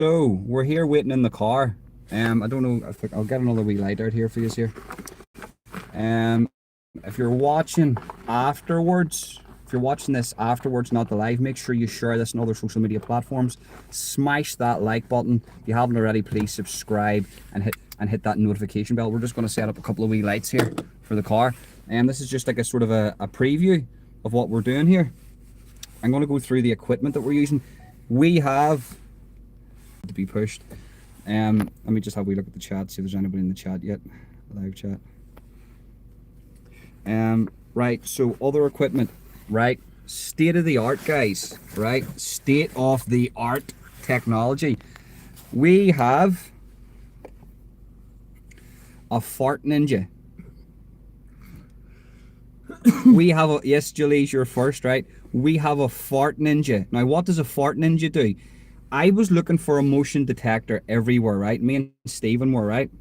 So we're here waiting in the car. I don't know if I'll get another wee light out here for you here. If you're watching afterwards, if you're watching this afterwards, not the live, make sure you share this on other social media platforms. Smash that like button. If you haven't already, please subscribe and hit that notification bell. We're just going to set up a couple of wee lights here for the car. And this is just like a sort of a preview of what we're doing here. I'm going to go through the equipment that we're using. We have to be pushed. Let me just have a wee look at the chat, see if there's anybody in the chat yet. Live chat. Right, so other equipment, right? State of the art, guys, right? State of the art technology. We have a fart ninja. We have a, yes, Julie's you're first, right? We have a fart ninja. Now, what does a fart ninja do? I was looking for a motion detector everywhere, right? Me and Stephen were, right?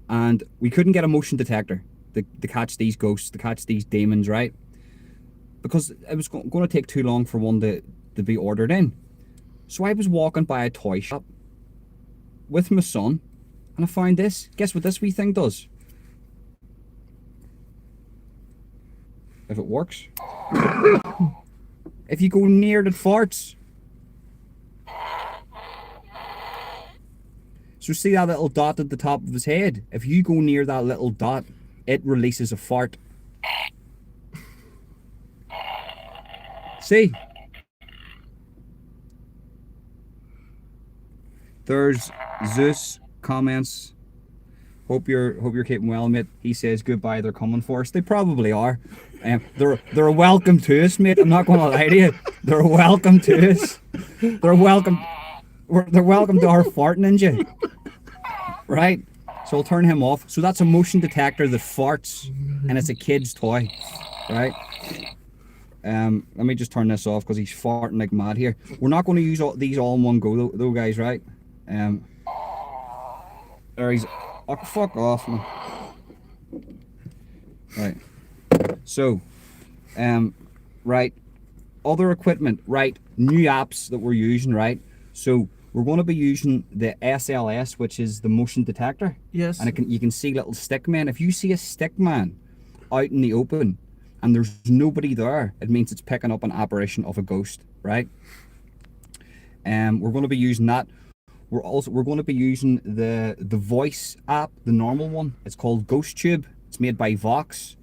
And we couldn't get a motion detector to catch these ghosts, to catch these demons, right? Because it was going to take too long for one to be ordered in. So I was walking by a toy shop with my son, and I found this. Guess what this wee thing does? If it works. If you go near it, farts. So see that little dot at the top of his head? If you go near that little dot, it releases a fart. See? There's Zeus comments. Hope you're keeping well, mate. He says goodbye, they're coming for us. They probably are. They're welcome to us, mate. I'm not gonna lie to you. They're welcome to us. They're welcome to our fart ninja. Right? So I'll turn him off. So that's a motion detector that farts, and it's a kid's toy, right? Let me just turn this off because he's farting like mad here. We're not going to use these all in one go, though, guys, right? There he's. Oh, fuck off, man. Right. So, right. Other equipment, right? New apps that we're using, right? So we're going to be using the SLS, which is the motion detector. Yes. And you can see little stick man. If you see a stick man out in the open and there's nobody there, it means it's picking up an apparition of a ghost, right? We're going to be using that. We're going to be using the voice app, the normal one. It's called Ghost Tube. It's made by Vox.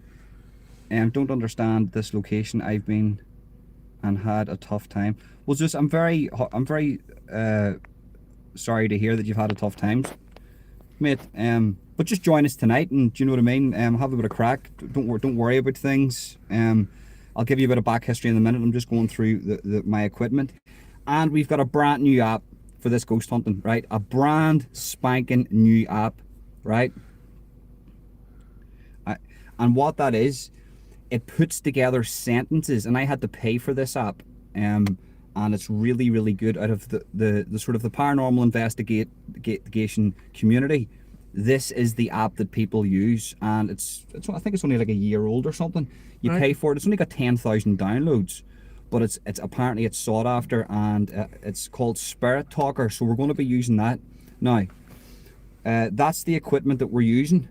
Don't understand this location. I've been and had a tough time. Well, just I'm very sorry to hear that you've had a tough time, mate. But just join us tonight, and do you know what I mean? Have a bit of crack. Don't worry about things. I'll give you a bit of back history in a minute. I'm just going through my equipment, and we've got a brand new app for this ghost hunting, right? A brand spanking new app, right? And what that is, it puts together sentences, and I had to pay for this app, and it's really, really good. Out of the sort of the paranormal investigation community, this is the app that people use, and it's I think it's only like a year old or something. You pay for it. It's only got 10,000 downloads, but it's apparently it's sought after, and it's called Spirit Talker. So we're going to be using that now. That's the equipment that we're using.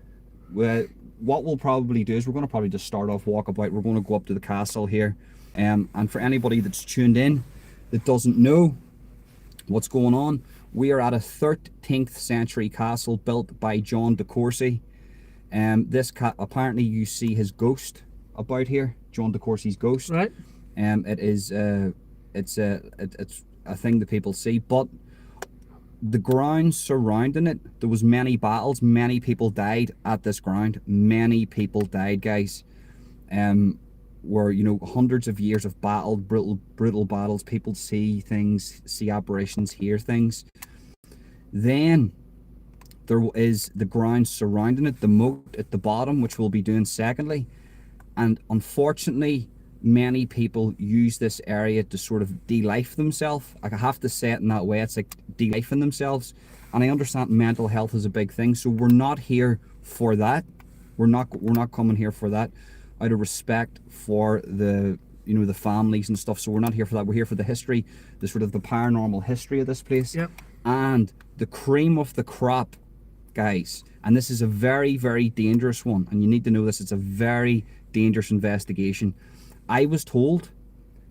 What we'll probably do is we're going to probably just start off walkabout. We're going to go up to the castle here, and for anybody that's tuned in that doesn't know what's going on, we are at a 13th century castle built by John de Courcy. This apparently you see his ghost about here, John de Courcy's ghost. Right. It's a thing that people see, but the ground surrounding it, there was many battles, many people died at this ground. Many people died, guys. Where, you know, hundreds of years of battle, brutal battles. People see things, see apparitions, hear things. Then there is the ground surrounding it, the moat at the bottom, which we'll be doing secondly. And unfortunately, many people use this area to sort of de-life themselves. I have to say it in that way. It's like de-lifing themselves. And I understand mental health is a big thing, so we're not here for that. We're not coming here for that, out of respect for the, you know, the families and stuff. So we're not here for that. We're here for the history, the sort of the paranormal history of this place. Yep. And the cream of the crop, guys, and this is a very, very dangerous one, and you need to know this, it's a very dangerous investigation. I was told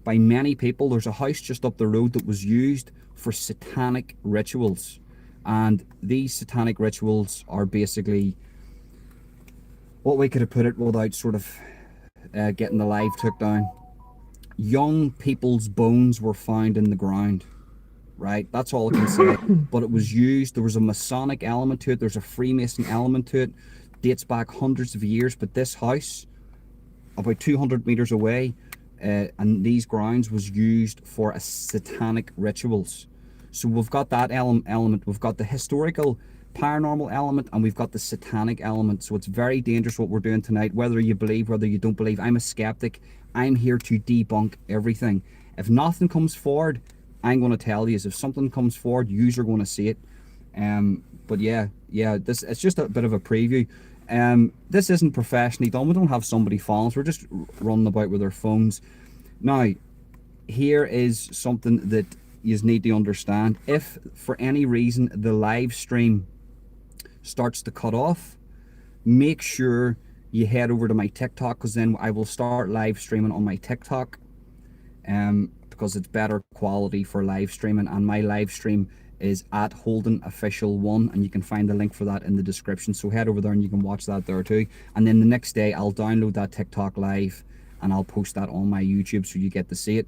by many people there's a house just up the road that was used for satanic rituals. And these satanic rituals are basically, what way could I put it without sort of getting the live took down? Young people's bones were found in the ground, right? That's all I can say. But it was used, there was a Masonic element to it, there's a Freemason element to it, dates back hundreds of years. But this house, about 200 meters away, and these grounds was used for a satanic rituals. So we've got that element, we've got the historical paranormal element, and we've got the satanic element. So it's very dangerous what we're doing tonight, whether you believe, whether you don't believe. I'm a skeptic. I'm here to debunk everything. If nothing comes forward, I'm going to tell you. If something comes forward, you're going to see it. But yeah, this, it's just a bit of a preview. This isn't professionally done. We don't have somebody following us. We're just running about with our phones. Now, here is something that you need to understand. If for any reason the live stream starts to cut off, make sure you head over to my TikTok, because then I will start live streaming on my TikTok, because it's better quality for live streaming, and my live stream is at Holden Official 1, and you can find the link for that in the description. So head over there and you can watch that there too. And then the next day I'll download that TikTok live and I'll post that on my YouTube so you get to see it.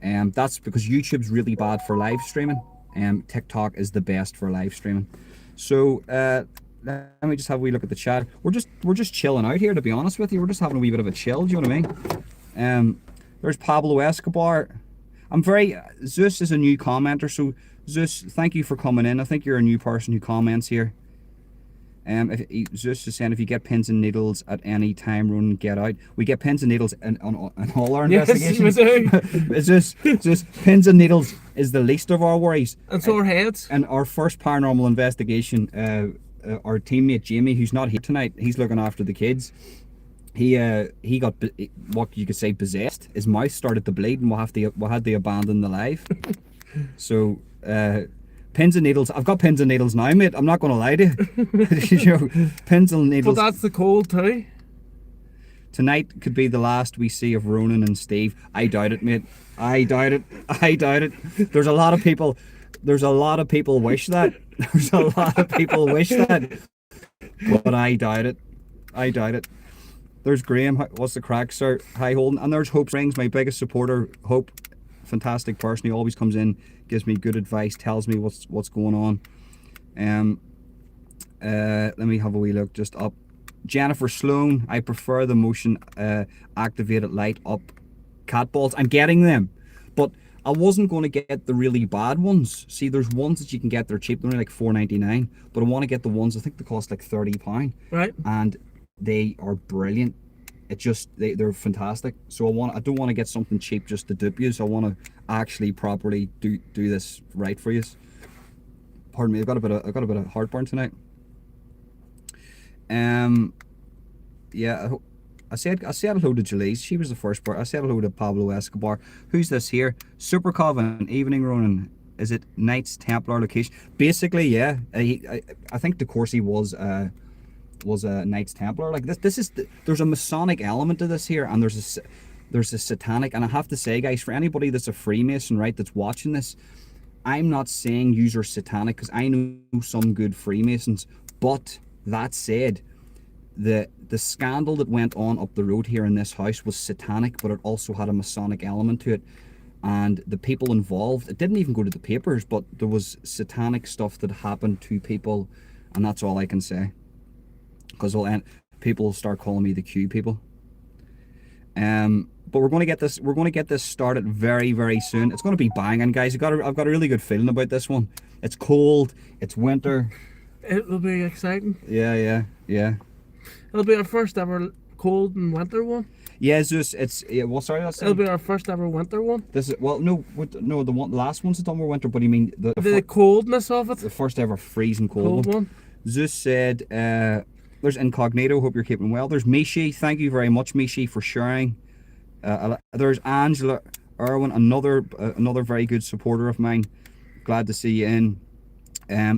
That's because YouTube's really bad for live streaming. TikTok is the best for live streaming. So let me just have a wee look at the chat. We're just chilling out here, to be honest with you. We're just having a wee bit of a chill, do you know what I mean? There's Pablo Escobar. Zeus is a new commenter, so Zeus, thank you for coming in. I think you're a new person who comments here. Zeus is saying, if you get pins and needles at any time, run, get out. We get pins and needles in all our investigations. Yes, Zeus, pins and needles is the least of our worries. And so our heads. And our first paranormal investigation, our teammate Jamie, who's not here tonight, he's looking after the kids. He got, what you could say, possessed. His mouth started to bleed, and we had to abandon the live. So pins and needles. I've got pins and needles now, mate. I'm not going to lie to you. You know, pins and needles. But that's the cold too. Tonight could be the last we see of Ronan and Steve. I doubt it, mate. I doubt it. There's a lot of people. There's a lot of people wish that. There's a lot of people wish that. But I doubt it. I doubt it. There's Graham. What's the crack, sir? Hi, Holden. And there's Hope Springs, my biggest supporter. Hope, fantastic person. He always comes in, gives me good advice, tells me what's going on. Let me have a wee look just up. Jennifer Sloan. I prefer the motion activated light up cat balls. I'm getting them, but I wasn't going to get the really bad ones. See, there's ones that you can get. They're cheap. They're only like $4.99. But I want to get the ones, I think they cost like £30. Right. And they are brilliant. It just, they're fantastic. So I don't want to get something cheap just to dupe you. So I want to actually properly do this right for you. Pardon me, I've got a bit of heartburn tonight. Yeah, I said hello to Jalise. She was the first part. I said hello to Pablo Escobar. Who's this here? Super Coven, Evening Ronan. Is it Knights Templar location? Basically, yeah. I think DeCourcy was a Knights Templar. Like this is there's a Masonic element to this here, and there's a satanic. And I have to say, guys, for anybody that's a Freemason, right, that's watching this, I'm not saying you're satanic, because I know some good Freemasons. But that said, the scandal that went on up the road here in this house was satanic, but it also had a Masonic element to it. And the people involved, it didn't even go to the papers, but there was satanic stuff that happened to people, and that's all I can say. Because people will start calling me the Q people. But we're going to get this. We're going to get this started very, very soon. It's going to be banging, guys. I've got a really good feeling about this one. It's cold. It's winter. It'll be exciting. Yeah. It'll be our first ever cold and winter one. Yeah, it's well, sorry, that's it'll be our first ever winter one. This is, well, no, the last one's done more winter, but you mean the coldness of it. The first ever freezing cold one. Zeus said, there's Incognito, hope you're keeping well. There's Mishi, thank you very much, Mishi, for sharing. There's Angela Irwin, another very good supporter of mine. Glad to see you in.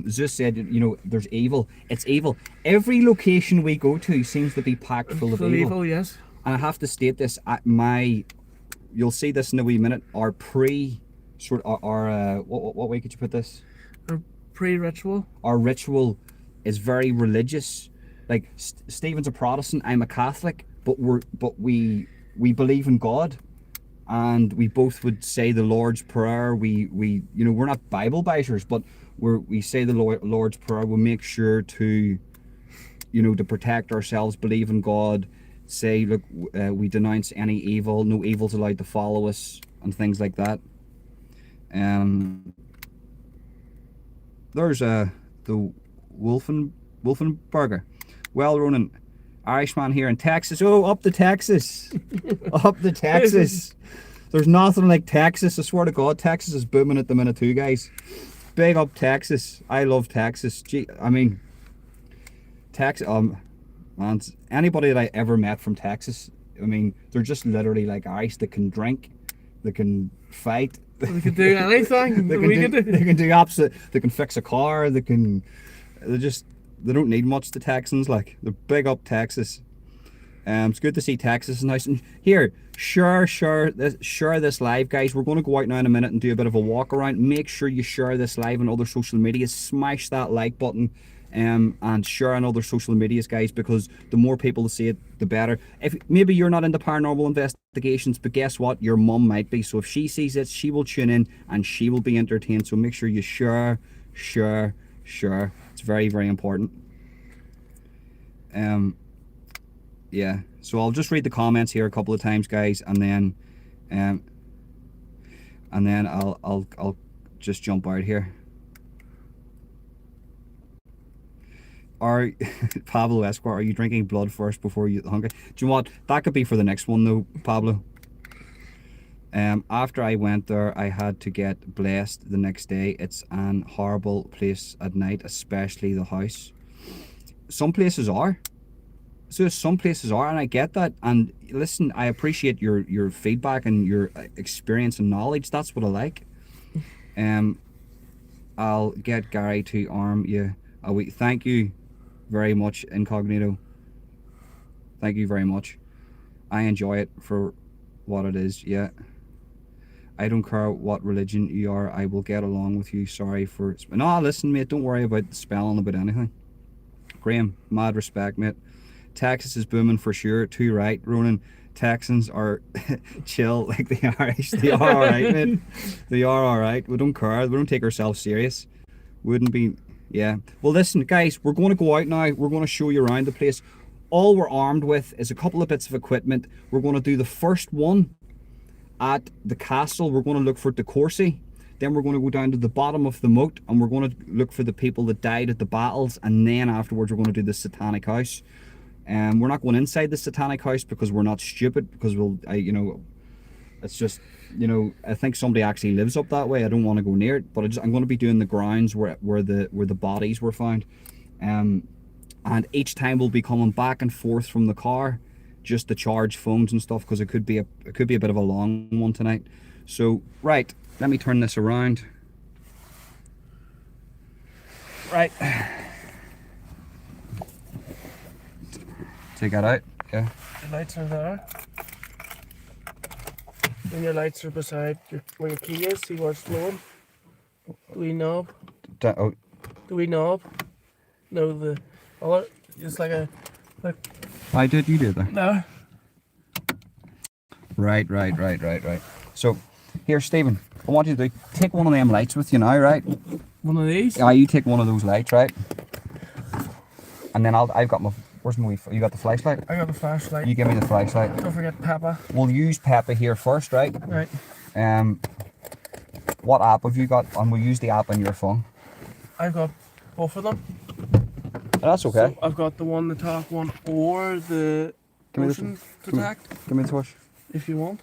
Zeus said, you know, there's evil. It's evil. Every location we go to seems to be packed full of evil. Yes. And I have to state this, you'll see this in a wee minute, our what way could you put this? Our pre-ritual. Our ritual is very religious. Like, Stephen's a Protestant, I'm a Catholic, but we believe in God. And we both would say the Lord's Prayer. We you know, we're not Bible biters, but we say the Lord's Prayer. We make sure to, you know, to protect ourselves, believe in God, say, look, we denounce any evil, no evil's allowed to follow us, and things like that. There's the Wolfenberger. Well, Ronan, Irishman here in Texas. Oh, up to Texas. Up to Texas. There's nothing like Texas. I swear to God, Texas is booming at the minute too, guys. Big up Texas. I love Texas. Gee, I mean, Texas. Man, anybody that I ever met from Texas, I mean, they're just literally like Irish. They can drink, they can fight. They can do anything. They can do opposite. They can fix a car. They don't need much. The Texans, like, they're big up Texas. It's good to see Texas is nice. And here, share this live, guys. We're going to go out now in a minute and do a bit of a walk around. Make sure you share this live on other social medias. Smash that like button, and share on other social medias, guys, because the more people to see it, the better. If maybe you're not into paranormal investigations, but guess what? Your mum might be. So if she sees it, she will tune in and she will be entertained. So make sure you share. It's very, very important. Yeah, so I'll just read the comments here a couple of times, guys, and then I'll just jump out here. Pablo Esquire, are you drinking blood first before you hungry? Do you know what? That could be for the next one though, Pablo. After I went there, I had to get blessed the next day. It's an horrible place at night, especially the house. Some places are. So some places are, and I get that. And listen, I appreciate your feedback and your experience and knowledge. That's what I like. I'll get Gary to arm you a week. Thank you very much, Incognito. Thank you very much. I enjoy it for what it is. Yeah. I don't care what religion you are. I will get along with you. Sorry for... No, listen, mate. Don't worry about spelling about anything. Graham, mad respect, mate. Texas is booming for sure. Too right, Ronan. Texans are chill like the Irish. They are alright, mate. They are alright. We don't care. We don't take ourselves serious. Wouldn't be... Yeah. Well, listen, guys. We're going to go out now. We're going to show you around the place. All we're armed with is a couple of bits of equipment. We're going to do the first one at the castle. We're going to look for De Courcy. Then we're going to go down to the bottom of the moat and we're going to look for the people that died at the battles. And then afterwards, we're going to do the Satanic house. We're not going inside the Satanic house because we're not stupid, because you know, it's just, you know, I think somebody actually lives up that way. I don't want to go near it, but I'm going to be doing the grounds where the bodies were found. And each time we'll be coming back and forth from the car just to charge phones and stuff, because it could be a bit of a long one tonight. So right, let me turn this around. Right. Take that out, yeah. The lights are there. And your lights are beside where your key is. See where it's flowing? The wee knob. The wee knob. No, the other. It's like a... I did, you did there. No. Right. So, here, Stephen, I want you to take one of them lights with you now, right? One of these? Yeah, you take one of those lights, right? And then I've got my... Where's my... You got the flashlight? I got the flashlight. You give me the flashlight. Don't forget Peppa. We'll use Peppa here first, right? Right. What app have you got? And we'll use the app on your phone. I've got both of them. That's okay. So I've got the one, the top one, or the motion detect. Give me the torch. If you want.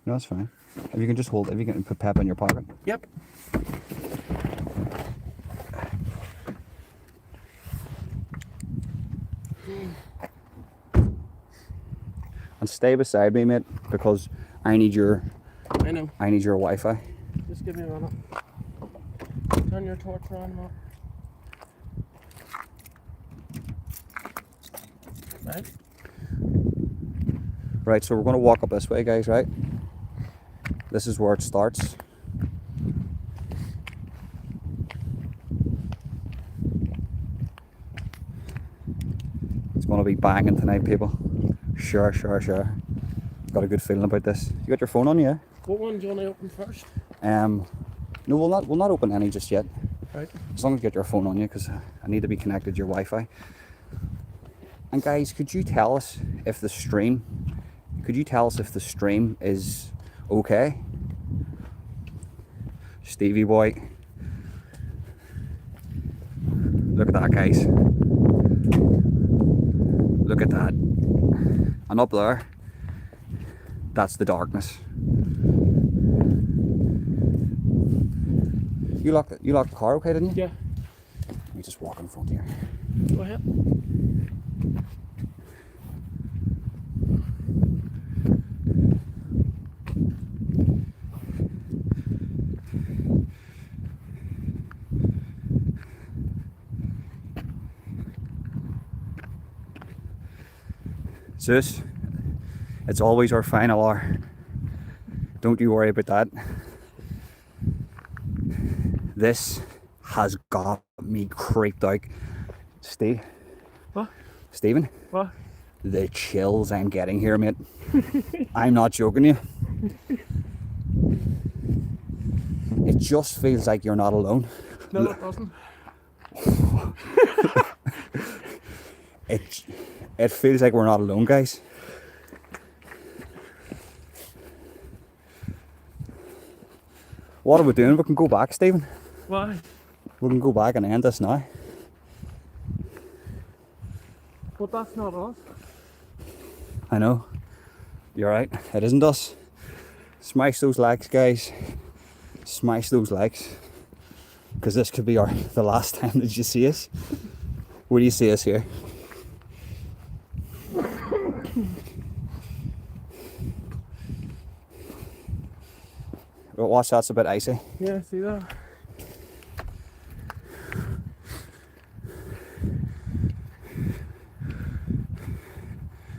No, that's fine. If you can just hold, if you can put Peppa in your pocket. Yep. And stay beside me, mate, because I need your... I know. I need your Wi-Fi. Just give me a minute. turn your torch around him up. Right? Right, so we're going to walk up this way, guys, right? This is where it starts. It's going to be banging tonight, people. Sure. Got a good feeling about this. You got your phone on you? Yeah? What one do you want to open first? No, we'll not open any just yet. Right. As long as you get your phone on you, because I need to be connected to your Wi-Fi. And guys, could you tell us if the stream is okay? Stevie boy. Look at that, guys. Look at that. And up there, that's the darkness. You locked the car okay, didn't you? Yeah. Let me just walk in front here. Go ahead. Zeus, it's always our final hour. Don't you worry about that. This has got me creeped out. Steve? What? Stephen? What? The chills I'm getting here, mate. I'm not joking you. It just feels like you're not alone. No, it doesn't. It feels like we're not alone, guys. What are we doing? We can go back, Stephen. Why? We can go back and end this now. But that's not us. I know. You're right. It isn't us. Smash those likes, guys. Smash those likes. Because this could be the last time that you see us. Where do you see us here? But watch, that's a bit icy. Yeah, see that?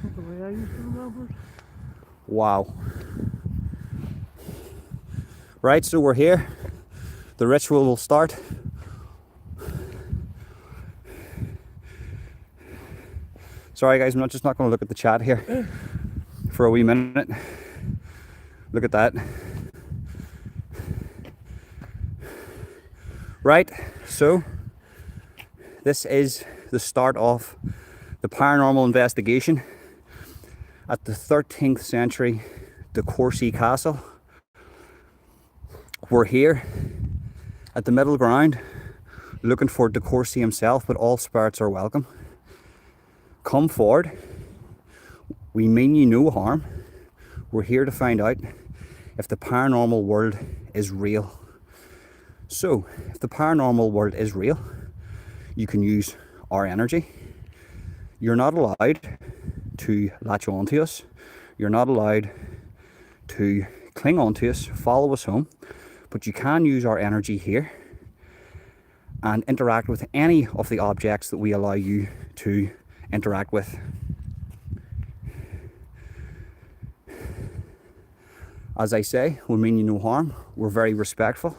Not the way I used to remember it. Wow. Right, so we're here. The ritual will start. Sorry guys, I'm not going to look at the chat here for a wee minute. Look at that. Right, so this is the start of the paranormal investigation at the 13th century De Courcy Castle. We're here at the middle ground looking for De Courcy himself, but all spirits are welcome. Come forward. We mean you no harm. We're here to find out if the paranormal world is real. So, if the paranormal world is real, you can use our energy. You're not allowed to latch on to us. You're not allowed to cling on to us, follow us home, but you can use our energy here and interact with any of the objects that we allow you to interact with. As I say, we mean you no harm. We're very respectful.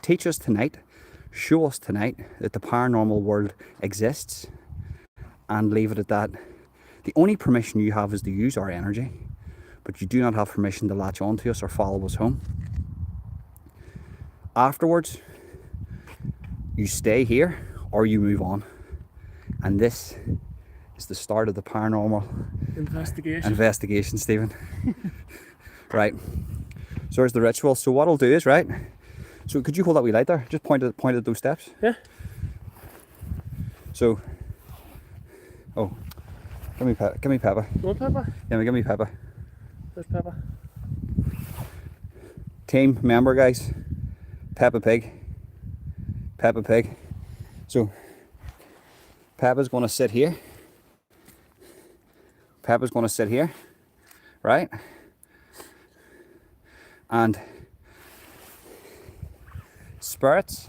Teach us tonight, show us tonight that the paranormal world exists, and leave it at that. The only permission you have is to use our energy, but you do not have permission to latch onto us or follow us home. Afterwards, you stay here or you move on. And this is the start of the paranormal investigation, Stephen. Right. So there's the ritual. So what I'll do is, right, so could you hold that wee light there? Just point at those steps. Yeah. So, oh, give me Peppa. You want Peppa? Yeah, give me Peppa. There's Peppa. Team member, guys. Peppa Pig. Peppa Pig. So, Peppa's going to sit here. Peppa's going to sit here, right? And spirits,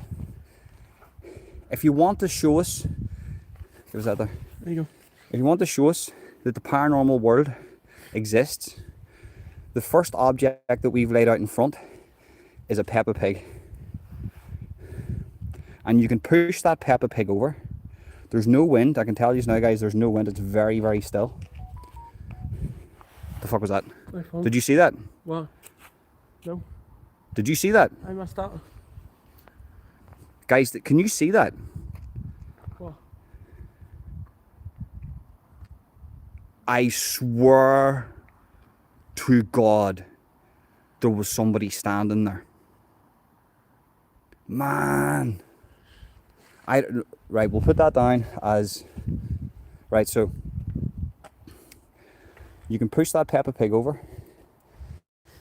if you want to show us, give us that there. There you go. If you want to show us that the paranormal world exists, the first object that we've laid out in front is a Peppa Pig. And you can push that Peppa Pig over. There's no wind. I can tell you now, guys, there's no wind. It's very, very still. The fuck was that? My phone. Did you see that? What? No. Did you see that? I messed up. Guys, can you see that? What? I swear to God, there was somebody standing there. Man. Right, we'll put that down as... Right, so... You can push that Peppa Pig over.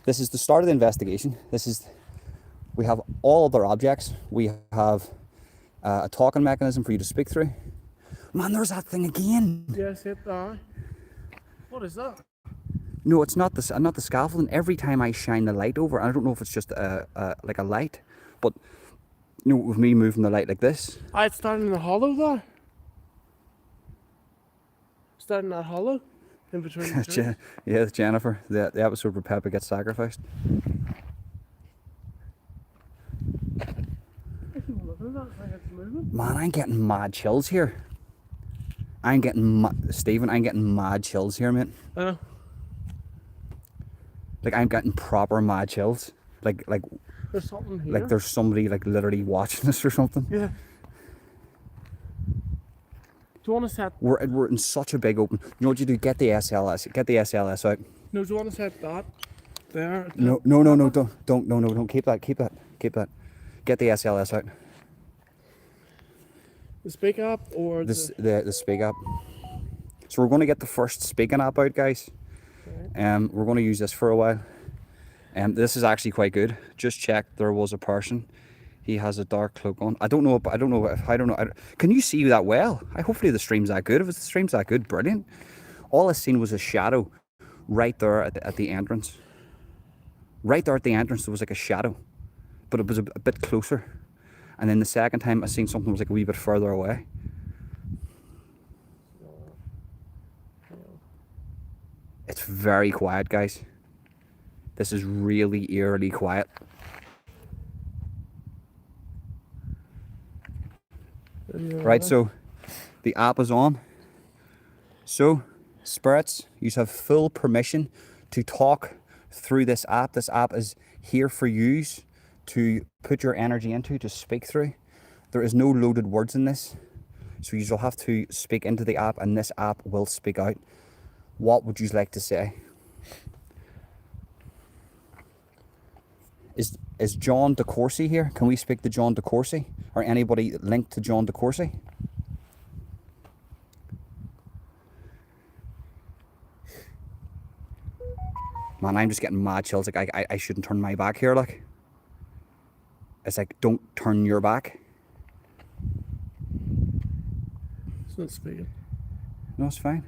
This is the start of the investigation. We have all other objects. We have a talking mechanism for you to speak through. Man, there's that thing again. Yes, it there. What is that? No, it's not the scaffolding. Every time I shine the light over, I don't know if it's just like a light, but you know, with me moving the light like this. It's starting in the hollow there. Starting that hollow in between the trees. Yeah, it's Jennifer. The episode where Peppa gets sacrificed. I keep looking at that. I it's moving. Man, I'm getting mad chills here. Stephen, I'm getting mad chills here, mate. I know. Like, I'm getting proper mad chills. Like There's something here. like there's somebody like literally watching us or something. Yeah. Do you want to set? We're in such a big open. You know what you do? Get the SLS. Get the SLS out. No, do you want to set that there? No, don't. Keep that. Get the SLS out. The speak app or The speak app. So we're going to get the first speaking app out, guys. Right. We're going to use this for a while. This is actually quite good. Just checked. There was a person. He has a dark cloak on. I don't know. Can you see that well? Hopefully the stream's that good. If the stream's that good, brilliant. All I seen was a shadow right there at the entrance. Right there at the entrance, there was like a shadow, but it was a bit closer. And then the second time I seen something that was like a wee bit further away. It's very quiet, guys. This is really eerily quiet. Right, so the app is on. So, spirits, you have full permission to talk through this app. This app is here for you to put your energy into, to speak through. There is no loaded words in this. So you'll have to speak into the app and this app will speak out. What would you like to say? Is John DeCourcy here? Can we speak to John DeCourcy? Or anybody linked to John DeCourcy? Man, I'm just getting mad chills. Like I shouldn't turn my back here, like. It's like, don't turn your back. It's not speaking. No, it's fine.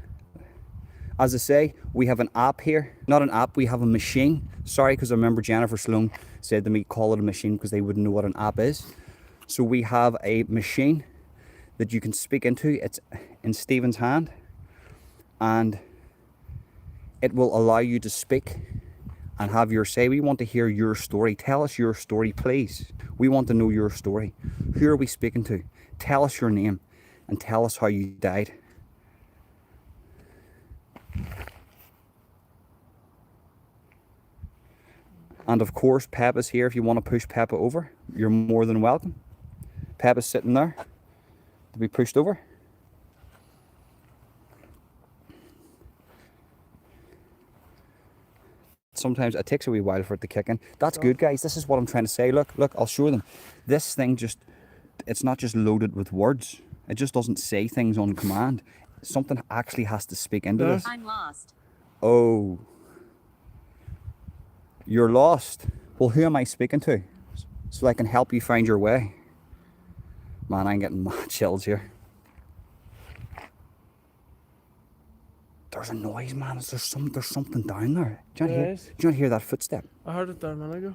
As I say, we have an app here. Not an app, we have a machine. Sorry, because I remember Jennifer Sloan said to me, call it a machine because they wouldn't know what an app is. So we have a machine that you can speak into. It's in Stephen's hand. And it will allow you to speak and have your say. We want to hear your story. Tell us your story, please. We want to know your story. Who are we speaking to? Tell us your name and tell us how you died. And of course, Peppa's here. If you want to push Peppa over, you're more than welcome. Peppa's sitting there to be pushed over. Sometimes it takes a wee while for it to kick in. That's good, guys. This is what I'm trying to say. Look, I'll show them. This thing it's not just loaded with words. It just doesn't say things on command. Something actually has to speak into this. I'm lost. Oh. You're lost. Well, who am I speaking to? So I can help you find your way. Man, I'm getting mad chills here. There's a noise, man. There's something down there. Do you not hear that footstep? I heard it there a minute ago.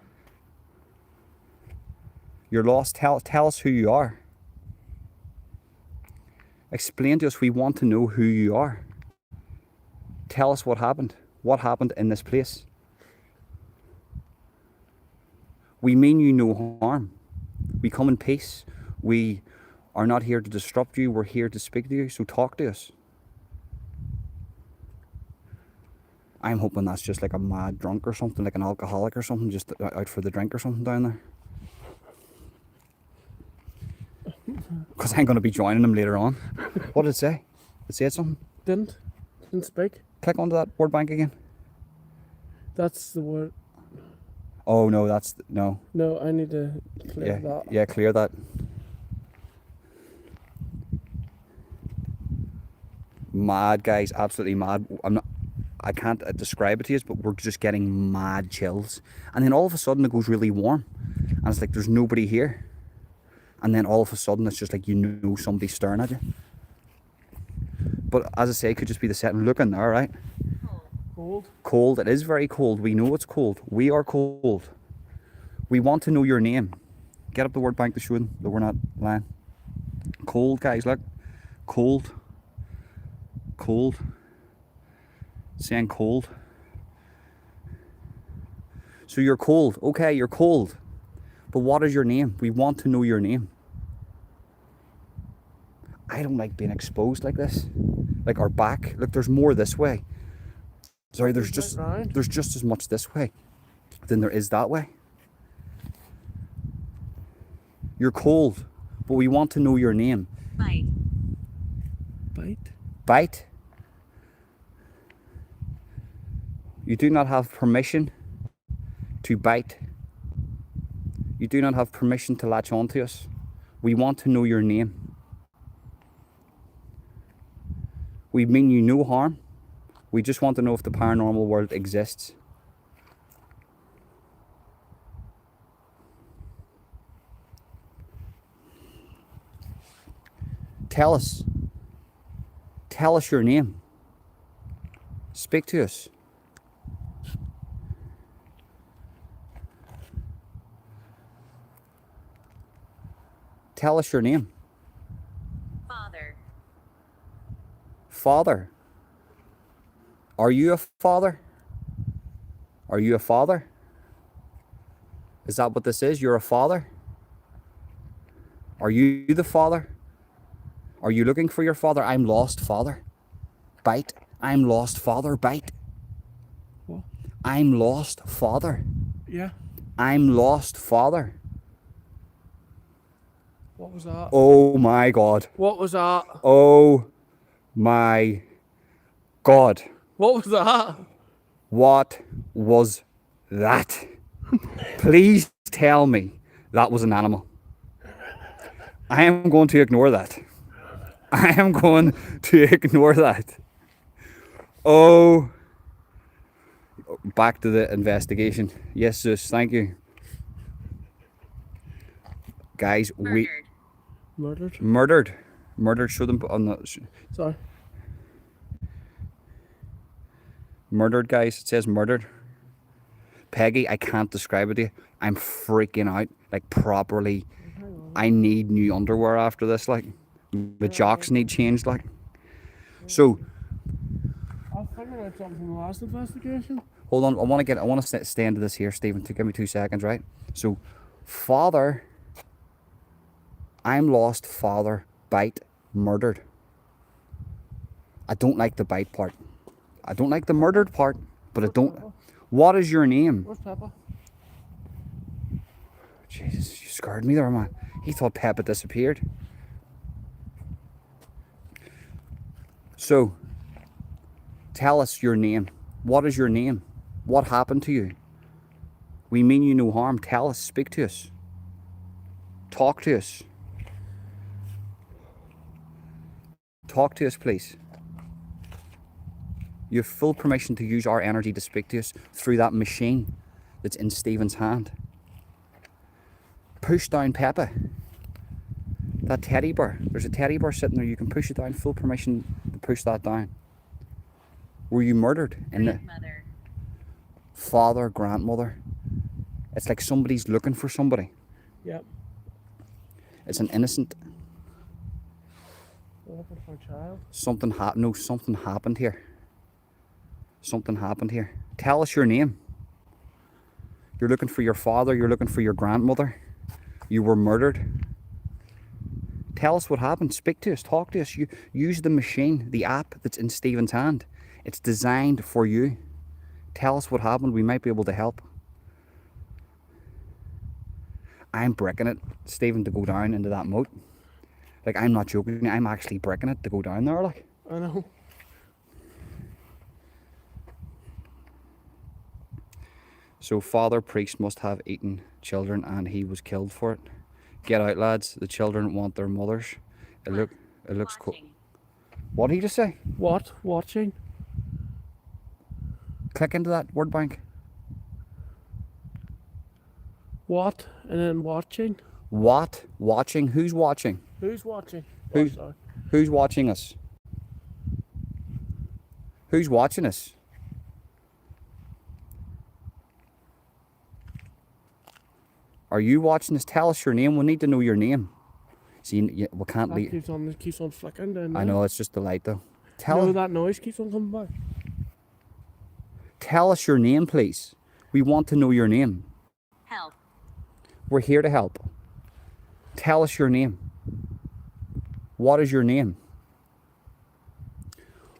You're lost. Tell us who you are. Explain to us. We want to know who you are. Tell us what happened. What happened in this place? We mean you no harm. We come in peace. We are not here to disrupt you. We're here to speak to you. So talk to us. I'm hoping that's just like a mad drunk or something, like an alcoholic or something, just out for the drink or something down there. Because I'm going to be joining them later on. What did it say? It said something? Didn't speak. Click onto that word bank again. That's the word. Oh no, that's no. No, I need to clear that. Yeah, clear that. Mad, guys, absolutely mad. I can't describe it to you, but we're just getting mad chills. And then all of a sudden it goes really warm, and it's like there's nobody here. And then all of a sudden it's just like you know somebody's staring at you. But as I say, it could just be the setting. Look in there, right? Cold. Cold. It is very cold. We know it's cold. We are cold. We want to know your name. Get up the word bank to show them that we're not lying. Cold, guys, look. Cold. Cold. Saying cold. So you're cold. Okay, you're cold. But what is your name? We want to know your name. I don't like being exposed like this. Like our back. Look, there's more this way. Sorry, there's just as much this way than there is that way. You're cold, but we want to know your name. Bite. Bite? Bite? You do not have permission to bite. You do not have permission to latch on to us. We want to know your name. We mean you no harm. We just want to know if the paranormal world exists. Tell us. Tell us your name. Speak to us. Tell us your name. Father. Father. Are you a father? Are you a father? Is that what this is? You're a father? Are you the father? Are you looking for your father? I'm lost, father. Bite. I'm lost, father. Bite. What? I'm lost, father. Yeah. I'm lost, father. What was that? Oh my God. What was that? Oh my God. What was that? What was that? Please tell me that was an animal. I am going to ignore that. I am going to ignore that. Oh. Back to the investigation. Yes, sis, thank you. Guys, Murdered? Murdered, show them on the... Sorry. Murdered, guys, it says murdered. Peggy, I can't describe it to you. I'm freaking out, like properly. I need new underwear after this, like. The jocks need changed, like. So, I figured out something from the last investigation. hold on, I want to stay into this here, Stephen. Give me 2 seconds, right? So, father, I'm lost, father, bite, murdered. I don't like the bite part. I don't like the murdered part, but I don't... What is your name? Where's Peppa? Jesus, you scared me there, man. He thought Peppa disappeared. So, tell us your name. What is your name? What happened to you? We mean you no harm. Tell us. Speak to us. Talk to us. Talk to us, please. You have full permission to use our energy to speak to us through that machine that's in Stephen's hand. Push down Peppa. That teddy bear. There's a teddy bear sitting there. You can push it down. Full permission to push that down. Were you murdered? Grandmother. Father, grandmother. It's like somebody's looking for somebody. Yep. It's an innocent. We're looking for a child. Something happened. No, something happened here. Something happened here. Tell us your name. You're looking for your father. You're looking for your grandmother. You were murdered. Tell us what happened. Speak to us. Talk to us. You use the machine, the app that's in Stephen's hand. It's designed for you. Tell us what happened. We might be able to help. I'm bricking it, Stephen, to go down into that moat. Like, I'm not joking. I'm actually bricking it to go down there. Like, I know. so father priest must have eaten children and he was killed for it. Get out, lads. The children want their mothers. It looks cool. Watching. What did he just say? What? Watching? Click into that word bank. What? And then watching? What? Watching? Who's watching? Who's watching? Who's- Oh, sorry. Who's watching us? Who's watching us? Are you watching us? Tell us your name. We need to know your name. See, we can't That leave. keeps on flickering down I there. know, it's just the light though. No, that noise keeps on coming back. Tell us your name, please. We want to know your name. Help. We're here to help. Tell us your name. What is your name?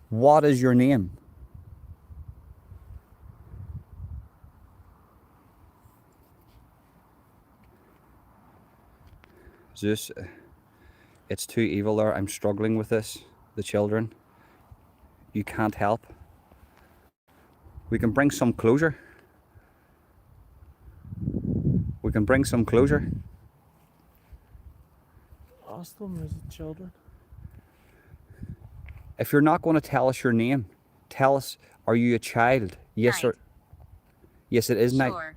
What is your name? Zeus, it's too evil there. I'm struggling with this. The children. You can't help. We can bring some closure. We can bring some closure. Ask them, is it children? If you're not going to tell us your name, tell us, are you a child? Yes Night. or... Yes, it is night. Sure.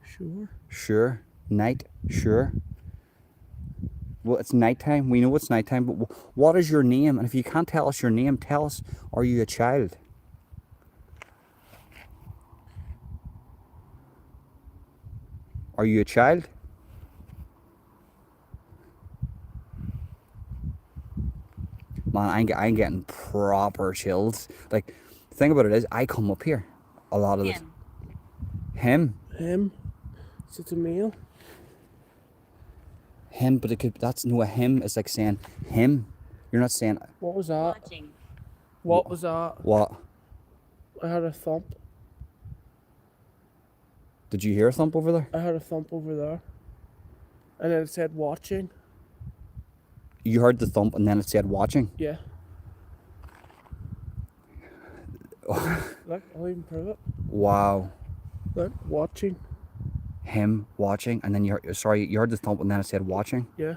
Sure. Sure. Night. Sure. Well, it's nighttime. We know it's nighttime, but what is your name? And if you can't tell us your name, tell us, are you a child? Are you a child? Man, I'm getting proper chills. Like, the thing about it is, I come up here a lot of this. Him. Him? Is it a male? Him, but it could, that's no, a him is like saying him. You're not saying What was that? Watching. What was that? what. I heard a thump. Did you hear a thump over there? I heard a thump over there. And then it said watching. You heard the thump and then it said watching. Yeah. Look, I'll even prove it. Wow. Look, watching. Him watching, and then you heard the thump and then it said watching. Yeah.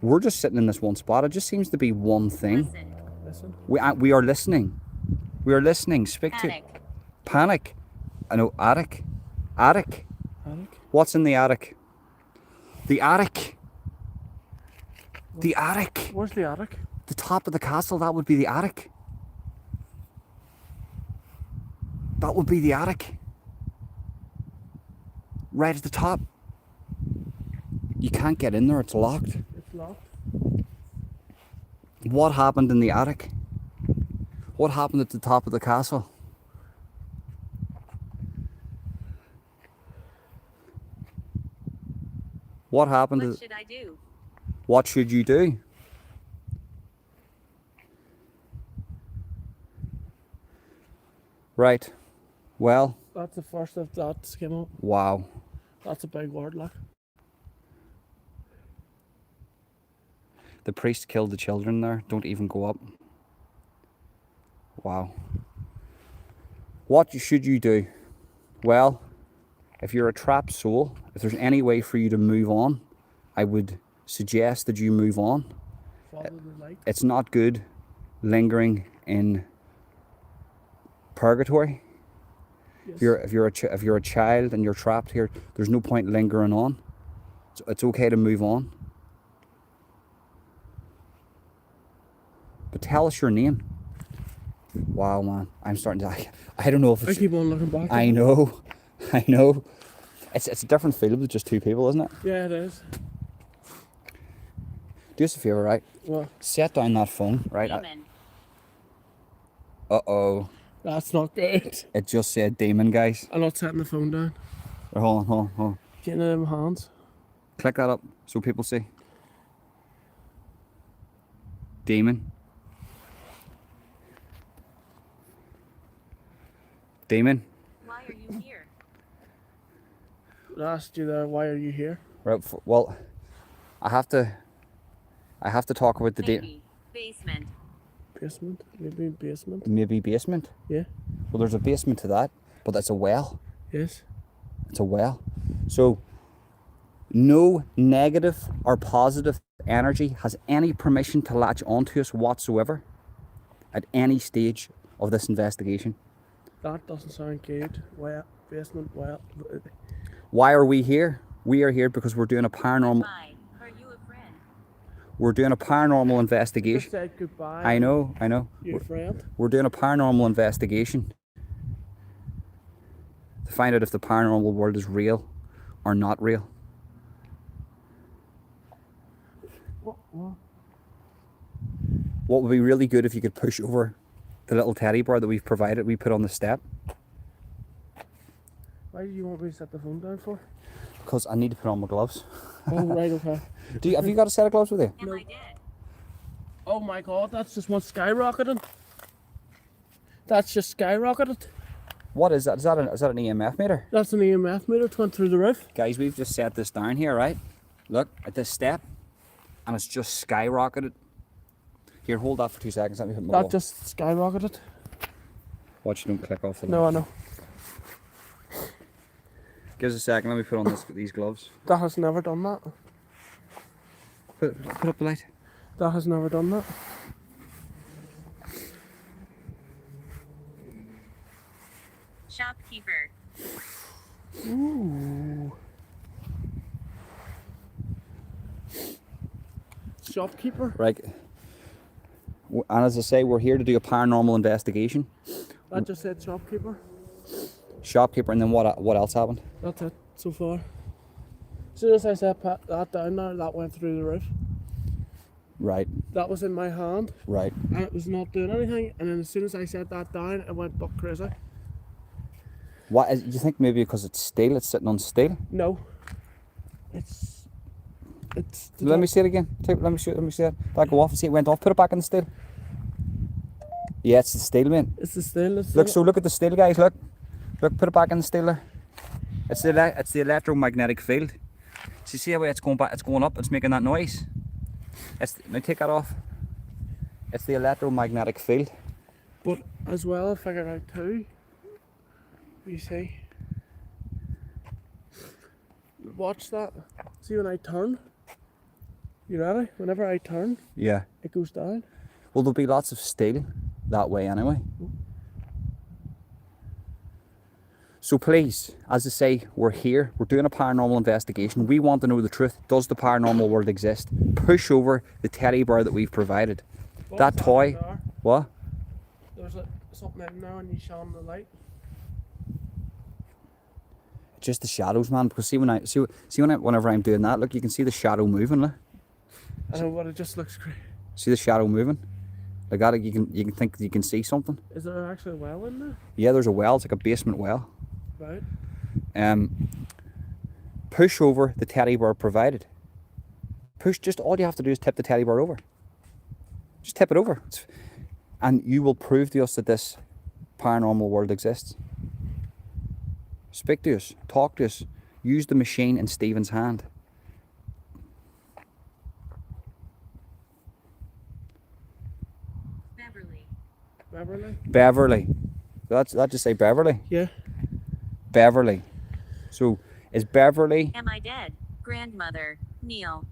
We're just sitting in this one spot. It just seems to be one thing. Listen. Listen. We are listening. We are listening. Speak Panic. to panic. I know, attic. Attic. Panic. What's in the attic? The attic. The attic. Where's the attic? The top of the castle, that would be the attic. That would be the attic. Right at the top. You can't get in there, it's locked. It's locked. What happened in the attic? What happened at the top of the castle? What happened? What should I do? What should you do? Right. Well, That's the first of that came up. wow. That's a big word, like. The priest killed the children there. Don't even go up. Wow. What should you do? Well, if you're a trapped soul, if there's any way for you to move on, I would suggest that you move on. Follow the light. It's not good lingering in purgatory. Yes. If you're a child and you're trapped here, there's no point lingering on. It's okay to move on. But tell us your name. Wow, man, I'm starting to. I don't know if I it's. keep on looking back. I know. It's a different feel with just two people, isn't it? Yeah, it is. Do us a favour, right? Well, Set down that phone, right? Demon. Uh-oh. that's not good. It just said demon, guys. I'm not setting the phone down. Right, hold on. Getting it in my hands. Click that up so people see. Demon. Demon. Why are you here? I asked you there, why are you here? Right, well, I have to talk about the Maybe. Basement. Basement? Maybe basement? maybe basement. Yeah. Well, there's a basement to that, but it's a well. Yes. It's a well. So, no negative or positive energy has any permission to latch onto us whatsoever at any stage of this investigation. That doesn't sound good. Well, basement, well. Why are we here? We are here because we're doing a paranormal. Why? Are you a friend? We're doing a paranormal Just investigation. said goodbye. I know. Your friend. We're doing a paranormal investigation to find out if the paranormal world is real or not real. What? What would be really good if you could push over the little teddy bear that we've provided, we put on the step, Why do you want me to set the phone down for? because I need to put on my gloves. Oh, right, okay. Have you got a set of gloves with you? Am I dead? Oh my god, that's just one skyrocketing. That's just skyrocketed. What is that? Is that an EMF meter? That's an EMF meter, it went through the roof. Guys, we've just set this down here, right? Look at this step, and it's just skyrocketed. Here, hold that for 2 seconds. Let me hit my That wall. just skyrocketed. Watch you don't click off the No, I know. Give us a second. Let me put on these gloves. That has never done that. Put up the light. That has never done that. Shopkeeper. Ooh. Shopkeeper? Right. And as I say, we're here to do a paranormal investigation. That just said shopkeeper. Shopkeeper, and then what else happened? That's it so far. As soon as I set that down there, that went through the roof. Right, That was in my hand, right. and it was not doing anything. And then as soon as I set that down, it went buck crazy. What is, you think maybe because it's steel, it's sitting on steel? No, it's. Let me see it again. Let me see that. That go off and see it went off. Put it back in the steel. Yeah, it's the steel, man. It's the stainless. Look, so look at the steel, guys. Look, put it back in the steel there. It's the electromagnetic field. So you see how it's going back? It's going up. It's making that noise. Now take that off. It's the electromagnetic field. But as well, I figured out too. You see. Watch that. See when I turn. You ready? Whenever I turn, Yeah. it goes down. Well, there'll be lots of steel that way anyway. So please, as I say, we're here. We're doing a paranormal investigation. We want to know the truth. Does the paranormal world exist? Push over the teddy bear that we've provided. That What's toy. in there? What? There's something in there and you shine the light. Just the shadows, man. Because whenever I'm doing that, look, you can see the shadow moving. Look. I know, but it just looks great. See the shadow moving? Like that, you can think you can see something. Is there actually a well in there? Yeah, there's a well. It's like a basement well. Right. Push over the teddy bear provided. Just all you have to do is tip the teddy bear over. Just tip it over, and you will prove to us that this paranormal world exists. Speak to us, talk to us, use the machine in Stephen's hand. Beverly. Beverly? Beverly. That just say Beverly. Yeah. Beverly. So is Beverly? Am I dead? Grandmother. Neil.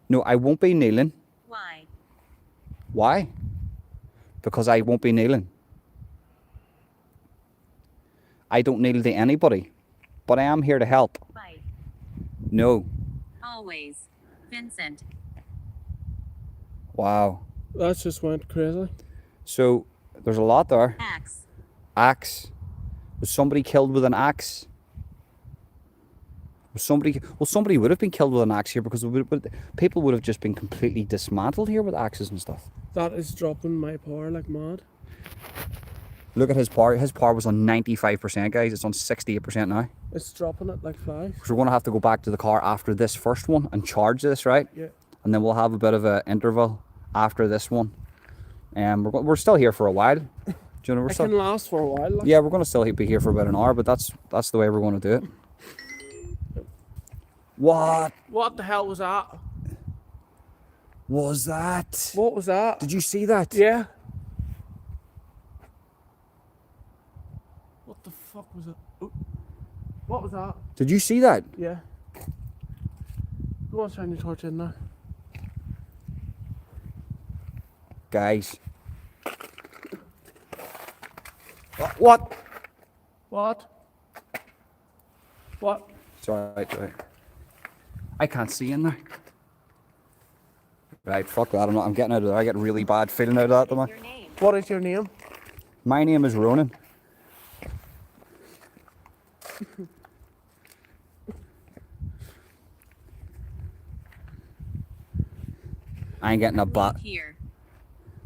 No, I won't be kneeling. Why? Why? Because I won't be kneeling. I don't kneel to anybody, but I am here to help. Fight. No. Always. Vincent. Wow. That just went crazy. So there's a lot there. Axe. Axe. Was somebody killed with an axe? Was somebody... Well, somebody would have been killed with an axe here because people would have just been completely dismantled here with axes and stuff. That is dropping my power like mad. Look at his power. His power was on 95%, guys. It's on 68% now. It's dropping it like flies. So we're going to have to go back to the car after this first one and charge this, right? Yeah. And then we'll have a bit of an interval after this one. We're still here for a while. Do you know, It can last for a while. Like. yeah, we're going to still be here for about an hour, but that's the way we're going to do it. What What the hell was that? was that? What was that? Did you see that? Yeah. What the fuck was it? Oh. What was that? Did you see that? Yeah. Go on, shine your torch in now. Guys. What? What? What? It's alright, right. I can't see in there. Right, fuck that. I'm getting out of there. I get really bad feeling out of that, man. Your name. What is your name? My name is Ronan. I ain't getting a bat. Here.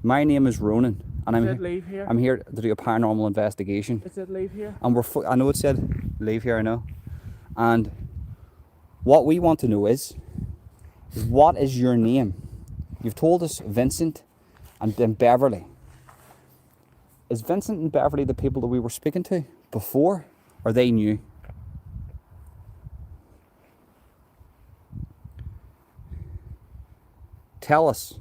My name is Ronan, and It said leave here. I'm here to do a paranormal investigation. It said leave here. And I know it said leave here, I know. And what we want to know is what is your name? You've told us Vincent and then Beverly. Is Vincent and Beverly the people that we were speaking to before, or are they new? Tell us,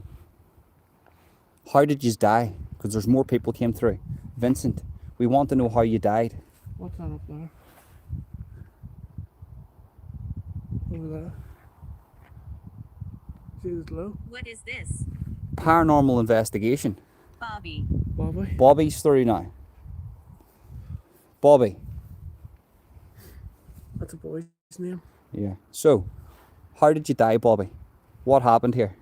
how did you die? Because there's more people came through. Vincent, we want to know how you died. What's that up there? Over there. See the glow? What is this? Paranormal investigation. Bobby. Bobby? Bobby's through now. Bobby. That's a boy's name. Yeah. So, how did you die, Bobby? What happened here?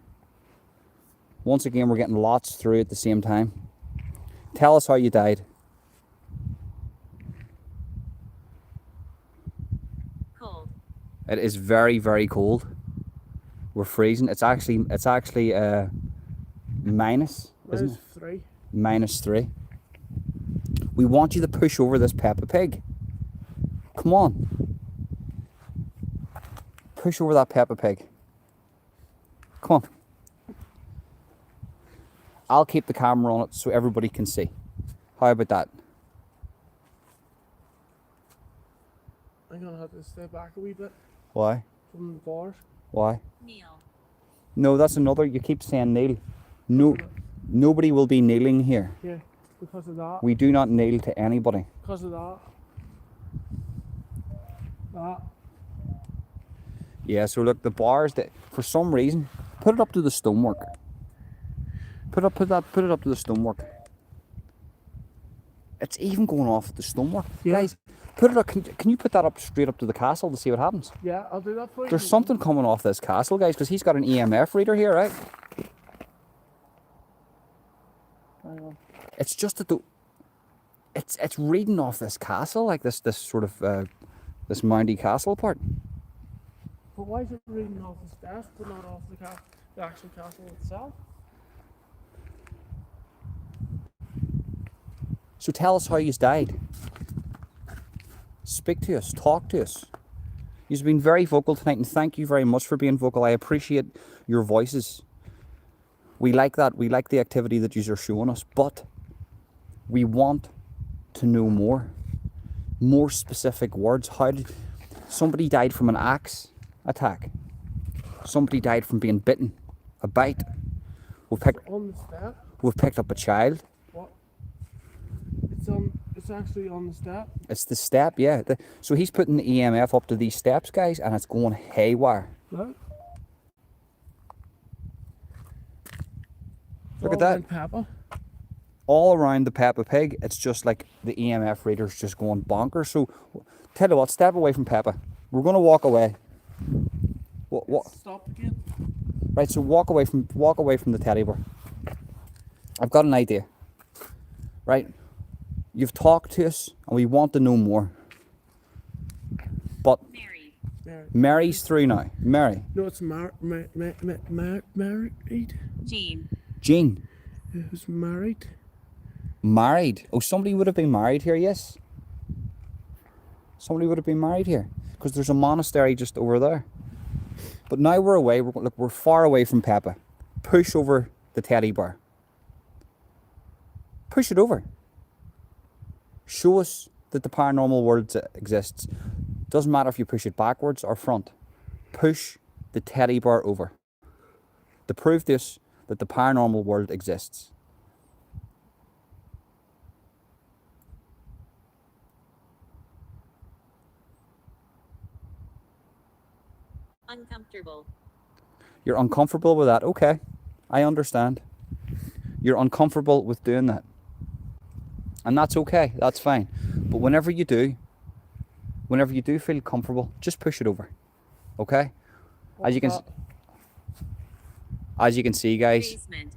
Once again, we're getting lots through at the same time. Tell us how you died. Cold. It is very, very cold. We're freezing. It's actually minus, isn't There's it? 3. -3. We want you to push over this Peppa Pig. Come on. Push over that Peppa Pig. Come on. I'll keep the camera on it so everybody can see. How about that? I'm gonna have to stay back a wee bit Why? from the bars. Why? Neil. No, that's another. You keep saying kneel. No, nobody will be kneeling here. Yeah, because of that. We do not kneel to anybody. Because of that. That. Yeah, so look, the bars that for some reason put it up to the stonework. Put it up to the stonework. It's even going off at the stonework. Yeah. Guys, put it up. Can you put that up straight up to the castle to see what happens? Yeah, I'll do that for you. There's something coming off this castle, guys, because he's got an EMF reader here, right? Hang on. It's just that it's reading off this castle, like this sort of this moundy castle part. But why is it reading off the staff but not off the actual castle itself? So tell us how you died. Speak to us, talk to us. You've been very vocal tonight, and thank you very much for being vocal. I appreciate your voices. We like that. We like the activity that you are showing us, but we want to know more specific words. How did somebody died from an axe attack? Somebody died from being bitten, a bite. On the step? We've picked up a child. What? It's actually on the step. It's the step, yeah. So he's putting the EMF up to these steps, guys, and it's going haywire. Look. Look at that. Peppa. All around the Peppa Pig, it's just like the EMF reader's just going bonkers. So tell you what, step away from Peppa. We're going to walk away. What? Stop again. Right, so walk away from the teddy bear. I've got an idea. Right? You've talked to us, and we want to know more. But Mary. Mary's through now. Mary. No, it's married. Jean. Jean. Who's married? Married. Oh, somebody would have been married here, yes. Somebody would have been married here. Because there's a monastery just over there. But now we're away. Look, we're far away from Peppa. Push over the teddy bear. Push it over. Show us that the paranormal world exists. Doesn't matter if you push it backwards or front. Push the teddy bear over. To prove this, that the paranormal world exists. Uncomfortable. You're uncomfortable with that. Okay, I understand. You're uncomfortable with doing that. And that's okay, that's fine. But whenever you do feel comfortable, just push it over. Okay? As you can see, guys, Basement.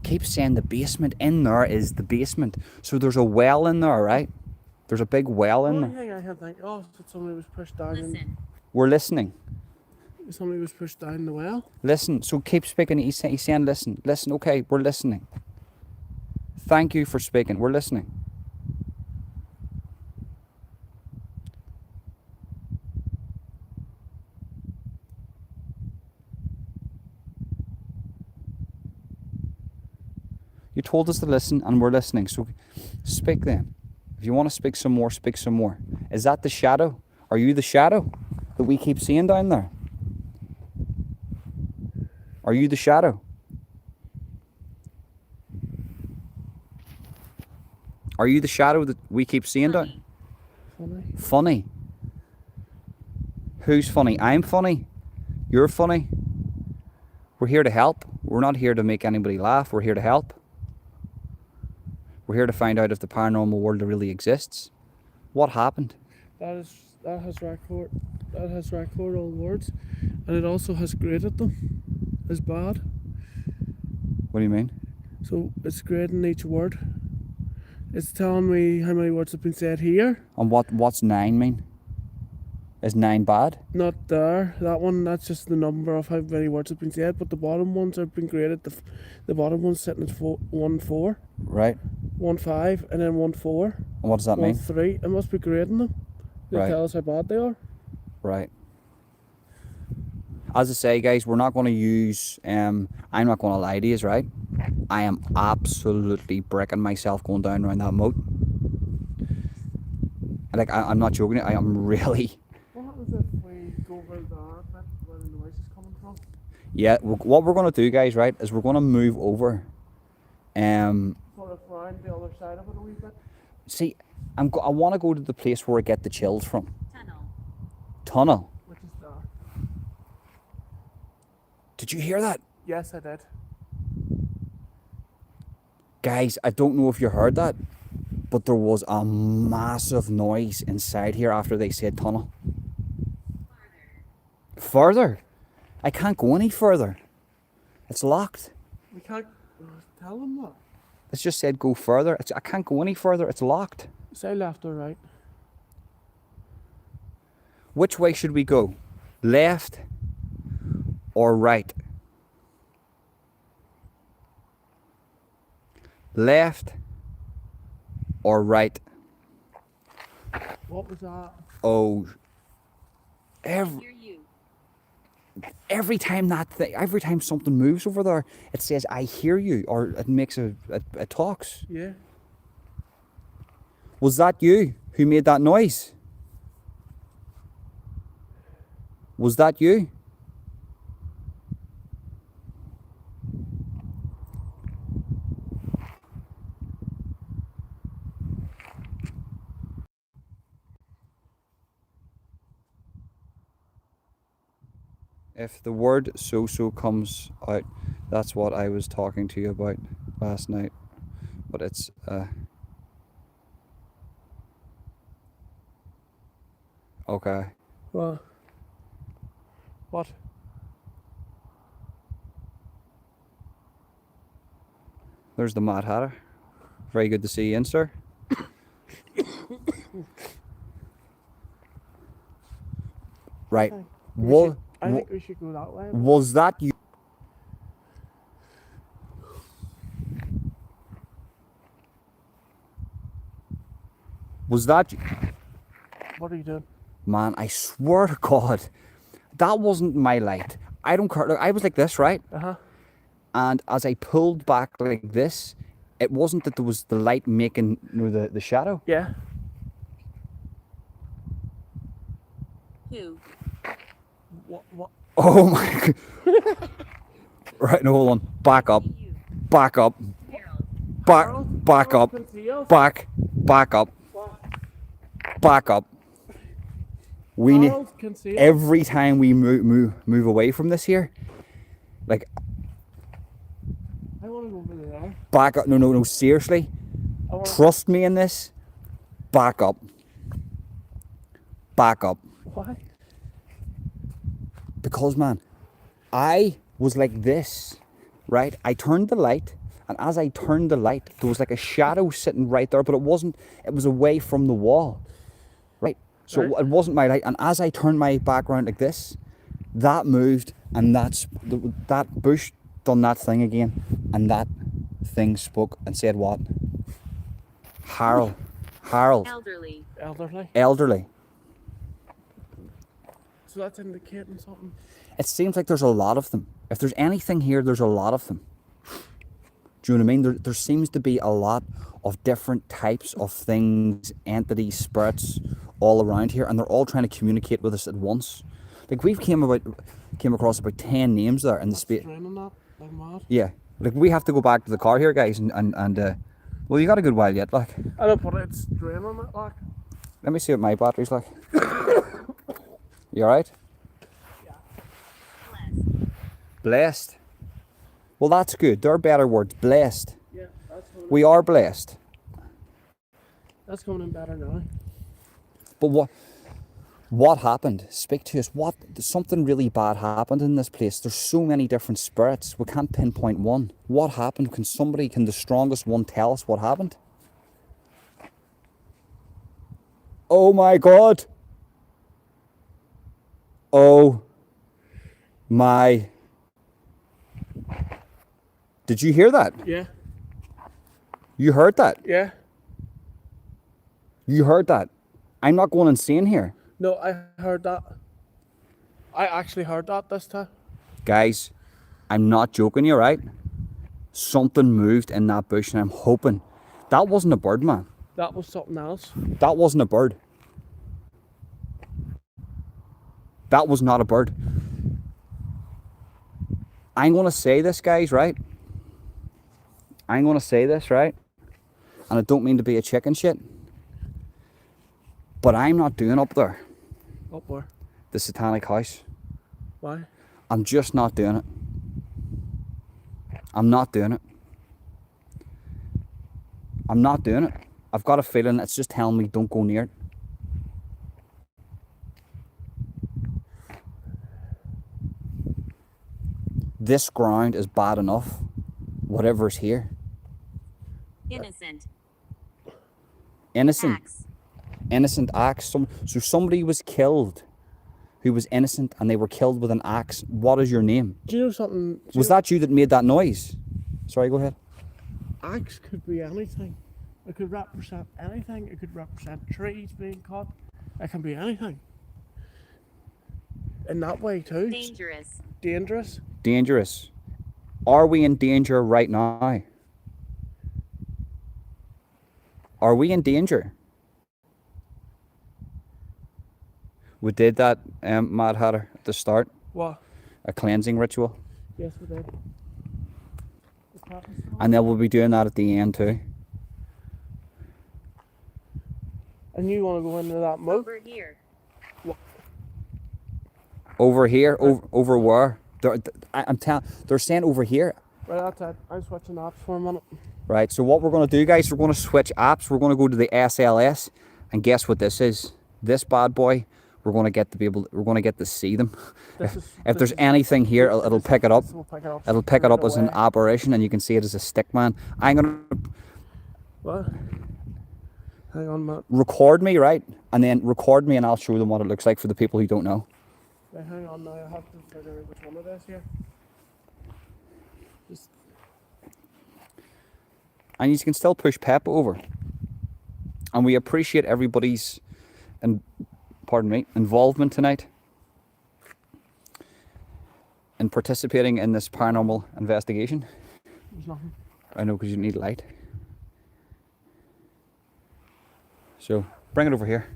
keep saying the basement. In there is the basement. So there's a well in there, right? There's a big well in The only there. thing I can think of is that somebody was pushed down. Listen. We're listening. Somebody was pushed down the well. Listen. So keep speaking. He's saying listen. Listen, okay, we're listening. Thank you for speaking. We're listening. You told us to listen and we're listening. So speak then. If you want to speak some more, speak some more. Is that the shadow? Are you the shadow that we keep seeing down there? Are you the shadow? Are you the shadow that we keep seeing down? Funny. Funny. Who's funny? I'm funny. You're funny. We're here to help. We're not here to make anybody laugh. We're here to help. We're here to find out if the paranormal world really exists. What happened? That has record all words, and it also has graded them as bad. What do you mean? So it's grading each word. It's telling me how many words have been said here. And what's 9 mean? Is 9 bad? Not there. That one, that's just the number of how many words have been said. But the bottom ones have been graded. The bottom one's sitting at 1-4, Right. 1-5, and then 1-4, And what does that mean? 1-3. It must be grading them. They Right. tell us how bad they are. Right. As I say, guys, we're not going to use. I'm not going to lie to you, right? I am absolutely bricking myself going down around that moat. Like I'm not joking. I am really. What happens if we go over there bit where the noise is coming from? Yeah. What we're going to do, guys, right, is we're going to move over. Sort of round the other side of it a wee bit. See, I want to go to the place where I get the chills from. Tunnel. Tunnel. Which is there. Did you hear that? Yes, I did. Guys, I don't know if you heard that, but there was a massive noise inside here after they said tunnel. Further? I can't go any further. It's locked. We can't tell them that. It's just said go further. I can't go any further. It's locked. Say left or right. Which way should we go? Left or right? Left or right? What was that? Oh, Hear you. every time something moves over there, it says I hear you, or it makes it talks. Yeah. Was that you who made that noise? Was that you? If the word so comes out, that's what I was talking to you about last night. But it's okay. What? There's the Mad Hatter. Very good to see you in, sir. Right. Okay. Was, I think we should go that way. was that you? Was that you? What are you doing? Man, I swear to God, that wasn't my light. I don't care. Look, I was like this, right? Uh-huh. And as I pulled back like this, it wasn't that there was the light making the shadow. Yeah. Who? What? Oh my God. Right, no, hold on. Back up. You. Back up. Harold. Back up. Can see us. Back up. Back up. We need Harold can see us. every time we move away from this here, like I want to go over there. back up. No, seriously. I want Trust me in this. Back up. Back up. Why? Because, man, I was like this, right? I turned the light, and as I turned the light, there was like a shadow sitting right there, but it wasn't, it was away from the wall, right? So Right. it wasn't my light, and as I turned my back around like this, that moved, and that bush done that thing again, and that thing spoke and said what? Harold. Elderly. Elderly. Elderly. So that's indicating something. It seems like there's a lot of them. If there's anything here, there's a lot of them. Do you know what I mean? There seems to be a lot of different types of things, entities, spirits, all around here, and they're all trying to communicate with us at once. Like we've came across about 10 names there in the space. Draining that like mad. Yeah. Like we have to go back to the car here, guys, and well, you got a good while yet, like. I don't put it's draining it like. Let me see what my battery's like. You alright? Blessed. Blessed. Well, that's good. There are better words. Blessed. Yeah, We are blessed. that's coming in better now. But what happened? Speak to us. Something really bad happened in this place. There's so many different spirits. We can't pinpoint one. What happened? Can the strongest one tell us what happened? Oh my God. Oh my. Did you hear that? Yeah. You heard that? Yeah. You heard that? I'm not going insane here. No, I heard that. I actually heard that this time. Guys, I'm not joking you, right? Something moved in that bush, and I'm hoping that wasn't a bird, man. That was something else. That wasn't a bird. That was not a bird. I'm going to say this, guys, right? I'm going to say this, right? And I don't mean to be a chicken shit, but I'm not doing up there, Up where? the Satanic house. Why? I'm just not doing it. I'm not doing it. I'm not doing it. I've got a feeling it's just telling me don't go near it. This ground is bad enough, whatever's here. Innocent. Innocent. Acts. Innocent acts. So somebody was killed who was innocent, and they were killed with an axe. What is your name? Do you know something? Was that you that made that noise? Sorry, go ahead. Axe could be anything. It could represent anything. It could represent trees being cut. It can be anything. In that way too. Dangerous. Dangerous. Dangerous. Are we in danger right now? Are we in danger? We did that, Mad Hatter, at the start. What? A cleansing ritual. Yes, we did. Is that the song? And then we'll be doing that at the end too. And you want to go into that mode? Over here. Over here? Over where? I'm telling. They're saying over here. Right, that's it. I'm switching apps for a minute. Right, so what we're going to do, guys, we're going to switch apps. We're going to go to the SLS, and guess what this is? This bad boy, we're going to get to see them. If there's anything here, it'll pick it up. We'll pick it up. It'll pick it up as an away. apparition, and you can see it as a stick man. I'm going to... What? Hang on, Matt. Record me, right? And then record me and I'll show them what it looks like for the people who don't know. Right, hang on now. I have to figure out which one it is here. Just And you can still push Pep over. And we appreciate everybody's involvement tonight in participating in this paranormal investigation. there's nothing. I know, because you need light. So bring it over here.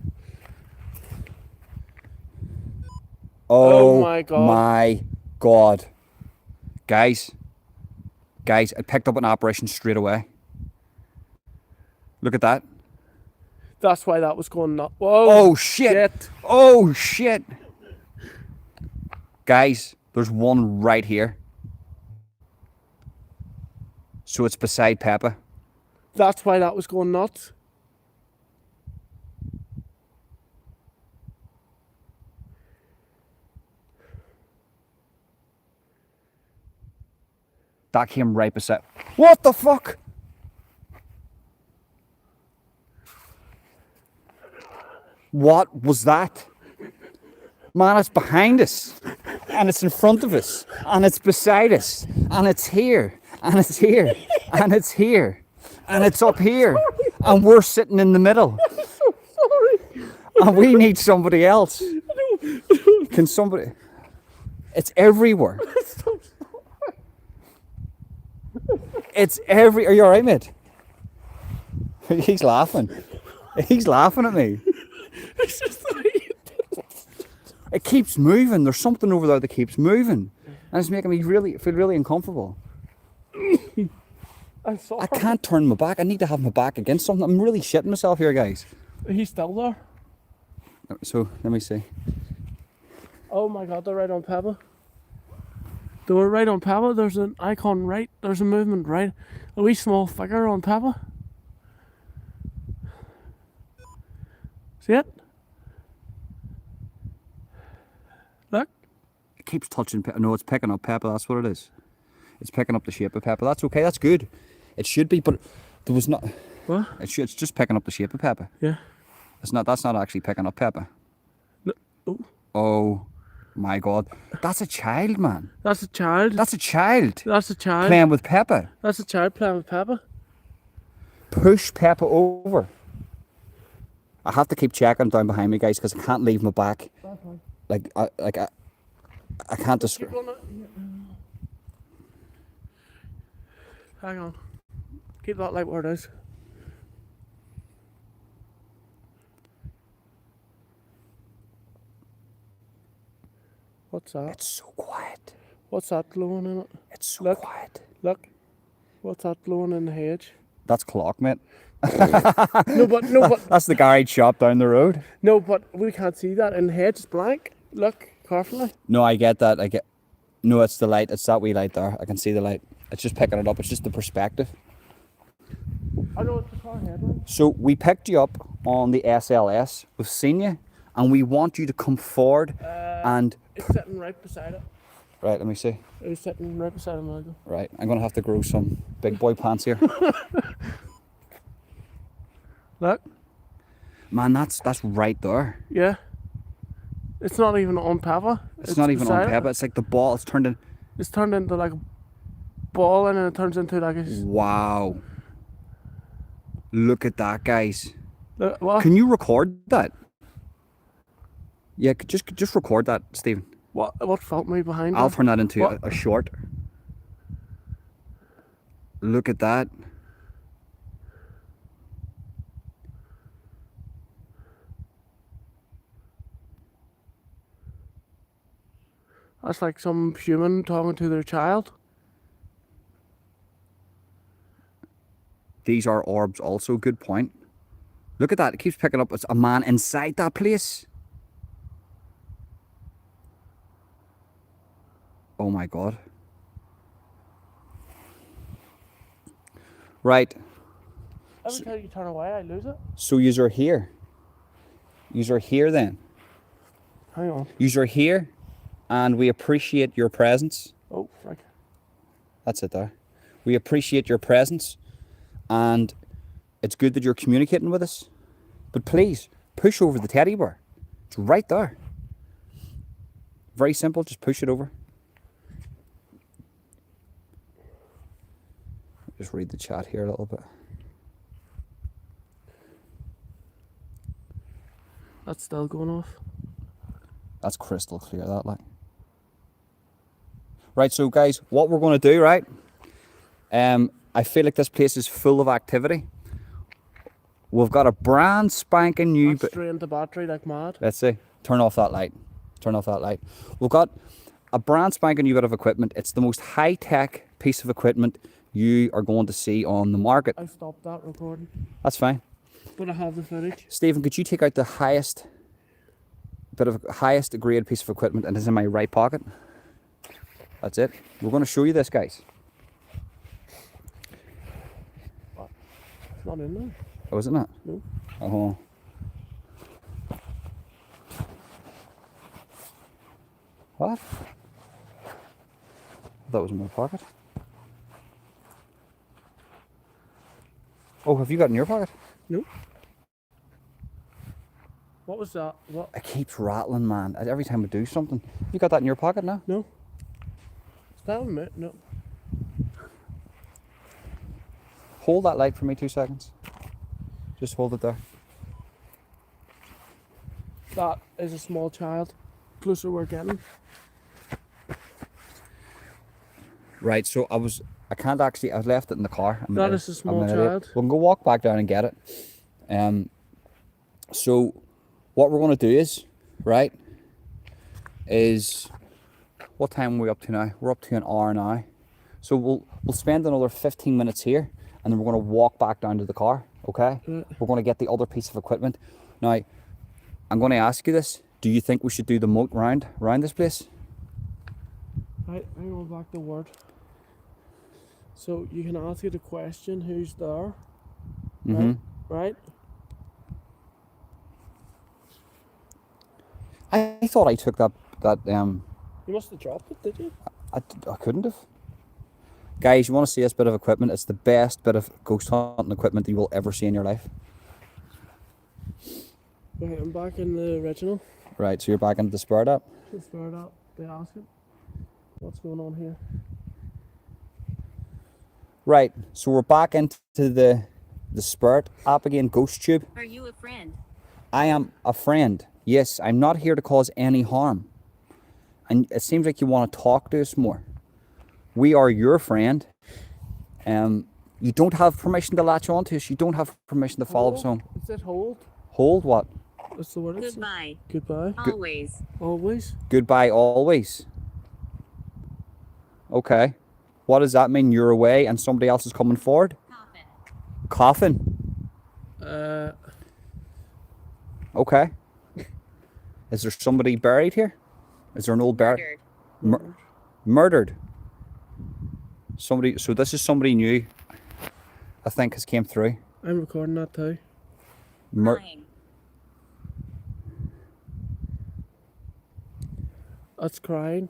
Oh my God. My God. Guys, it picked up an operation straight away. Look at that. That's why that was going nuts. Whoa. Oh shit. Shit. Oh shit. Guys, there's one right here. So it's beside Peppa. That's why that was going nuts. That came right beside. What the fuck? What was that? Man, it's behind us. And it's in front of us. And it's beside us. And it's here. And it's here. And it's here. And it's up here. And we're sitting in the middle. Sorry. And we need somebody else. Can somebody... It's everywhere. It's every... Are you alright, mate? He's laughing. He's laughing at me. It's just like... It keeps moving. There's something over there that keeps moving. And it's making me feel really uncomfortable. I'm sorry. I can't turn my back. I need to have my back against something. I'm really shitting myself here, guys. He's still there. So, let me see. Oh my God, they're right on Pebble. They were right on Pebble. There's an icon right. There's a movement right. A wee small figure on Pebble. See it? Look. It keeps touching Peppa. No, it's picking up Peppa. That's what it is. It's picking up the shape of Peppa. That's okay. That's good. It should be, but there was not... What? It's just picking up the shape of Peppa. Yeah. That's not actually picking up Peppa. No. Oh. Oh my God. That's a child, man. That's a child. That's a child. That's a child. Playing with Peppa. That's a child playing with Peppa. Push Peppa over. I have to keep checking down behind me, guys, because I can't leave my back. That's fine. I can't describe. Hang on. Keep that light where it is. What's that? It's so quiet. What's that glowing in it? It's so Look. quiet. Look. What's that glowing in the hedge? That's clock, mate. No, but That's the garage shop down the road. no, but we can't see that. And the hedge is blank. Look carefully. No, I get that. No, it's the light. It's that wee light there. I can see the light. It's just picking it up. It's just the perspective. I know it's the car headlight. So we picked you up on the SLS. We've seen you, and we want you to come forward and... It's sitting right beside it. Right, let me see. It's sitting right beside him, Michael. Right, I'm going to have to grow some big boy pants here. Look. Man, that's right there. Yeah. It's not even on Peppa. It's not even on beside it. Peppa. It's like the ball. It's turned in... It's turned into like a ball and then it turns into like a... Wow. Look at that, guys. What? Can you record that? Yeah, just record that, Stephen. What felt me behind I'll that? turn that into What? a short. Look at that. That's like some human talking to their child. These are orbs also. Good point. Look at that. It keeps picking up. It's a man inside that place. Oh my God. Right. Every time you turn away, I lose it. So yous are here. Yous are here then. Hang on. Yous are here. And we appreciate your presence. Oh, right. That's it there. We appreciate your presence. And it's good that you're communicating with us. But please, push over the teddy bear. It's right there. Very simple, just push it over. Just read the chat here a little bit. That's still going off. That's crystal clear, that like. Right, so guys, what we're going to do, right? I feel like this place is full of activity. We've got a brand spanking new... That's drained the battery like mad. Let's see. Turn off that light. Turn off that light. We've got a brand spanking new bit of equipment. It's the most high-tech piece of equipment you are going to see on the market. I stopped that recording, That's fine. but I have the footage. Stephen, could you take out the highest grade piece of equipment, and it's in my right pocket? That's it. We're going to show you this, guys. It's not in there. Oh, is it not? No. Oh. What? That was in my pocket. Oh, have you got it in your pocket? No. What was that? What? It keeps rattling, man. Every time we do something. You got that in your pocket now? No. Is that on it? No. Hold that light for me 2 seconds. Just hold it there. That is a small child. Closer we're getting. Right, so I left it in the car. That is a small idiot. child. We can go walk back down and get it. So what we're going to do is, right, is, what time are we up to now? We're up to an hour now. So we'll spend another 15 minutes here, and then we're going to walk back down to the car, okay? We're going to get the other piece of equipment. Now, I'm going to ask you this. Do you think we should do the moat round this place? Right, I'm going back to Word. So you can ask it a question, who's there? Mm-hmm. Right? I thought I took that You must have dropped it, did you? I couldn't have. Guys, you want to see this bit of equipment? It's the best bit of ghost hunting equipment that you will ever see in your life. Okay, I'm back in the original. Right, so you're back into the Spirit app. Just start up. They ask it. What's going on here? Right, so we're back into the Spirit app again, Ghost Tube. Are you a friend? I am a friend. Yes, I'm not here to cause any harm. And it seems like you want to talk to us more. We are your friend. You don't have permission to latch on to us. You don't have permission to follow us home. It said hold. Hold what? That's the word. Goodbye. Goodbye. Always. Always. Goodbye always. Okay. What does that mean? You're away and somebody else is coming forward? Coffin. Coffin? Okay. Is there somebody buried here? Is there an old buried? Murdered. Murdered. Somebody. So this is somebody new. I think has came through. I'm recording that too. Crying. That's crying.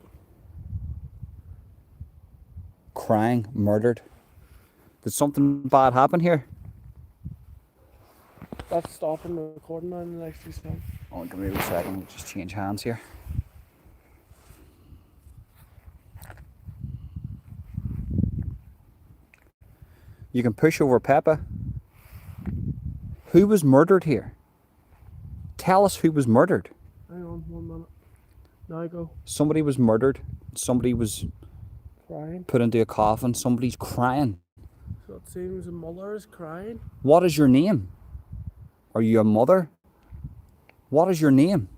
Crying. Murdered. Did something bad happen here? That's stopping the recording now in the next few seconds. Oh, give me a second. We'll just change hands here. You can push over Peppa. Who was murdered here? Tell us who was murdered. Hang on 1 minute. Now I go. Somebody was murdered. Somebody was Crying. put into a coffin. Somebody's crying. So it seems the mother is crying. What is your name? Are you a mother? What is your name?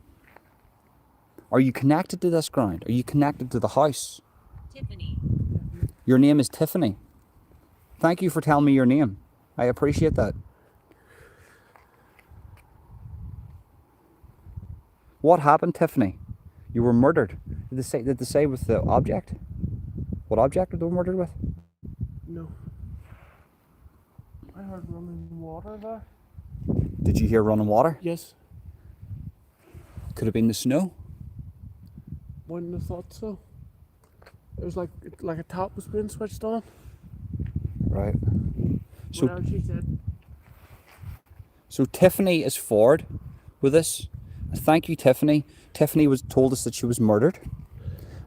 Are you connected to this ground? Are you connected to the house? Tiffany. Your name is Tiffany. Thank you for telling me your name. I appreciate that. What happened, Tiffany? You were murdered. Did they say with the object? What object were they murdered with? No. I heard running water there. Did you hear running water? Yes. Could have been the snow. Wouldn't have thought so. It was like a tap was being switched on. Right. So Whatever she said. So Tiffany is forward with this. Thank you, Tiffany. Tiffany told us that she was murdered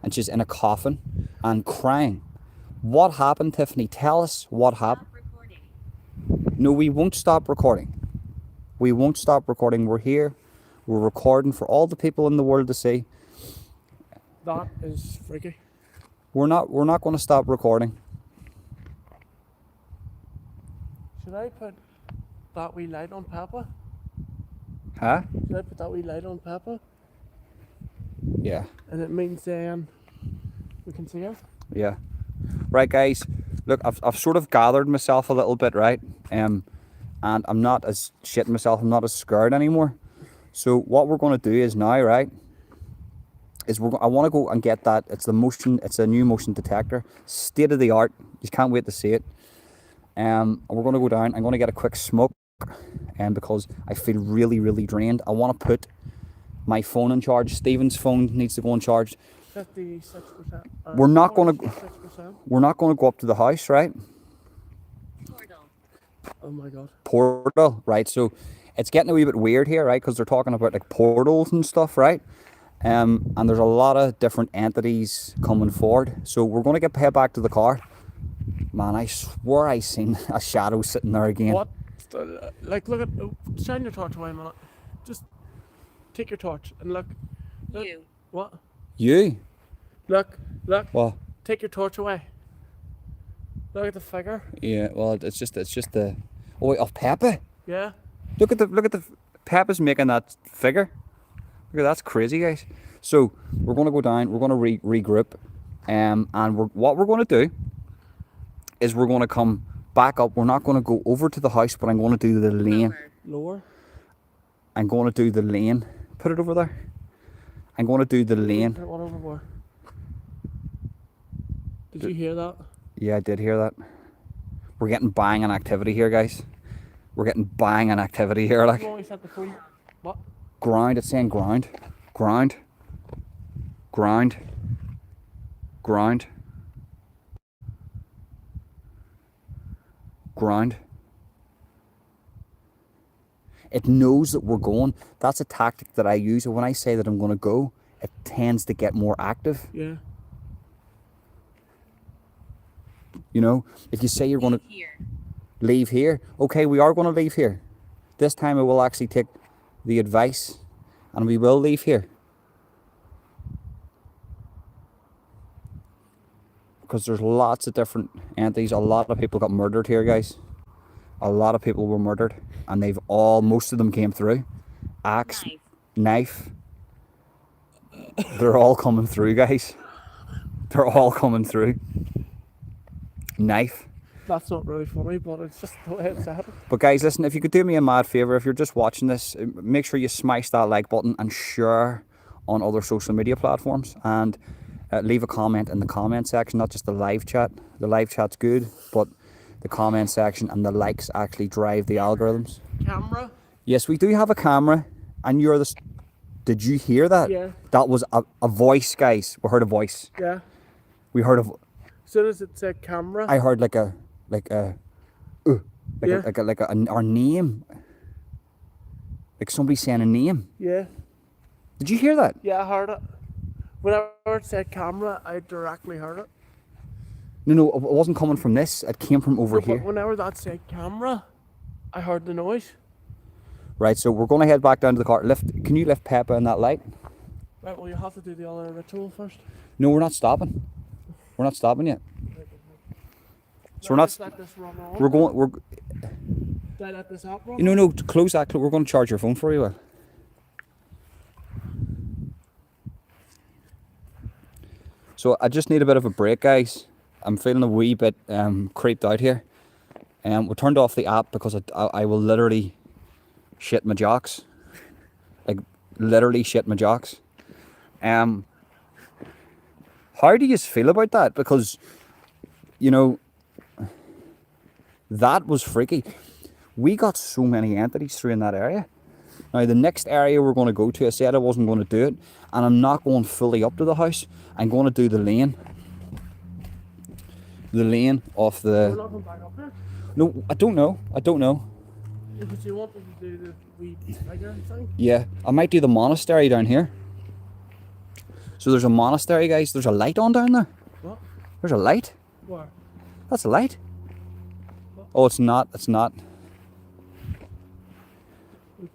and she's in a coffin and crying. What happened, Tiffany? Tell us what happened. Stop recording. No, we won't stop recording. We won't stop recording. We're here. We're recording for all the people in the world to see. That is freaky. We're not going to stop recording. Should I put that wee light on Papa? Huh? Should I put that wee light on Papa? Yeah. And it means then we can see it? Yeah. Right, guys. Look, I've sort of gathered myself a little bit, right? And I'm not as shitting myself. I'm not as scared anymore. So what we're going to do is now, right? I want to go and get that. It's a new motion detector, state of the art. You can't wait to see it. We're going to go down. I'm going to get a quick smoke, because I feel really, really drained. I want to put my phone in charge. Stephen's phone needs to go in charge. 56%. We're not going to. 6%. We're not going to go up to the house, right? Portal. Oh my god. Portal, right? So it's getting a wee bit weird here, right? Because they're talking about like portals and stuff, right? And there's a lot of different entities coming forward. So we're going to head back to the car. Man, I swear I seen a shadow sitting there again. What? Like, look at. Shine your torch away a minute. Just take your torch and look. You. What? You? Look. What? Take your torch away. Look at the figure. Yeah. Well, it's just the. Oh wait, of Peppa. Yeah. Look at the Peppa's making that figure. Look at that's crazy, guys. So we're going to go down. We're going to regroup, and what we're going to do is we're going to come back up. We're not going to go over to the house, but I'm going to do the lane. Lower. I'm going to do the lane. Put it over there. I'm going to do the lane. Put one over more. Did you hear that? Yeah, I did hear that. We're getting banging activity here, guys. We're getting banging activity here, like. You always had the phone. What? Ground, it's saying ground. Ground. Ground. Ground. Ground. It knows that we're going. That's a tactic that I use. And when I say that I'm going to go, it tends to get more active. Yeah. You know, if you say you're going to Here. leave here, okay, we are going to leave here. This time I will actually take the advice and we will leave here. Because there's lots of different entities. A lot of people got murdered here, guys. A lot of people were murdered and most of them came through. Axe, knife. They're all coming through, guys. They're all coming through. Knife. That's not really funny, but it's just the way it's said. But guys, listen, if you could do me a mad favour, if you're just watching this, make sure you smash that like button and share on other social media platforms, and leave a comment in the comment section, not just the live chat. The live chat's good, but the comment section and the likes actually drive the algorithms. Camera? Yes, we do have a camera, and you're the... Did you hear that? Yeah. That was a voice, guys. We heard a voice. Yeah. We heard a... As soon as it said camera. I heard our name. Like somebody saying a name. Yeah. Did you hear that? Yeah, I heard it. Whenever it said camera, I directly heard it. No, it wasn't coming from this. It came from over No, here. but whenever that said camera, I heard the noise. Right, so we're going to head back down to the car. Can you lift Peppa in that light? Right, well, you have to do the other ritual first. No, we're not stopping. We're not stopping yet. So we're not. Let this run on. We're going. Did I let this app run? No, close that. We're going to charge your phone for you. So I just need a bit of a break, guys. I'm feeling a wee bit creeped out here. We turned off the app because I will literally shit my jocks. Like literally shit my jocks. How do you feel about that? Because, you know, that was freaky. We got so many entities through in that area. Now, the next area we're going to go to, I said I wasn't going to do it, and I'm not going fully up to the house. I'm going to do the lane. The lane of We're the... not going back up there. No, I don't know. Because you wanted to do the wee bigger thing. Yeah, I might do the monastery down here. So there's a monastery, guys. There's a light on down there. What? There's a light. Where? That's a light. What? Oh, it's not. It's not. Oh, jeez.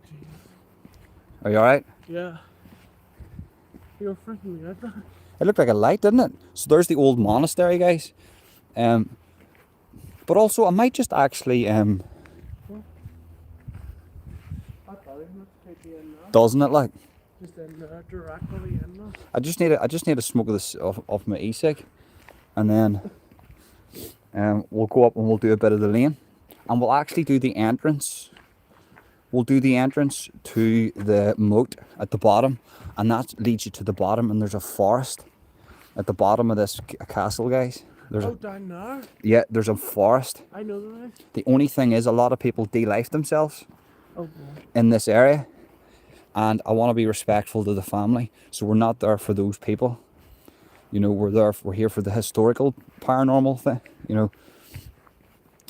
Are you alright? Yeah. You're freaking me out there. It looked like a light, didn't it? So there's the old monastery, guys. But also I might just actually I thought it was creepy in there. doesn't it like? Just in there, directly in there. I just need a smoke of this off my e-cig, and then we'll go up and we'll do a bit of the lane, and we'll actually do the entrance. We'll do the entrance to the moat at the bottom, and that leads you to the bottom, and there's a forest at the bottom of this castle, guys. Oh, down there? Yeah, there's a forest. I know that. The only thing is, a lot of people de-life themselves Oh, boy. in this area, and I want to be respectful to the family, so we're not there for those people. You know, we're here for the historical paranormal thing, you know,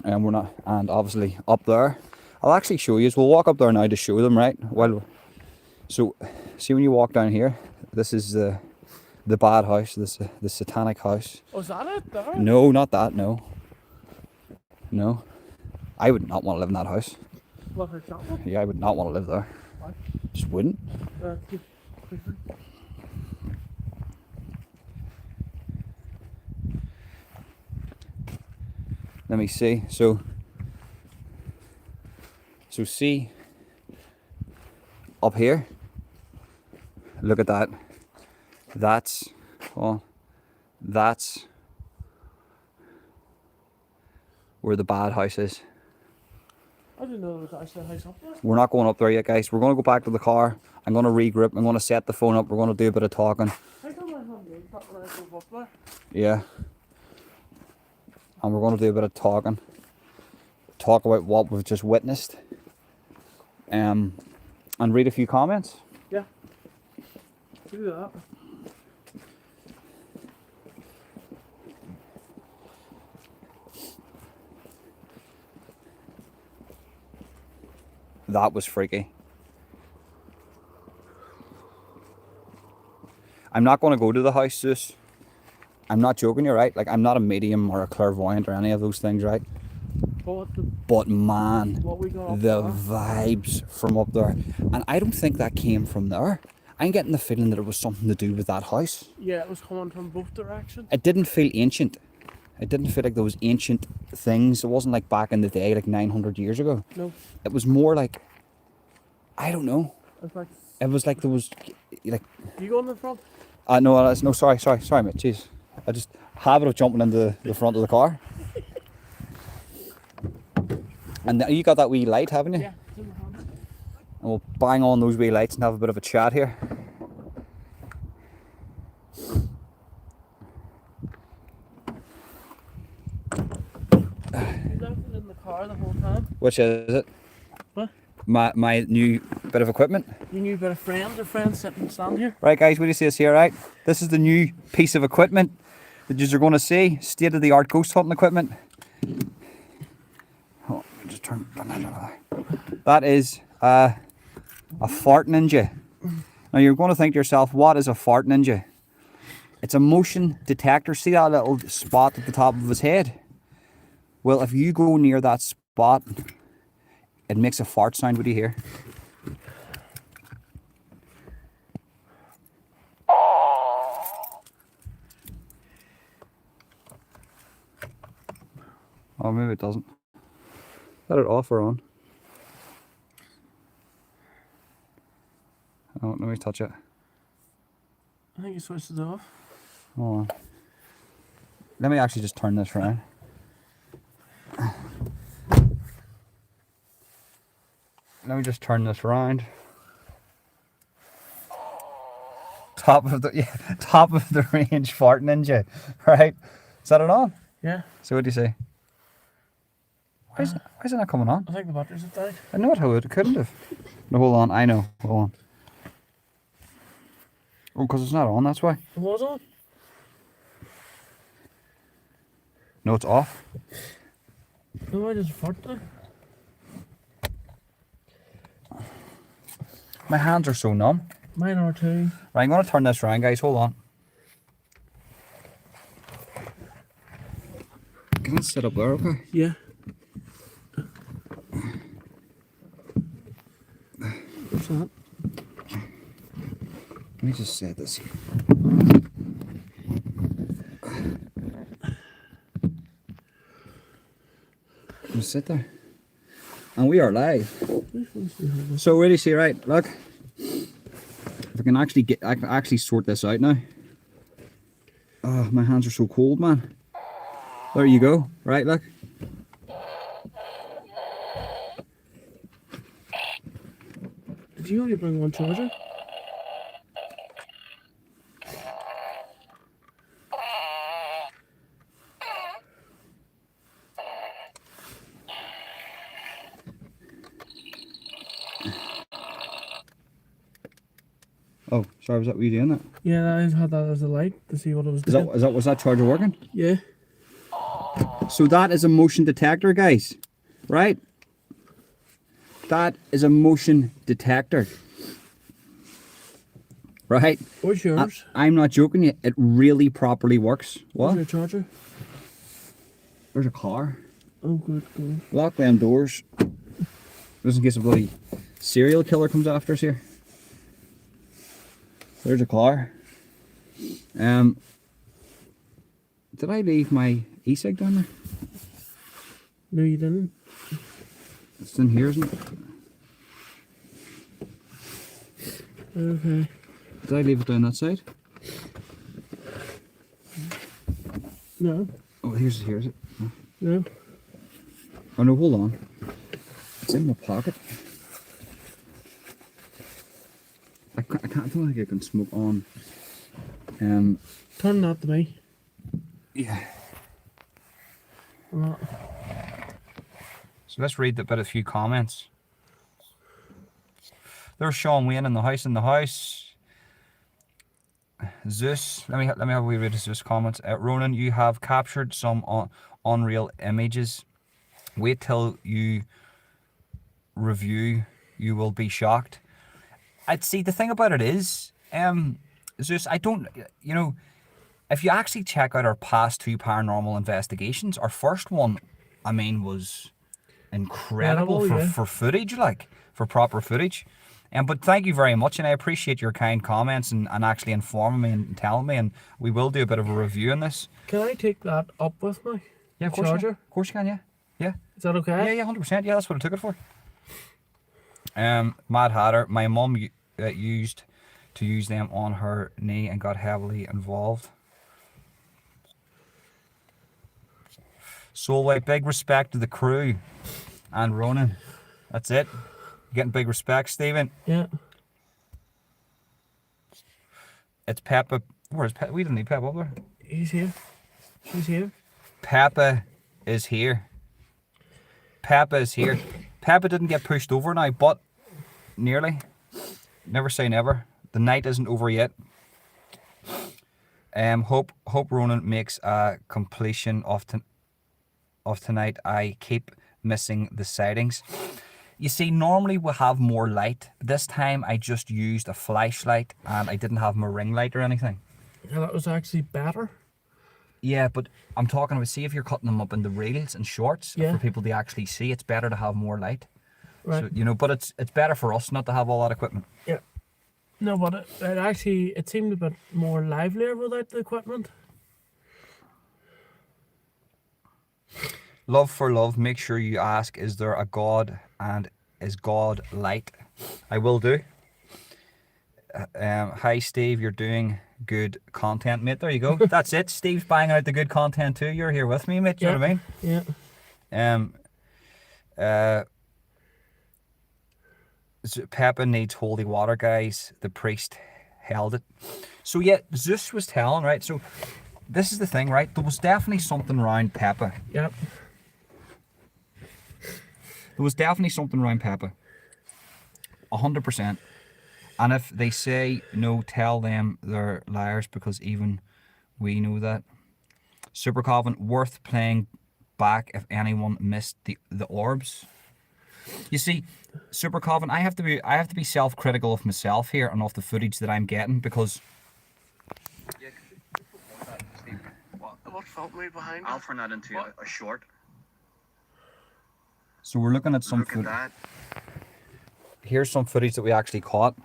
and we're not. And obviously up there, I'll actually show you. We'll walk up there now to show them, right? So see, when you walk down here, this is the bad house, the satanic house. Oh, is that it there? No, not that. No, I would not want to live in that house. What, for example? Yeah, I would not want to live there. Why? Just wouldn't. Keep creeping. Let me see. So see up here. Look at that. That's where the bad house is. I didn't know there was actually a house up there. We're not going up there yet, guys. We're going to go back to the car. I'm going to regroup. I'm going to set the phone up. We're going to do a bit of talking. How come I haven't been that when I drove up there? Yeah. And we're going to do a bit of talking. Talk about what we've just witnessed. And read a few comments. Yeah. Do that. That was freaky. I'm not going to go to the house, Zeus. I'm not joking, you're right. Like, I'm not a medium or a clairvoyant or any of those things, right? But man, what we got up the there. vibes from up there. And I don't think that came from there. I'm getting the feeling that it was something to do with that house. Yeah, it was coming from both directions. It didn't feel ancient. It didn't feel like those ancient things. It wasn't like back in the day, like 900 years ago. No. It was more like, I don't know. It's like, It was like there was, like, you go in the front? no, sorry, mate, jeez. I just habit of jumping into the front of the car. And you got that wee light, haven't you? Yeah, it's in the front. And we'll bang on those wee lights and have a bit of a chat here. You left it in the car the whole time? Which is it? What? My new bit of equipment. You knew about a friend, your friend sitting stand here? Right, guys, what do you see us here, right? This is the new piece of equipment that you're going to see. State-of-the-art ghost hunting equipment. Oh, let me just turn that is a fart ninja. Now you're going to think to yourself, what is a fart ninja? It's a motion detector. See that little spot at the top of his head? Well, if you go near that spot, it makes a fart sound. What do you hear? Oh, maybe it doesn't. Let it off or on? Oh, let me touch it. I think you switched it off. Hold on. Let me actually just turn this around. Let me just turn this around. Top of the range fart ninja, right? Is that it on? Yeah. So what do you say? Why is it not coming on? I think the batteries have died. I know it couldn't have. No, hold on. I know. Hold on. Oh, because it's not on. That's why. It was on? No, it's off. No, I just fart there. My hands are so numb. Mine are too. Right, I'm going to turn this around, guys. Hold on. Can I sit up there, okay? Yeah. What's that? Let me just set this here. Can sit there? And we are live. So really see, right, look. If I can actually I can actually sort this out now. Oh, my hands are so cold, man. There you go. Right, look. Did you only bring one charger? Oh, sorry, was that were you doing that? Yeah, I had that as a light to see what it was Is doing. was that charger working? Yeah. So that is a motion detector, guys. Right? That is a motion detector. Right? Where's yours? I'm not joking you. It really properly works. What? Where's your charger? There's a car. Oh, good, good. Lock them doors. Just in case a bloody serial killer comes after us here. There's a car. Did I leave my e-cig down there? No, you didn't. It's in here, isn't it? Okay. Did I leave it down that side? No. Oh, here's it. No. No. Oh no, hold on. It's in my pocket. I don't think I can smoke on. Turn that to me. Yeah. What? So let's read a few comments. There's Sean Wayne in the house. Zeus, let me have a wee read of Zeus comments. Ronan, you have captured some unreal images. Wait till you review, you will be shocked. I'd see the thing about it is, Zeus, I don't, you know, if you actually check out our past 2 paranormal investigations, our first one, I mean, was incredible for footage, like, for proper footage. But thank you very much, and I appreciate your kind comments and actually informing me and telling me, and we will do a bit of a review on this. Can I take that up with me? Yeah, of course charger? you can. Of course you can, yeah. Yeah. Is that okay? Yeah, 100%. Yeah, that's what I took it for. Mad Hatter, my mum used to use them on her knee and got heavily involved. Solway, big respect to the crew and Ronan. That's it. Getting big respect, Stephen. Yeah. It's Peppa. Where's Peppa? We didn't need Peppa up there. He's here. She's here. Peppa is here. Peppa is here. Peppa didn't get pushed over now, but nearly. Never say never. The night isn't over yet. Hope Ronan makes a completion of tonight. I keep missing the sightings. You see, normally we'll have more light. This time I just used a flashlight and I didn't have my ring light or anything. Yeah, that was actually better. Yeah, but I'm talking about, see if you're cutting them up into reels and shorts for people to actually see, it's better to have more light. Right. So, you know, but it's better for us not to have all that equipment. Yeah. No, but it actually, it seemed a bit more livelier without the equipment. Love for love, make sure you ask, is there a God and is God light? I will do. Hi Steve, you're doing good content, mate. There you go. That's it. Steve's banging out the good content too. You're here with me, mate. You know what I mean? Yeah. Peppa needs holy water, guys. The priest held it. So yeah, Zeus was telling, right? So this is the thing, right? There was definitely something around Peppa. Yep. There was definitely something around Peppa. 100%. And if they say no, tell them they're liars, because even we know that. Super Calvin, worth playing back if anyone missed the orbs. You see, Super Coven, I have to be self-critical of myself here and of the footage that I'm getting because. What felt me behind? I'll turn that into What? a short. So we're looking at some Look at that. Here's some footage that we actually caught.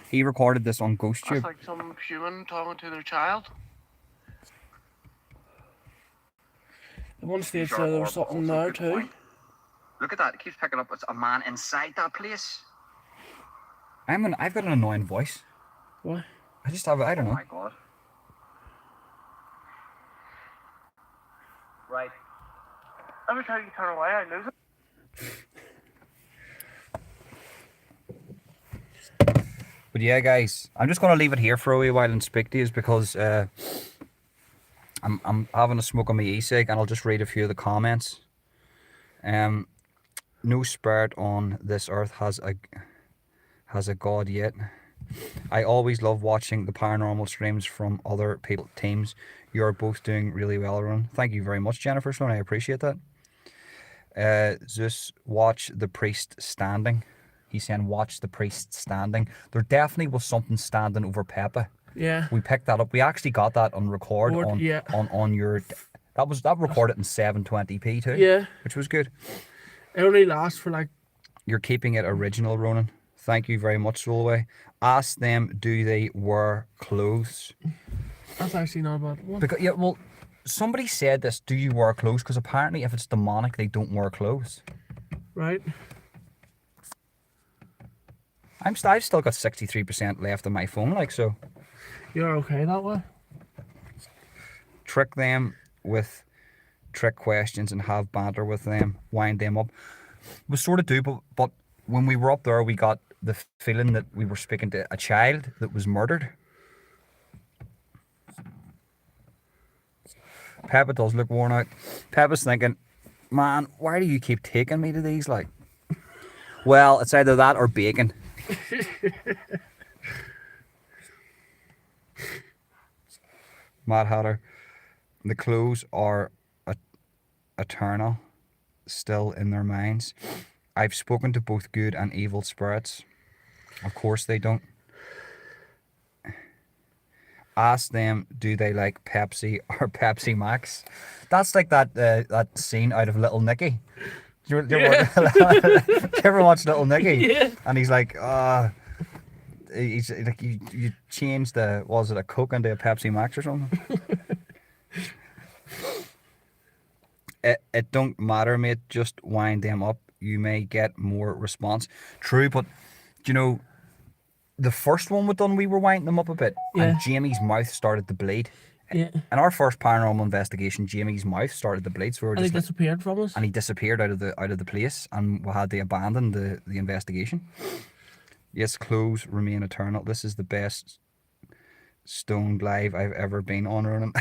He recorded this on That's GhostTube. like some human talking to their child. At one stage there was something there too. Look at that. It keeps picking up. It's a man inside that place. I've got an annoying voice. What? I just have I don't Oh know. my god. Right. Every time you turn away, I lose it. But yeah, guys, I'm just gonna leave it here for a wee while and speak to you because I'm having a smoke on my e-cig and I'll just read a few of the comments. No spirit on this earth has a god yet. I always love watching the paranormal streams from other people teams. You're both doing really well, everyone. Thank you very much, Jennifer Sloan. I appreciate that. Zeus, watch the priest standing. He's saying watch the priest standing. There definitely was something standing over Peppa. Yeah. We picked that up. We actually got that on record Yeah. on your. That recorded in 720p too. Yeah. Which was good. It only lasts for like. You're keeping it original, Ronan. Thank you very much, Solway. Ask them, do they wear clothes? That's actually not a bad one. Because yeah, well, somebody said this. Do you wear clothes? Because apparently, if it's demonic, they don't wear clothes. Right. I've still got 63% left on my phone, like so. You're okay that way. Trick them with trick questions and have banter with them. Wind them up. We sort of do, but when we were up there, we got the feeling that we were speaking to a child that was murdered. Peppa does look worn out. Peppa's thinking, man, why do you keep taking me to these? Like, well, it's either that or bacon. Mad Hatter, the clothes are eternal, still in their minds. I've spoken to both good and evil spirits. Of course they don't. Ask them, do they like Pepsi or Pepsi Max? That's like that scene out of Little Nicky. Do you ever watch Little Nicky? Yeah. And he's like, he's like, you changed was it a Coke into a Pepsi Max or something? It don't matter, mate. Just wind them up. You may get more response. True, but you know, the first one we done, we were winding them up a bit, Yeah. and Jamie's mouth started to bleed. Yeah. In our first paranormal investigation, Jamie's mouth started to bleed, so we were And he just like, disappeared from us. and he disappeared out of the place, and we had to abandon the investigation. Yes, clothes remain eternal. This is the best stoned live I've ever been on, Ronan.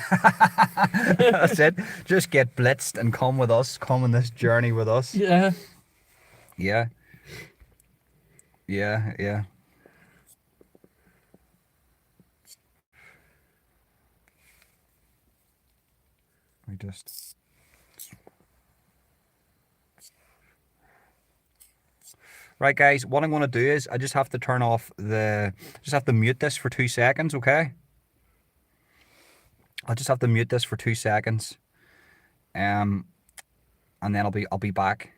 That's it. Just get blitzed and come with us. Come on this journey with us. Yeah. Yeah. Yeah, yeah. We just... Right, guys, what I'm going to do is I just have to turn off just have to mute this for 2 seconds, okay? I'll just have to mute this for 2 seconds. And then I'll be back.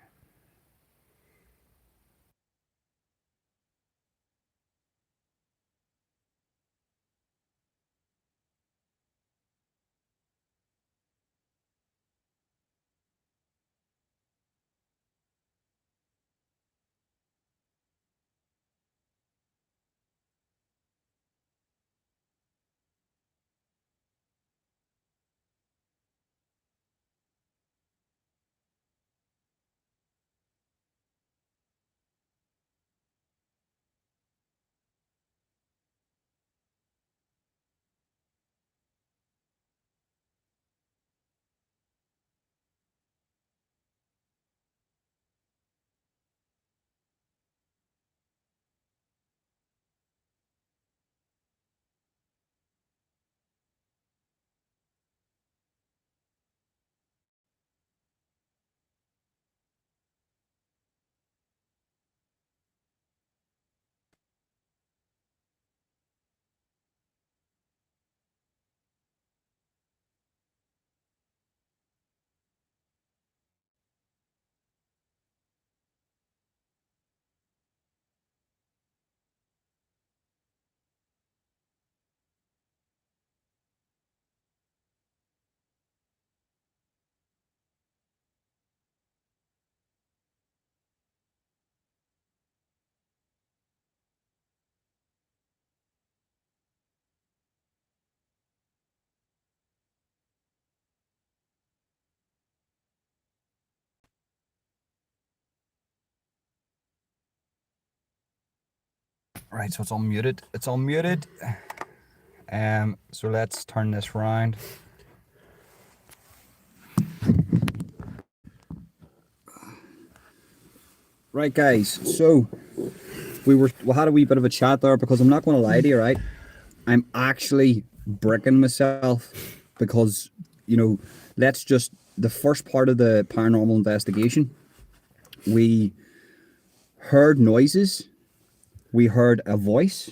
Right, so it's unmuted. It's unmuted. So let's turn this round. Right, guys. So we had a wee bit of a chat there because I'm not going to lie to you, right? I'm actually bricking myself because, you know, the first part of the paranormal investigation, we heard noises, we heard a voice.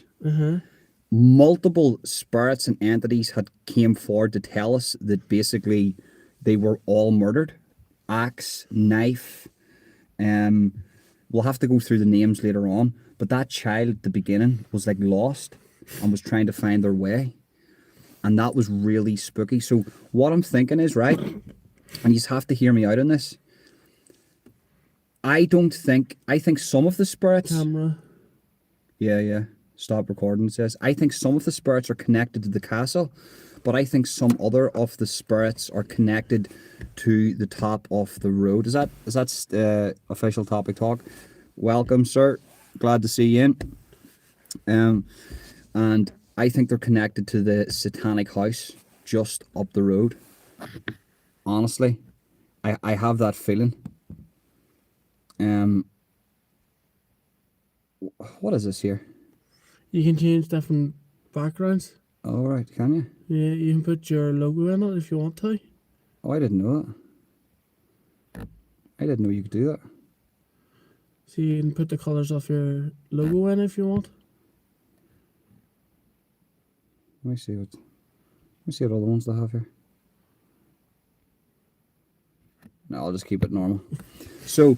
Multiple spirits and entities had came forward to tell us that basically they were all murdered. Axe, knife. We'll have to go through the names later on. But that child at the beginning was like lost and was trying to find their way. And that was really spooky. So what I'm thinking is, right, and you have to hear me out on this. I think some of the spirits. Camera. Yeah. Stop recording, it says. I think some of the spirits are connected to the castle, but I think some other of the spirits are connected to the top of the road. Is that official topic talk? Welcome, sir. Glad to see you in. And I think they're connected to the Satanic house just up the road. Honestly, I have that feeling. What is this here? You can change different backgrounds. All right, can you? Yeah, you can put your logo in it if you want to. Oh, I didn't know that. I didn't know you could do that. So you can put the colours of your logo in if you want. Let me see what other ones they have here. No, I'll just keep it normal. So,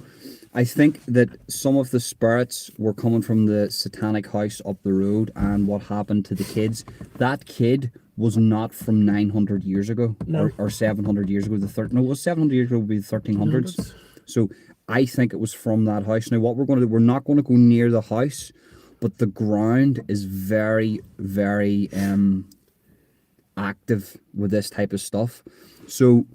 I think that some of the spirits were coming from the Satanic house up the road, and what happened to the kids. That kid was not from 900 years ago, No. or 700 years ago. It was 700 years ago, would be the 1300s. So, I think it was from that house. Now, what we're going to do, we're not going to go near the house, but the ground is very, very active with this type of stuff. So,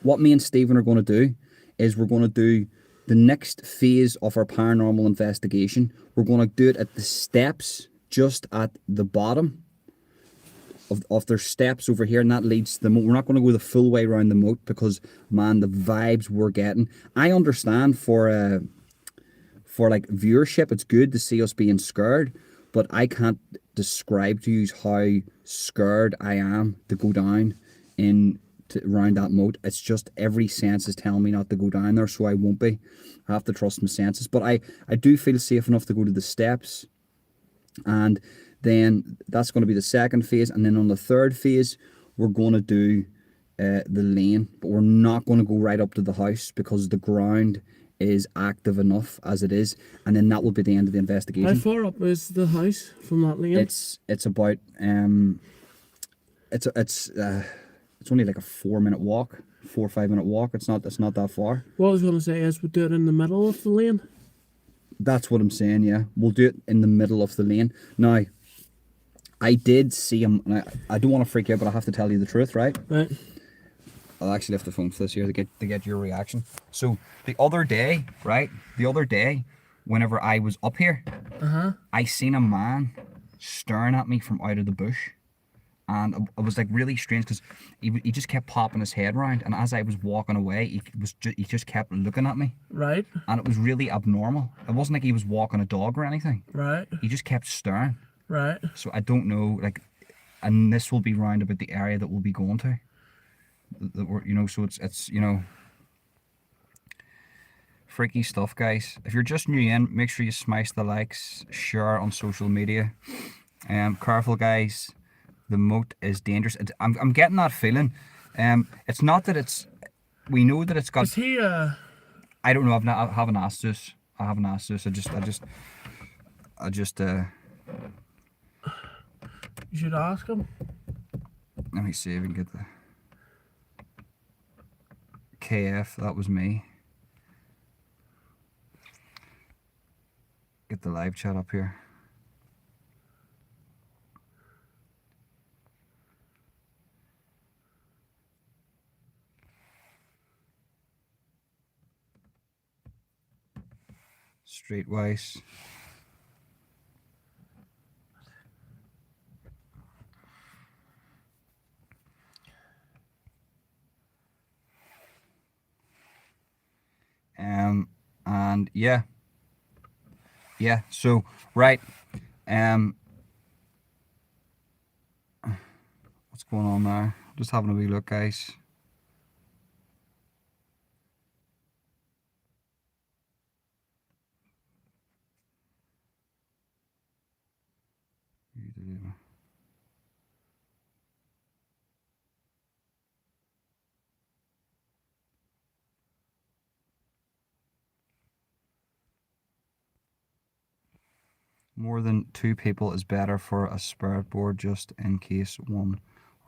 what me and Stephen are going to do is we're going to do the next phase of our paranormal investigation. We're going to do it at the steps just at the bottom of their steps over here, and that leads to the moat. We're not going to go the full way around the moat because, man, the vibes we're getting. I understand for like viewership, it's good to see us being scared, but I can't describe to you how scared I am to go down around that moat. It's just every sense is telling me not to go down there, so I won't be. I have to trust my senses, but I do feel safe enough to go to the steps, and then that's going to be the second phase, and then on the third phase we're going to do the lane, but we're not going to go right up to the house because the ground is active enough as it is, and then that will be the end of the investigation. How far up is the house from that lane? It's about it's only like a 4-minute walk, 4 or 5 minute walk. It's not that far. What I was going to say is we do it in the middle of the lane. That's what I'm saying, yeah. We'll do it in the middle of the lane. Now, I did see him, and I don't want to freak you out, but I have to tell you the truth, right? Right. I'll actually lift the phone for this here to get your reaction. So, the other day, right? Whenever I was up here, I seen a man staring at me from out of the bush. And it was like really strange because he just kept popping his head around, and as I was walking away, he just kept looking at me. Right. And it was really abnormal. It wasn't like he was walking a dog or anything. Right. He just kept staring. Right. So I don't know, like, and this will be round about the area that we'll be going to. So it's freaky stuff, guys. If you're just new in, make sure you smash the likes, share on social media. Careful, guys. The moat is dangerous. I'm getting that feeling. It's not that it's. We know that it's got. Is he I don't know. I haven't asked this. I just. You should ask him. Let me see if we can get the. KF. That was me. Get the live chat up here. Streetwise. And yeah, so right, what's going on there? Just having a wee look, guys. More than 2 people is better for a spirit board, just in case 1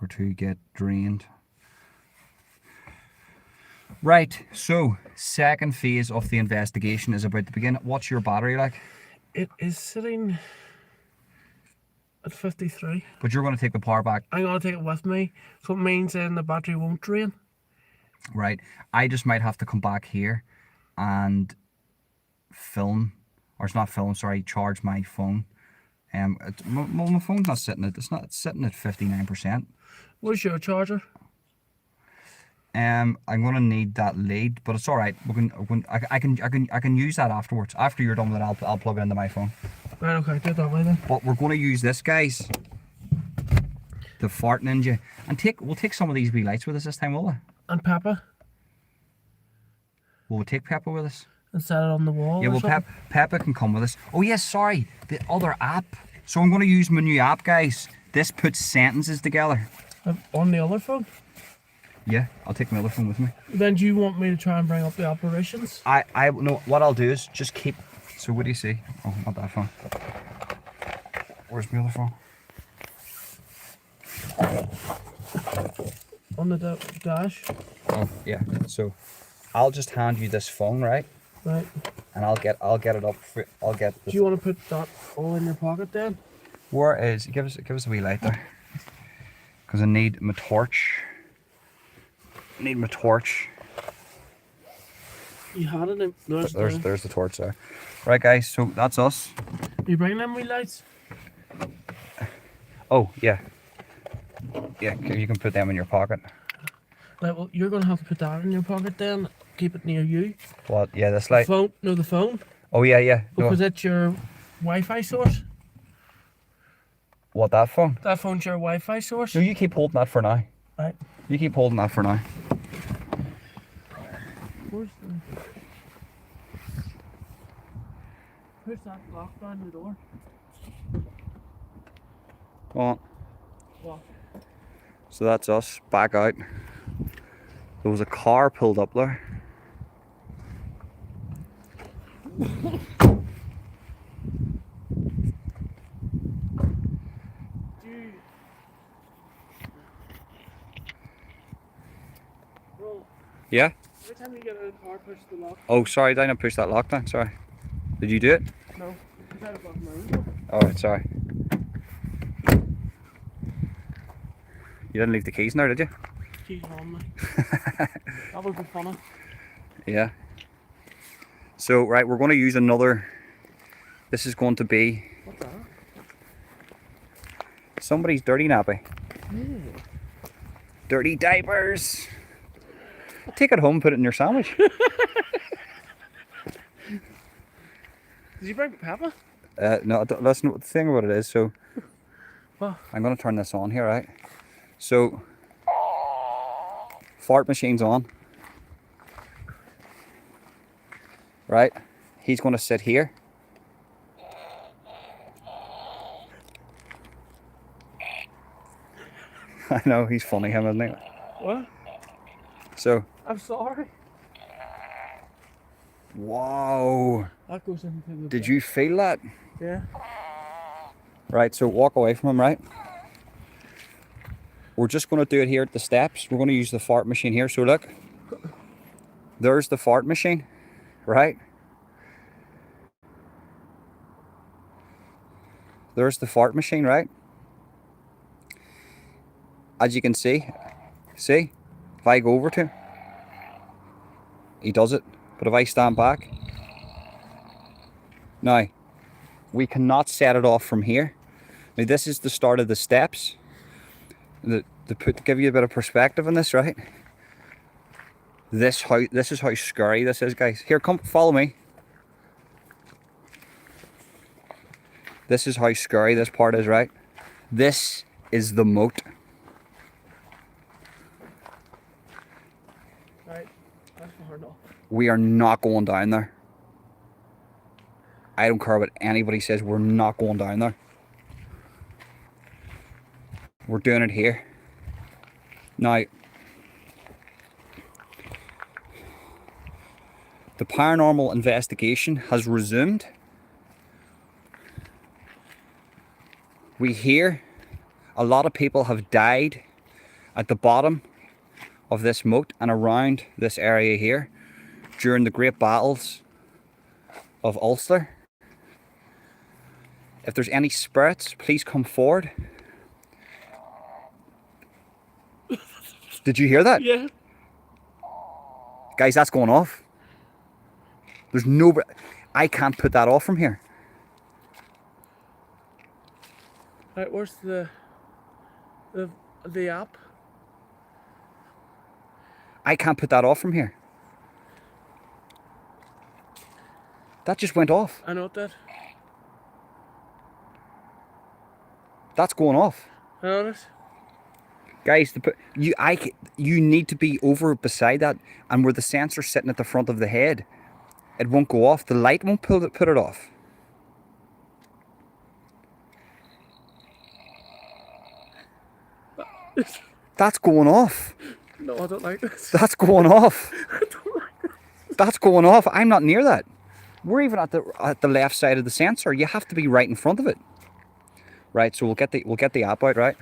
or 2 get drained. Right, so second phase of the investigation is about to begin. What's your battery like? It is sitting at 53. But you're going to take the power back. I'm gonna take it with me, so it means then the battery won't drain. Right, I just might have to come back here and film, or it's not film, sorry, charge my phone. My phone's not sitting at, it's sitting at 59%. Where's your charger? I'm gonna need that lead, but it's all right. I can use that afterwards. After you're done with it, I'll plug it into my phone. Right, okay, do it that way then. But we're gonna use this, guys, the fart ninja, and we'll take some of these wee lights with us this time, will we? And Peppa, Will we take Peppa with us? and set it on the wall. Yeah, or well, something. Peppa can come with us. Oh yes, sorry, the other app. So I'm gonna use my new app, guys. This puts sentences together. On the other phone. Yeah, I'll take my other phone with me. Then do you want me to try and bring up the operations? I no. What I'll do is just keep. So what do you see? Oh, not that phone. Where's my other phone? On the dash. Oh yeah. So I'll just hand you this phone, right? Right. And I'll get it up. I'll get. Do you want to put that all in your pocket then? Where is? Give us a wee light there. Because I need my torch. Need my torch. You had it in. There's the torch there. Right, guys. So that's us. Are you bringing them wee lights? Oh yeah. Yeah, you can put them in your pocket. Right, well, you're going to have to put that in your pocket then. Keep it near you. What? Yeah, this light. Phone? No, the phone. Oh yeah, yeah. No. Because it's your Wi-Fi source. What, that phone? That phone's your Wi-Fi source. No, you keep holding that for now. Right. You keep holding that for now. Where's that lock down the door? Go on. What? So that's us back out. There was a car pulled up there. Bro, Yeah? every time you get out of the car, push the lock. Oh, sorry, I didn't push that lock down. Sorry. Did you do it? No, I'm trying to block my own. Oh, sorry. You didn't leave the keys in there, did you? Keys on me. That would be funny. Yeah. So, right, we're going to use another. This is going to be What's that? somebody's dirty nappy. Dirty diapers. Take it home, put it in your sandwich. Did you bring Peppa? No, listen, the thing about it is, so What? I'm going to turn this on here, right? So, fart machine's on. Right? He's going to sit here. I know, he's funny, him, isn't he? What? So, I'm sorry. whoa. That goes into the. Did you feel that? Yeah. Right, so walk away from him, right? We're just going to do it here at the steps. We're going to use the fart machine here. So look, there's the fart machine, right? There's the fart machine, right? As you can see, if I go over to him, he does it. But if I stand back, now, we cannot set it off from here. Now this is the start of the steps. To give you a bit of perspective on this, right? This is how scary this is, guys. Here, come, follow me. This is how scary this part is, right? This is the moat. Right. That's far enough. We are not going down there. I don't care what anybody says, we're not going down there. We're doing it here. Now, the paranormal investigation has resumed. We hear a lot of people have died at the bottom of this moat and around this area here during the great battles of Ulster. If there's any spirits, please come forward. Did you hear that? Yeah. Guys, that's going off. There's no... I can't put that off from here. Right, where's the app? I can't put that off from here. That just went off. I know what that. That's going off. I know it. Guys, you need to be over beside that, and where the sensor's sitting at the front of the head, it won't go off. The light won't put it off. That's going off. No, I don't like this. That's going off. I don't like this. That's going off. I'm not near that. We're even at the left side of the sensor. You have to be right in front of it. Right, so we'll get the app out, right?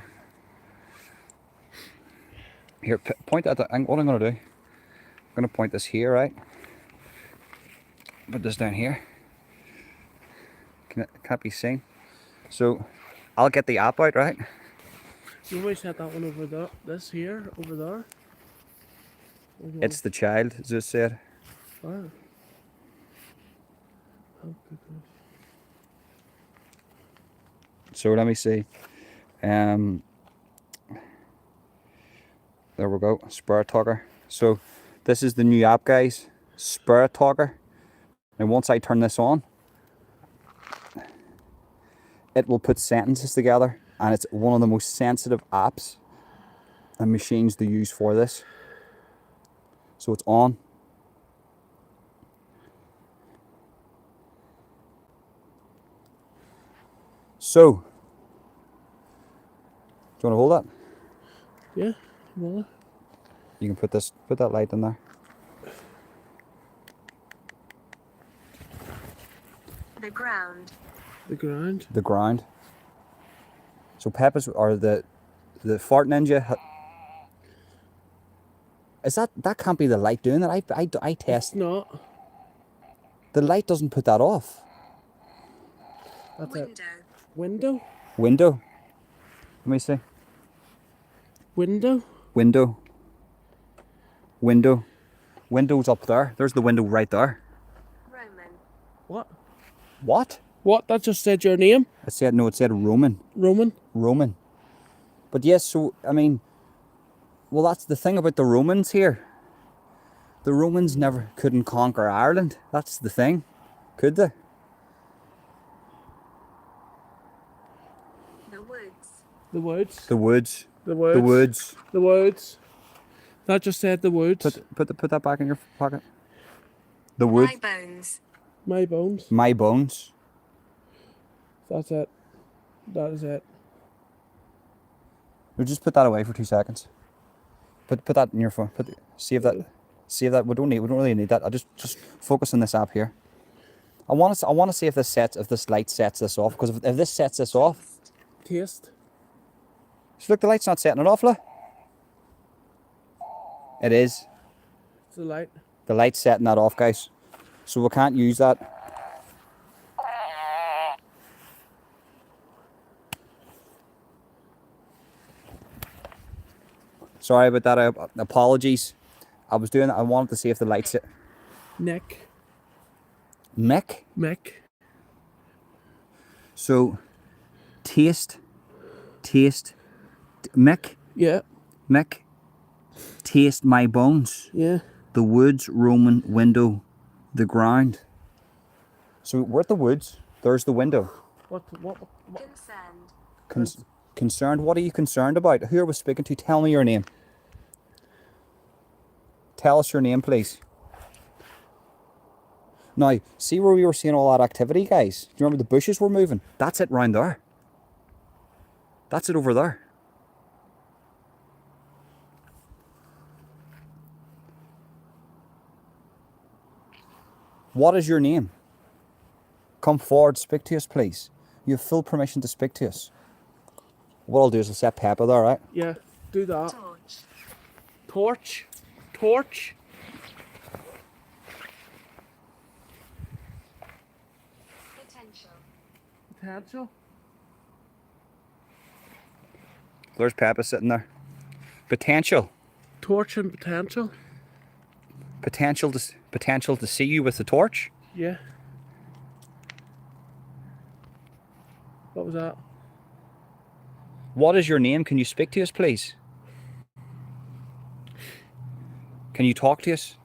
Here, point at what I'm going to do. I'm going to point this here, right? Put this down here. Can't be seen. So, I'll get the app out, right? You always set that one over there. This here, over there. It's the child, as I said. Wow. Oh, goodness. So let me see. There we go, Spirit Talker. So this is the new app, guys, Spirit Talker. And once I turn this on, it will put sentences together, and it's one of the most sensitive apps and machines to use for this. So it's on. So, do you want to hold that? Yeah, well. You can put that light in there. The ground. The ground. The ground. So Peppa's, or the fart ninja. Is that can't be the light doing that? I test. It's not. The light doesn't put that off. That's Window. it. Window. Window. Let me see. Window. Window. Window. Window's up there. There's the window right there. Roman. What? What? What? That just said your name. It said Roman. Roman. Roman. But yes, so I mean, well, that's the thing about the Romans here. The Romans never couldn't conquer Ireland. That's the thing. Could they? The woods. The woods. The woods. The woods. The woods. The woods. That just said the woods. Put that back in your pocket. The woods. My bones. My bones. My bones. That's it. That is it. We'll just put that away for 2 seconds. Put that in your phone. See if that. We don't really need that. I just focus on this app here. I want to see if this light sets this off, because if this sets this off, Taste. so look, the light's not setting it off, look. It is. It's the light. The light's setting that off, guys. So we can't use that. Sorry about that. Apologies. I was doing that. I wanted to see if the lights. Neck. Mick. Mick. So, taste. Mick. Yeah. Mick. Taste my bones. Yeah. The woods, Roman, window, the ground. So we're at the woods. There's the window. What? Concerned. Concerned? What are you concerned about? Who are we speaking to? Tell me your name. Tell us your name, please. Now, see where we were seeing all that activity, guys? Do you remember the bushes were moving? That's it round there. That's it over there. What is your name? Come forward, speak to us, please. You have full permission to speak to us. What I'll do is I'll set Peppa there, right? Yeah, do that. Torch. Torch. Torch. Potential. Potential. There's Peppa sitting there. Potential. Torch and potential. Potential to see you with the torch. Yeah. What was that? What is your name? Can you speak to us, please? Can you talk to us?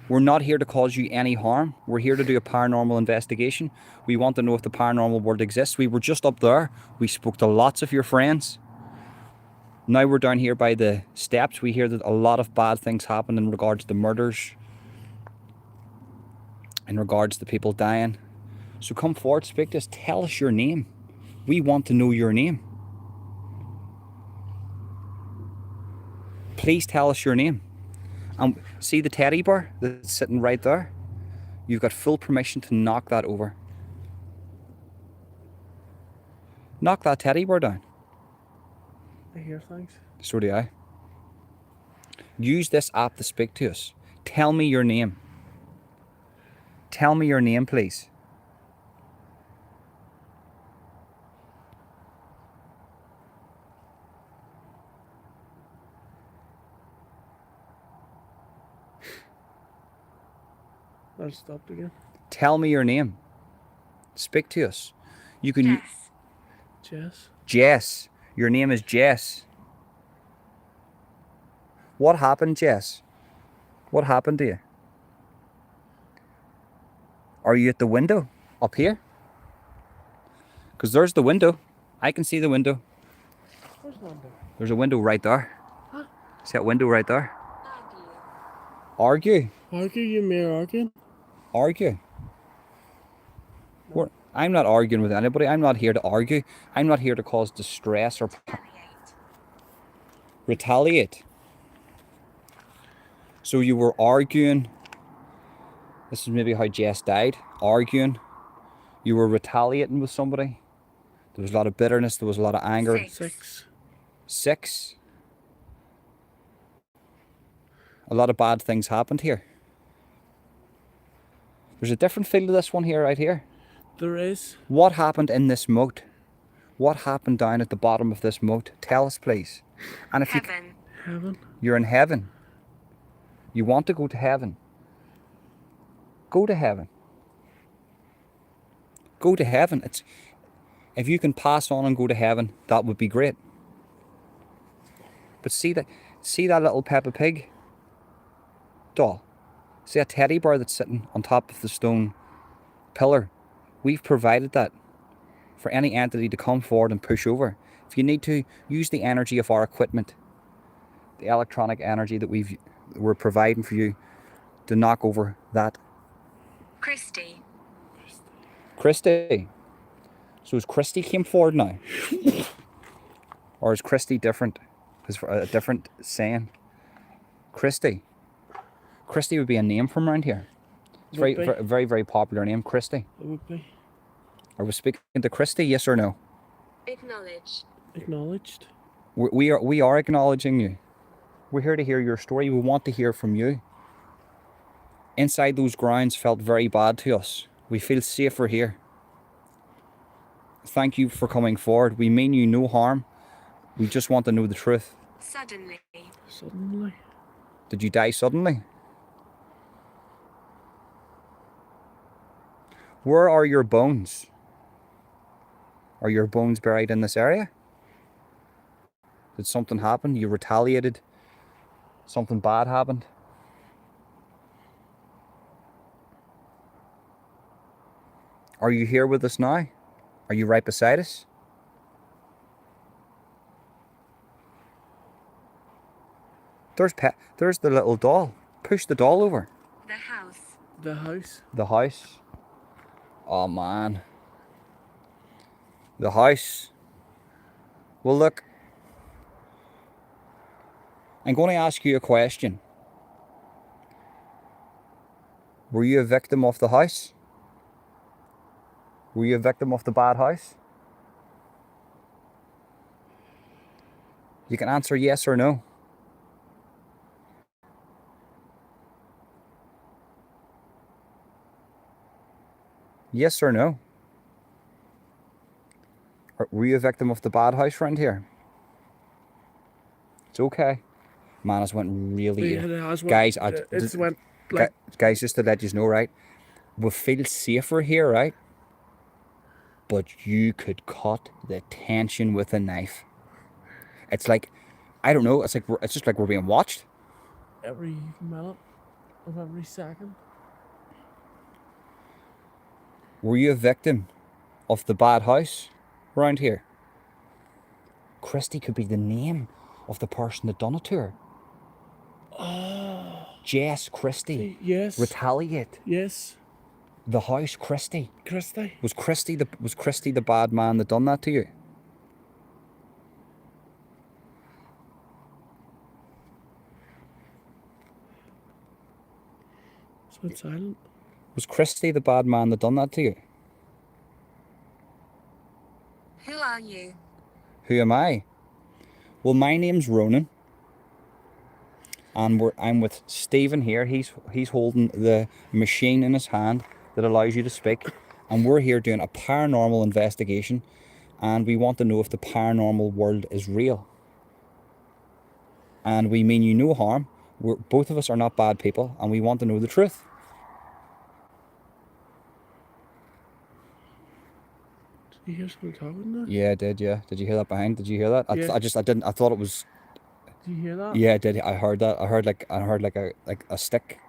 We're not here to cause you any harm. We're here to do a paranormal investigation. We want to know if the paranormal world exists. We were just up there. We spoke to lots of your friends. Now we're down here by the steps. We hear that a lot of bad things happen in regards to murders, in regards to people dying. So come forward, speak to us, tell us your name. We want to know your name. Please tell us your name. And see the teddy bear that's sitting right there? You've got full permission to knock that over. Knock that teddy bear down. I hear things. So do I. Use this app to speak to us. Tell me your name. Tell me your name, please. That stopped again. Tell me your name. Speak to us. You can. Jess. Jess. Jess. Your name is Jess. What happened, Jess? What happened to you? Are you at the window up here? Because there's the window. I can see the window. Where's London? There's a window right there. Huh? See that window right there? Argue. Argue. Argue, you mere arguing? Argue. I'm not arguing with anybody. I'm not here to argue. I'm not here to cause distress or retaliate. So you were arguing. This is maybe how Jess died. Arguing. You were retaliating with somebody. There was a lot of bitterness. There was a lot of anger. 6. 6. A lot of bad things happened here. There's a different feel to this one here, right here. There is. What happened in this moat? What happened down at the bottom of this moat? Tell us, please. And if Heaven. Heaven. you're in heaven, you want to go to heaven, go to heaven. Go to heaven. If you can pass on and go to heaven, that would be great. But see that little Peppa Pig doll? See a teddy bear that's sitting on top of the stone pillar? We've provided that for any entity to come forward and push over. If you need to, use the energy of our equipment, the electronic energy that we're providing for you to knock over that. Christy. Christy. So is Christy came forward now? Or is Christy different? Is a different saying? Christy. Christy would be a name from around here. It's a very, very popular name, Christy. It would be. Are we speaking to Christy, yes or no? Acknowledge. Acknowledged. We are acknowledging you. We're here to hear your story. We want to hear from you. Inside those grounds felt very bad to us. We feel safer here. Thank you for coming forward. We mean you no harm. We just want to know the truth. Suddenly. Suddenly. Did you die suddenly? Where are your bones? Are your bones buried in this area? Did something happen? You retaliated? Something bad happened? Are you here with us now? Are you right beside us? There's the little doll. Push the doll over. The house. The house. The house. Oh man. The house. Well look. I'm going to ask you a question. Were you a victim of the house? Were you a victim of the bad house? You can answer yes or no. Yes or no? Were you a victim of the bad house round here? It's okay. Man, it's went really... Yeah, it has Guys, it's went like guys, just to let you know, right? We feel safer here, right? But you could cut the tension with a knife. It's like, I don't know, it's just like we're being watched. every minute of every second. Were you a victim of the bad house around here? Christy could be the name of the person that done it to her. Oh, Jess Christie. yes. Retaliate. Yes. The house Christie. Christy. Was Christie the bad man that done that to you? It's went silent. Was Christie the bad man that done that to you? Who are you? Who am I? Well, my name's Ronan. And I'm with Stephen here. He's holding the machine in his hand that allows you to speak. And we're here doing a paranormal investigation. And we want to know if the paranormal world is real. And we mean you no harm. Both of us are not bad people. And we want to know the truth. Did you hear someone talking there? Yeah, I did, yeah. Did you hear that behind? Did you hear that? Yeah. I thought it was... Did you hear that? Yeah, I did. I heard that. I heard like a stick.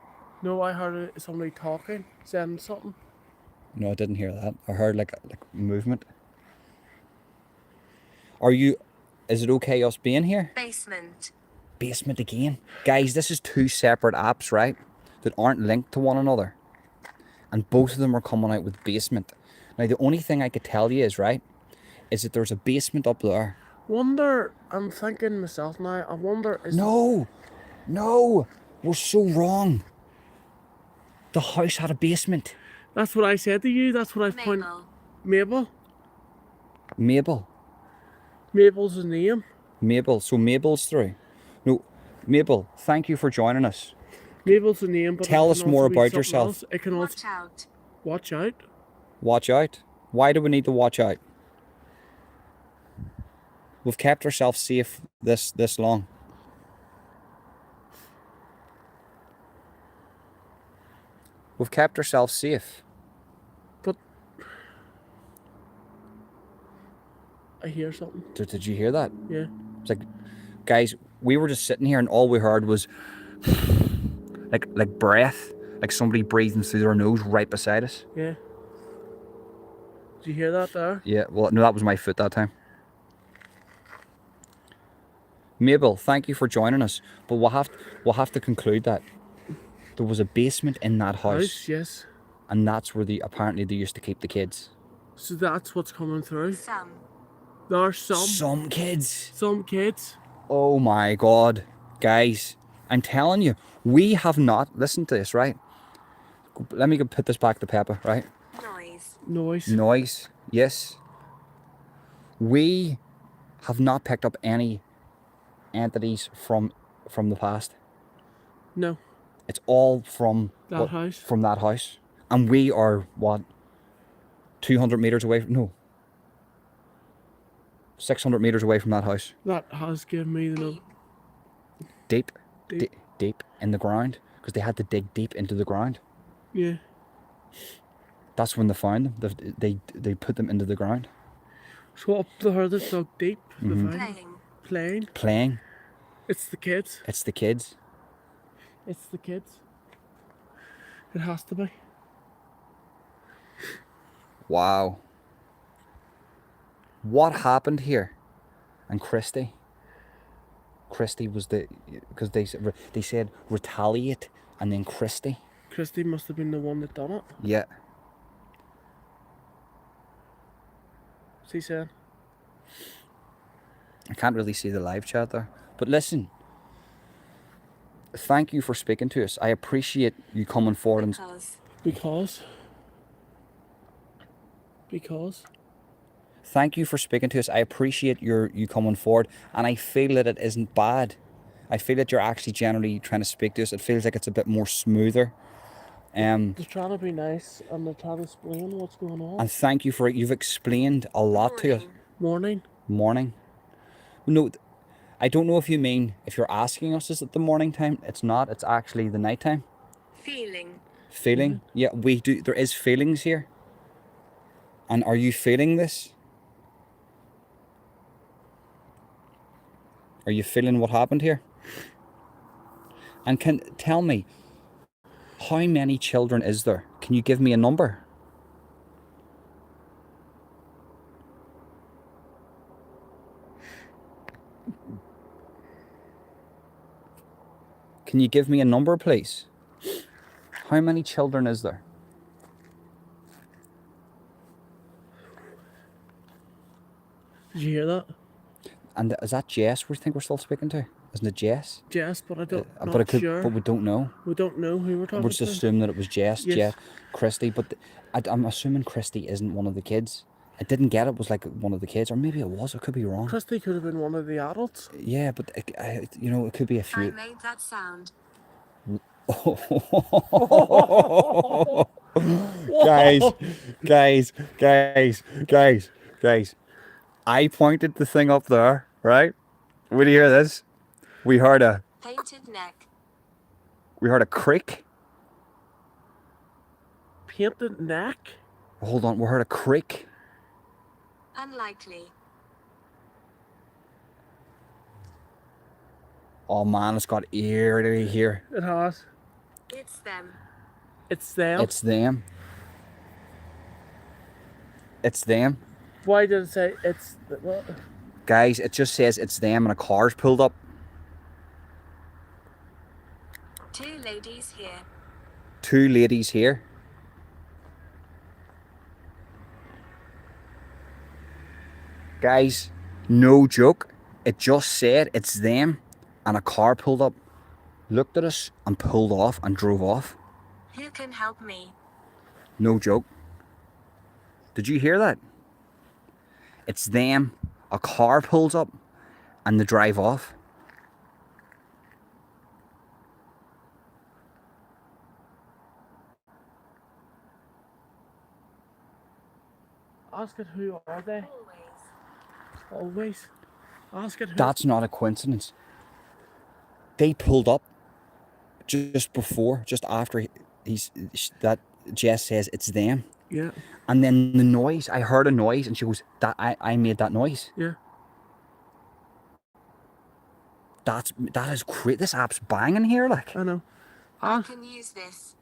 No, I heard somebody talking, saying something. No, I didn't hear that. I heard like movement. Is it okay us being here? Basement. Basement again. Guys, this is two separate apps, right? That aren't linked to one another. And both of them are coming out with basement. Now, the only thing I could tell you is, right, is that there's a basement up there. I'm thinking myself now, I wonder is No, we're so wrong. The house had a basement. That's what I said to you, that's what I pointed. Mabel. Mabel? Mabel. Mabel's the name. Mabel. So Mabel's through. No, Mabel, thank you for joining us. Mabel's the name, but Tell it us can more also be about something yourself. else. It can also Watch out. watch out. Watch out. Why do we need to watch out? We've kept ourselves safe this long. We've kept ourselves safe. But I hear something. Did you hear that? Yeah. It's like, guys, we were just sitting here and all we heard was like breath, like somebody breathing through their nose right beside us. Yeah. Did you hear that there? Yeah, well, no, that was my foot that time. Mabel, thank you for joining us, but we'll have to conclude that there was a basement in that house, Yes. and that's where apparently they used to keep the kids. So that's what's coming through. Some. There's some Some kids. kids. Oh my God, guys, I'm telling you, we have not listened to this, right? Let me go put this back to Peppa, right? Noise. Noise, yes. We have not picked up any entities from the past. No. It's all from That house. From that house, and we are what 200 meters away from 600 meters away from that house. That has given me the note. Deep Deep. in the ground, because they had to dig deep into the ground. Yeah. That's when they found them. They put them into the ground. So up the her that's dug deep. Mhm. They find Playing. Playing. It's the kids. It's the kids. It's the kids. It has to be. Wow. What happened here? And Christy was because they said retaliate and then Christy. Christy must have been the one that done it. Yeah. She said. I can't really see the live chat there. But listen, thank you for speaking to us. I appreciate you coming forward and Because. thank you for speaking to us. I appreciate you coming forward, and I feel that it isn't bad. I feel that you're actually generally trying to speak to us. It feels like it's a bit more smoother. They're trying to be nice and they're trying to explain what's going on. And thank you for it. You've explained a lot to us. Morning. No, I don't know if you mean if you're asking us is it the morning time. It's not. It's actually the night time. Feeling. Feeling. Yeah, we do. There is feelings here. And are you feeling this? Are you feeling what happened here? And can tell me, how many children is there? Can you give me a number? Can you give me a number, please? How many children is there? Did you hear that? And is that Jess we think we're still speaking to? Isn't it Jess? Jess, but I don't. But it could, sure. but we don't know. We don't know who we're talking We'll just to. assume that it was Jess, Yes. Christy. But I'm assuming Christy isn't one of the kids. I didn't get it was like one of the kids, or maybe it was. I could be wrong. Christy could have been one of the adults. Yeah, but it could be a I few. made that sound. guys. I pointed the thing up there, right? Will you hear this? We heard a Painted neck. creak. Painted neck. Hold on, we heard a creak. Unlikely. Oh man, it's got eerie here. It has. It's them. It's them. It's them. It's them. Why did it say it's what? Guys, it just says it's them and a car's pulled up. Two ladies here. Two ladies here. Guys, no joke. It just said it's them and a car pulled up, looked at us and pulled off and drove off. Who can help me? No joke. Did you hear that? It's them, a car pulls up and they drive off. Ask it who are they? Always. Ask it who. That's not a coincidence. They pulled up just after that Jess says it's them. Yeah. And then the noise, I heard a noise and she goes, "That I made that noise." Yeah. That is great. This app's banging here, like. I know. I can use this.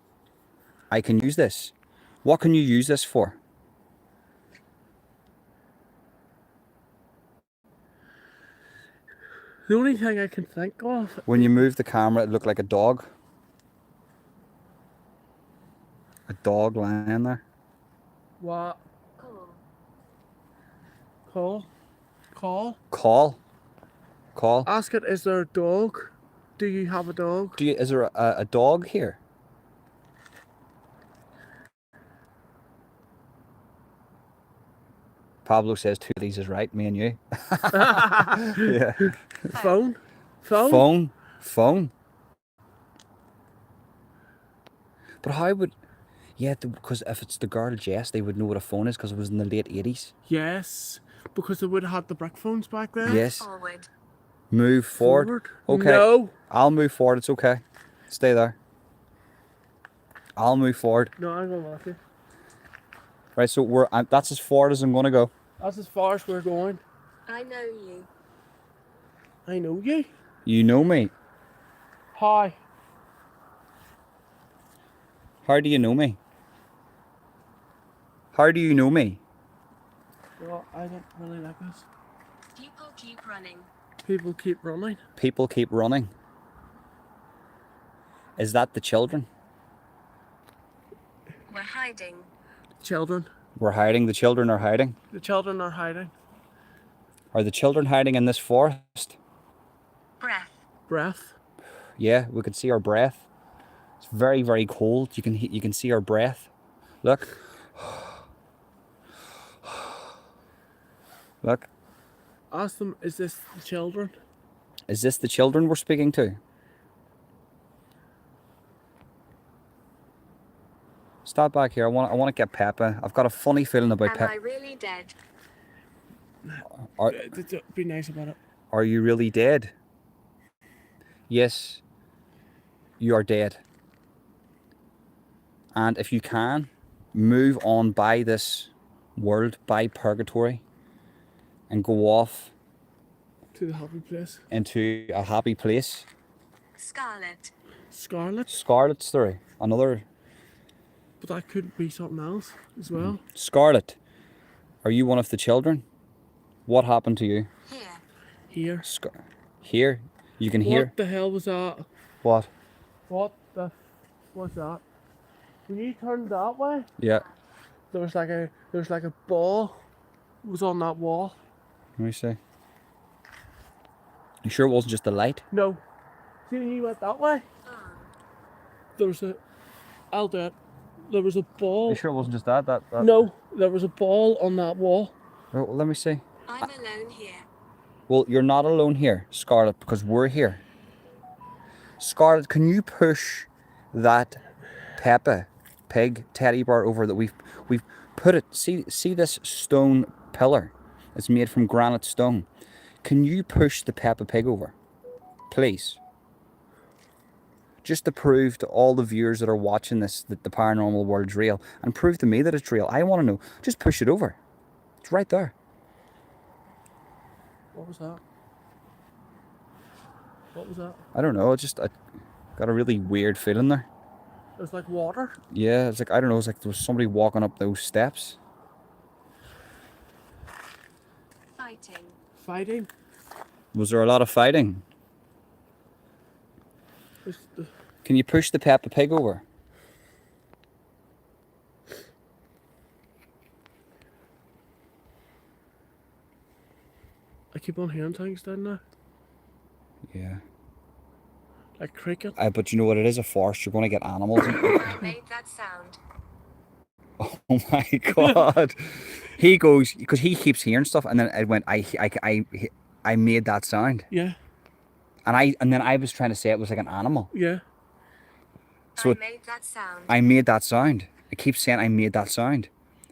I can use this. What can you use this for? The only thing I can think of. When you move the camera, it looked like a dog. A dog lying there. What? Cool. Call. Call. Ask it. Is there a dog? Do you have a dog? Is there a dog here? Pablo says two of these is right, me and you. Yeah. Phone. Phone. But how would... Yeah, because if it's the girl Jess, they would know what a phone is because it was in the late 80s. Yes. Because they would have had the brick phones back then. Yes. Forward. Move forward. Okay. No. I'll move forward. It's okay. Stay there. I'll move forward. No, I'm going with you. Right, so that's as far as I'm going to go. That's as far as we're going. I know you. I know you. You know me. Hi. How do you know me? How do you know me? Well, I don't really like this. People keep running. People keep running. People keep running. Is that the children? We're hiding. Children. We're hiding. The children are hiding. The children are hiding. Are the children hiding in this forest? Breath. Breath. Yeah, we could see our breath. It's very, very cold. You can see our breath. Look. Look. Ask them, is this the children? Is this the children we're speaking to? Stop back here. I want to get Peppa. I've got a funny feeling about Am I Peppa. really dead? Be nice about it. Are you really dead? Yes, you are dead. And if you can, move on by this world, by purgatory, and go off To the happy place. into a happy place. Scarlet. Scarlet. Scarlet story. Another But that could be something else as well. Scarlet. Are you one of the children? What happened to you? Here. Here. Here? You can hear? What the hell was that? What? What the was that? When you turned that way, Yeah. there was like a ball was on that wall. Let me see. You sure it wasn't just the light? No. See when you went that way? Oh. There was a I'll do it. There was a ball. You sure it wasn't just that? No, there was a ball on that wall. Well, let me see. I'm alone here. Well, you're not alone here, Scarlet, because we're here. Scarlet, can you push that Peppa Pig teddy bear over that we've put it? See this stone pillar? It's made from granite stone. Can you push the Peppa Pig over, please? Just to prove to all the viewers that are watching this that the paranormal world's real, and prove to me that it's real. I want to know. Just push it over. It's right there. What was that? What was that? I don't know. I got a really weird feeling there. It was like water. Yeah, it's like, I don't know, it's like there was somebody walking up those steps. Fighting. Fighting. Was there a lot of fighting? Can you push the Peppa Pig over? I keep on hearing things down there. Yeah. Like cricket. But you know what, it is a forest, you're going to get animals. I made that sound. Oh my god. He goes, because he keeps hearing stuff, and then it went, I made that sound. Yeah. And then I was trying to say it was like an animal. Yeah. So I made that sound. I made that sound. It keeps saying I made that sound.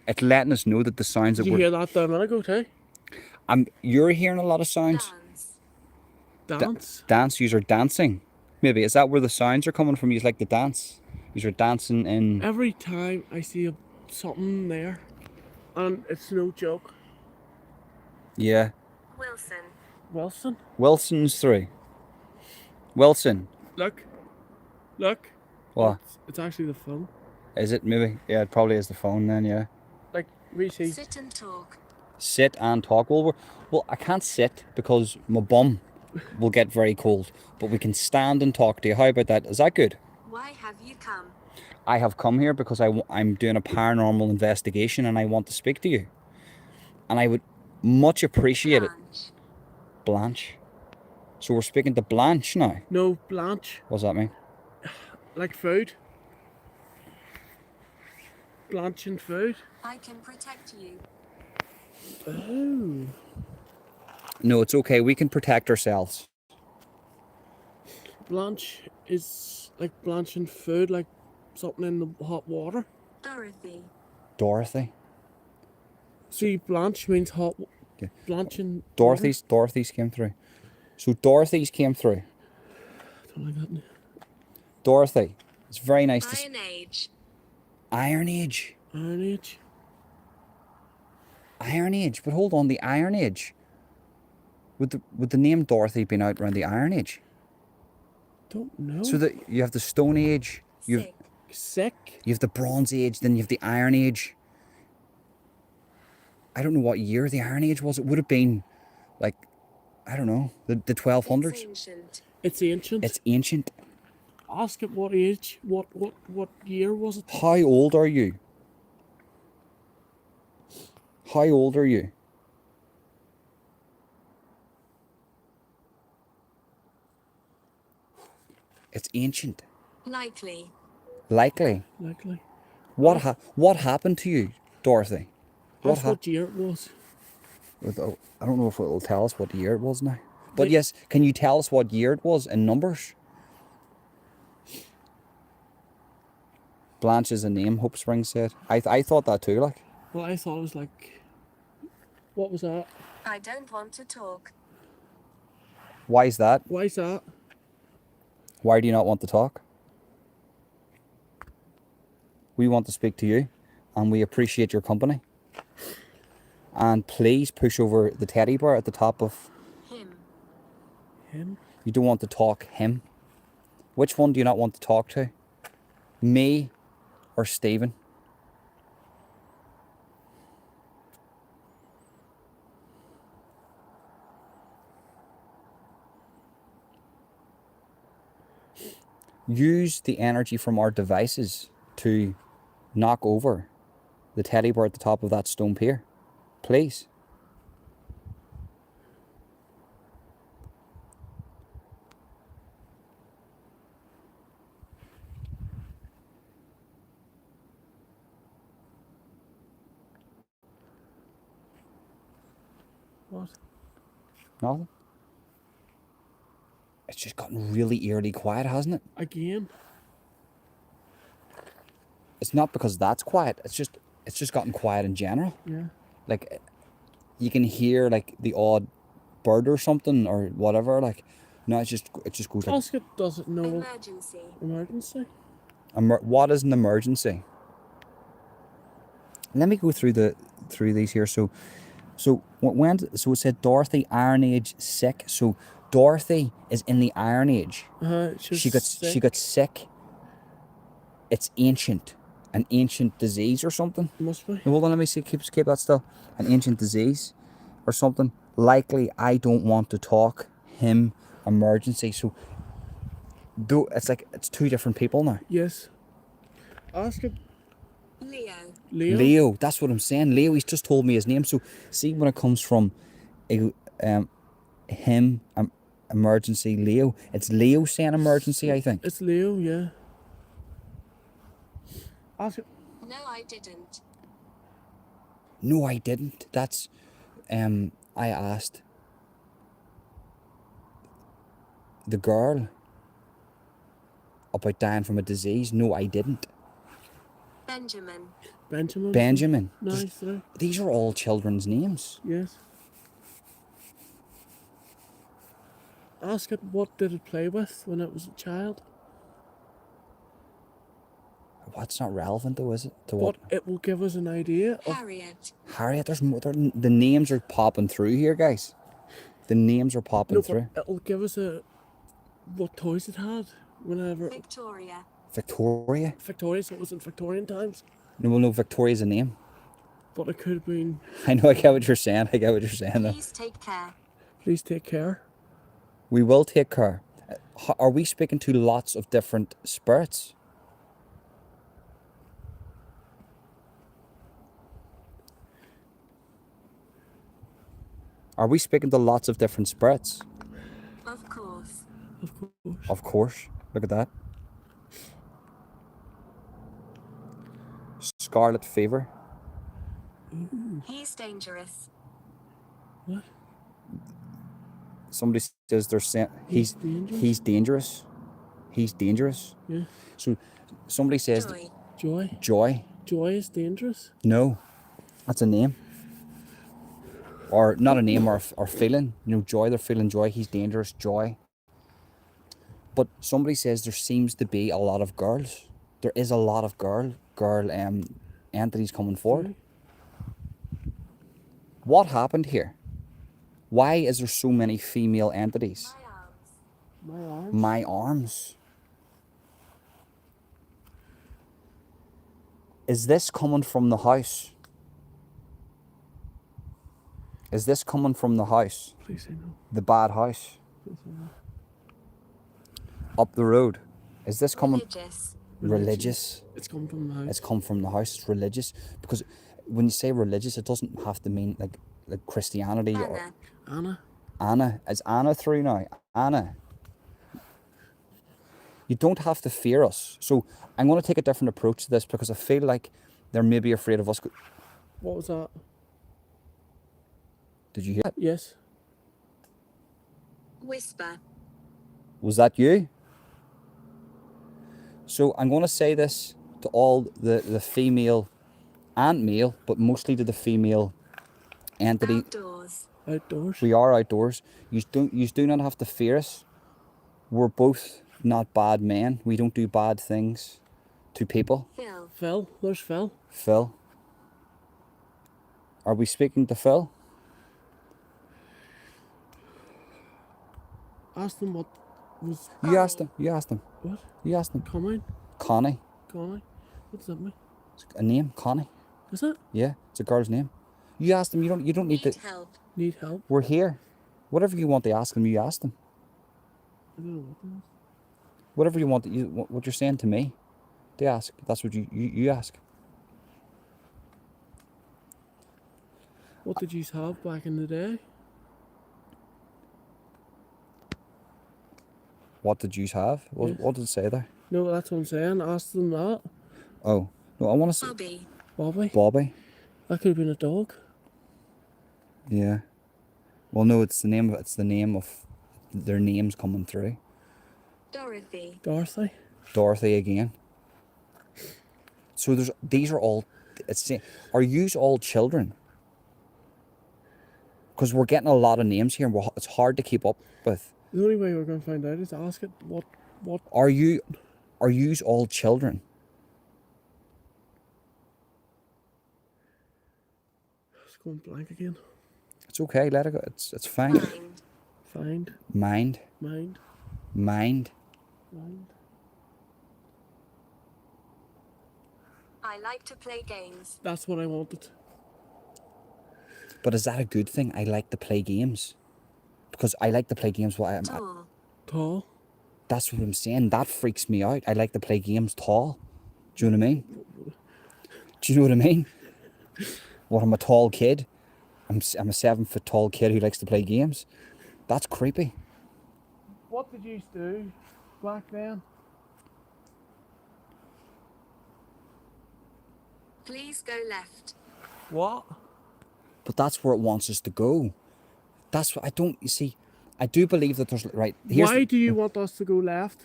It's letting us know that the sounds that Did you hear that there a minute ago too? You're hearing a lot of sounds. Dance. Dance. Dance, yous are dancing. Maybe, is that where the sounds are coming from? Yous like to dance? Yous are dancing in... Every time I see something there, and it's no joke. Yeah. Wilson. Wilson. Wilson's through. Wilson. Look. Look. What? It's actually the phone. Is it? Maybe. Yeah, it probably is the phone then, yeah. Like, we see. Sit and talk. Sit and talk. Well, I can't sit because my bum will get very cold. But we can stand and talk to you. How about that? Is that good? Why have you come? I have come here because I'm doing a paranormal investigation and I want to speak to you. And I would much appreciate it. Blanche. Blanche. So we're speaking to Blanche now. No, Blanche. What does that mean? Like food. Blanche and food. I can protect you. Oh. No, it's okay. We can protect ourselves. Blanche is like Blanche and food, like something in the hot water. Dorothy. Dorothy. See, Blanche means hot. Yeah. Blanche and Dorothy's came through. So Dorothy's came through. I don't like that. Dorothy. It's very nice to... Iron Age. Iron Age. Iron Age. Iron Age. But hold on, the Iron Age. Would the name Dorothy been out around the Iron Age? Don't know. So you have the Stone Age, you Sick. Sick. have the Bronze Age, then you have the Iron Age. I don't know what year the Iron Age was. It would have been like, I don't know, the It's 1200s. ancient. It's ancient. It's ancient. Ask it what age, what year was it? How old are you? How old are you? It's ancient. Likely. Likely. Likely. What happened to you, Dorothy? Ask hap- what year it was. I don't know if it will tell us what year it was now. But The- yes, can you tell us what year it was in numbers? Blanche is a name, Hope Springs said. I thought that too, like. Well, I thought it was like, what was that? I don't want to talk. Why is that? Why is that? Why do you not want to talk? We want to speak to you, and we appreciate your company. And please push over the teddy bear at the top of... Him. Him? You don't want to talk him. Which one do you not want to talk to? Me or Stephen? Use the energy from our devices to knock over the teddy bear at the top of that stone pier. Please. What? Nothing. It's just gotten really eerily quiet, hasn't it? Again? It's not because that's quiet. It's just gotten quiet in general. Yeah. Like, you can hear like the odd bird or something or whatever. Like, no, it just goes like. Ask it, does it know Emergency. emergency? What is an emergency? Let me go through these here. So it said Dorothy Iron Age sick. So Dorothy is in the Iron Age. She got sick. It's ancient, an ancient disease or something. Must be. Hold on, let me see. Keep that still. An ancient disease, or something. Likely, I don't want to talk. Him, emergency. So, it's like it's two different people now. Yes. Ask it. Leo. Leo. That's what I'm saying. Leo. He's just told me his name. So, see when it comes from, him, emergency. Leo. It's Leo saying emergency. I think. It's Leo, yeah. Ask it. No, I didn't. No, I didn't. That's, I asked the girl about dying from a disease. No, I didn't. Benjamin. Benjamin. Nice, right? These are all children's names. Yes. Ask it what did it play with when it was a child. What's not relevant though, is it? To But what? it will give us an idea of Harriet. Harriet, there's more. The names are popping through here, guys. The names are popping through. it'll give us what toys it had whenever Victoria. Victoria? Victoria, so it was in Victorian times. No, Victoria's a name. But it could have been I know, I get what you're saying. Though. Please take care. please take care. We will take care. Are we speaking to lots of different spirits? Are we speaking to lots of different spirits? Of course. Of course. Of course. Look at that. Scarlet fever. He's dangerous. What? Somebody says they're saying He's dangerous? He's dangerous. He's dangerous. Yeah. So somebody says Joy. Joy. Joy. Joy is dangerous. No, that's a name. Or not a name, or feeling. You know, joy. They're feeling joy. He's dangerous. Joy. But somebody says there seems to be a lot of girls. There is a lot of girl entities coming forward. What happened here? Why is there so many female entities? My arms. My arms. My arms. Is this coming from the house? Is this coming from the house? Please say no. The bad house? Please say no. Up the road? Is this coming... Religious. Religious? It's come from the house. It's come from the house. It's religious. Because when you say religious, it doesn't have to mean like Christianity or... Anna. Anna. Anna. Is Anna through now? Anna. You don't have to fear us. So I'm going to take a different approach to this because I feel like they're maybe afraid of us. What was that? Did you hear that? Yes. Whisper. Was that you? So I'm going to say this to all the female and male, but mostly to the female entity. Outdoors. Outdoors. We are outdoors. You do not have to fear us. We're both not bad men. We don't do bad things to people. Phil. Phil. There's Phil. Phil. Are we speaking to Phil? Ask them what was. You asked him. You asked him. What? You asked him. Coming? Connie. Connie? What does that mean? It's a name. Connie. Is it? Yeah, it's a girl's name. You asked him. You don't need Need to. help. Need help? We're here. Whatever you want to ask him, you ask him. I don't know what that is. Whatever you want, what you're saying to me, they ask. That's what you ask. What did you have back in the day? What did you have? Yes. What did it say there? No, that's what I'm saying. Ask them that. Oh no, I want to say Bobby. Bobby. Bobby. That could have been a dog. Yeah. Well, no, it's the name of their names coming through. Dorothy. Dorothy. Dorothy again. So these are all. Are yous all children? Because we're getting a lot of names here, and it's hard to keep up with. The only way we're going to find out is ask it what. Are yous all children? It's going blank again. It's okay. Let it go. It's fine. Mind. Find. Mind. Mind. Mind. Mind. I like to play games. That's what I wanted. But is that a good thing? I like to play games. Because I like to play games while Tall. Tall. that's what I'm saying. That freaks me out. I like to play games tall. Do you know what I mean? Do you know what I mean? What, I'm a tall kid? I'm a 7 foot tall kid who likes to play games. That's creepy. What did you do back then? Please go left. What? But that's where it wants us to go. That's what I don't, you see, I do believe that there's, right, here's Why do you want us to go left?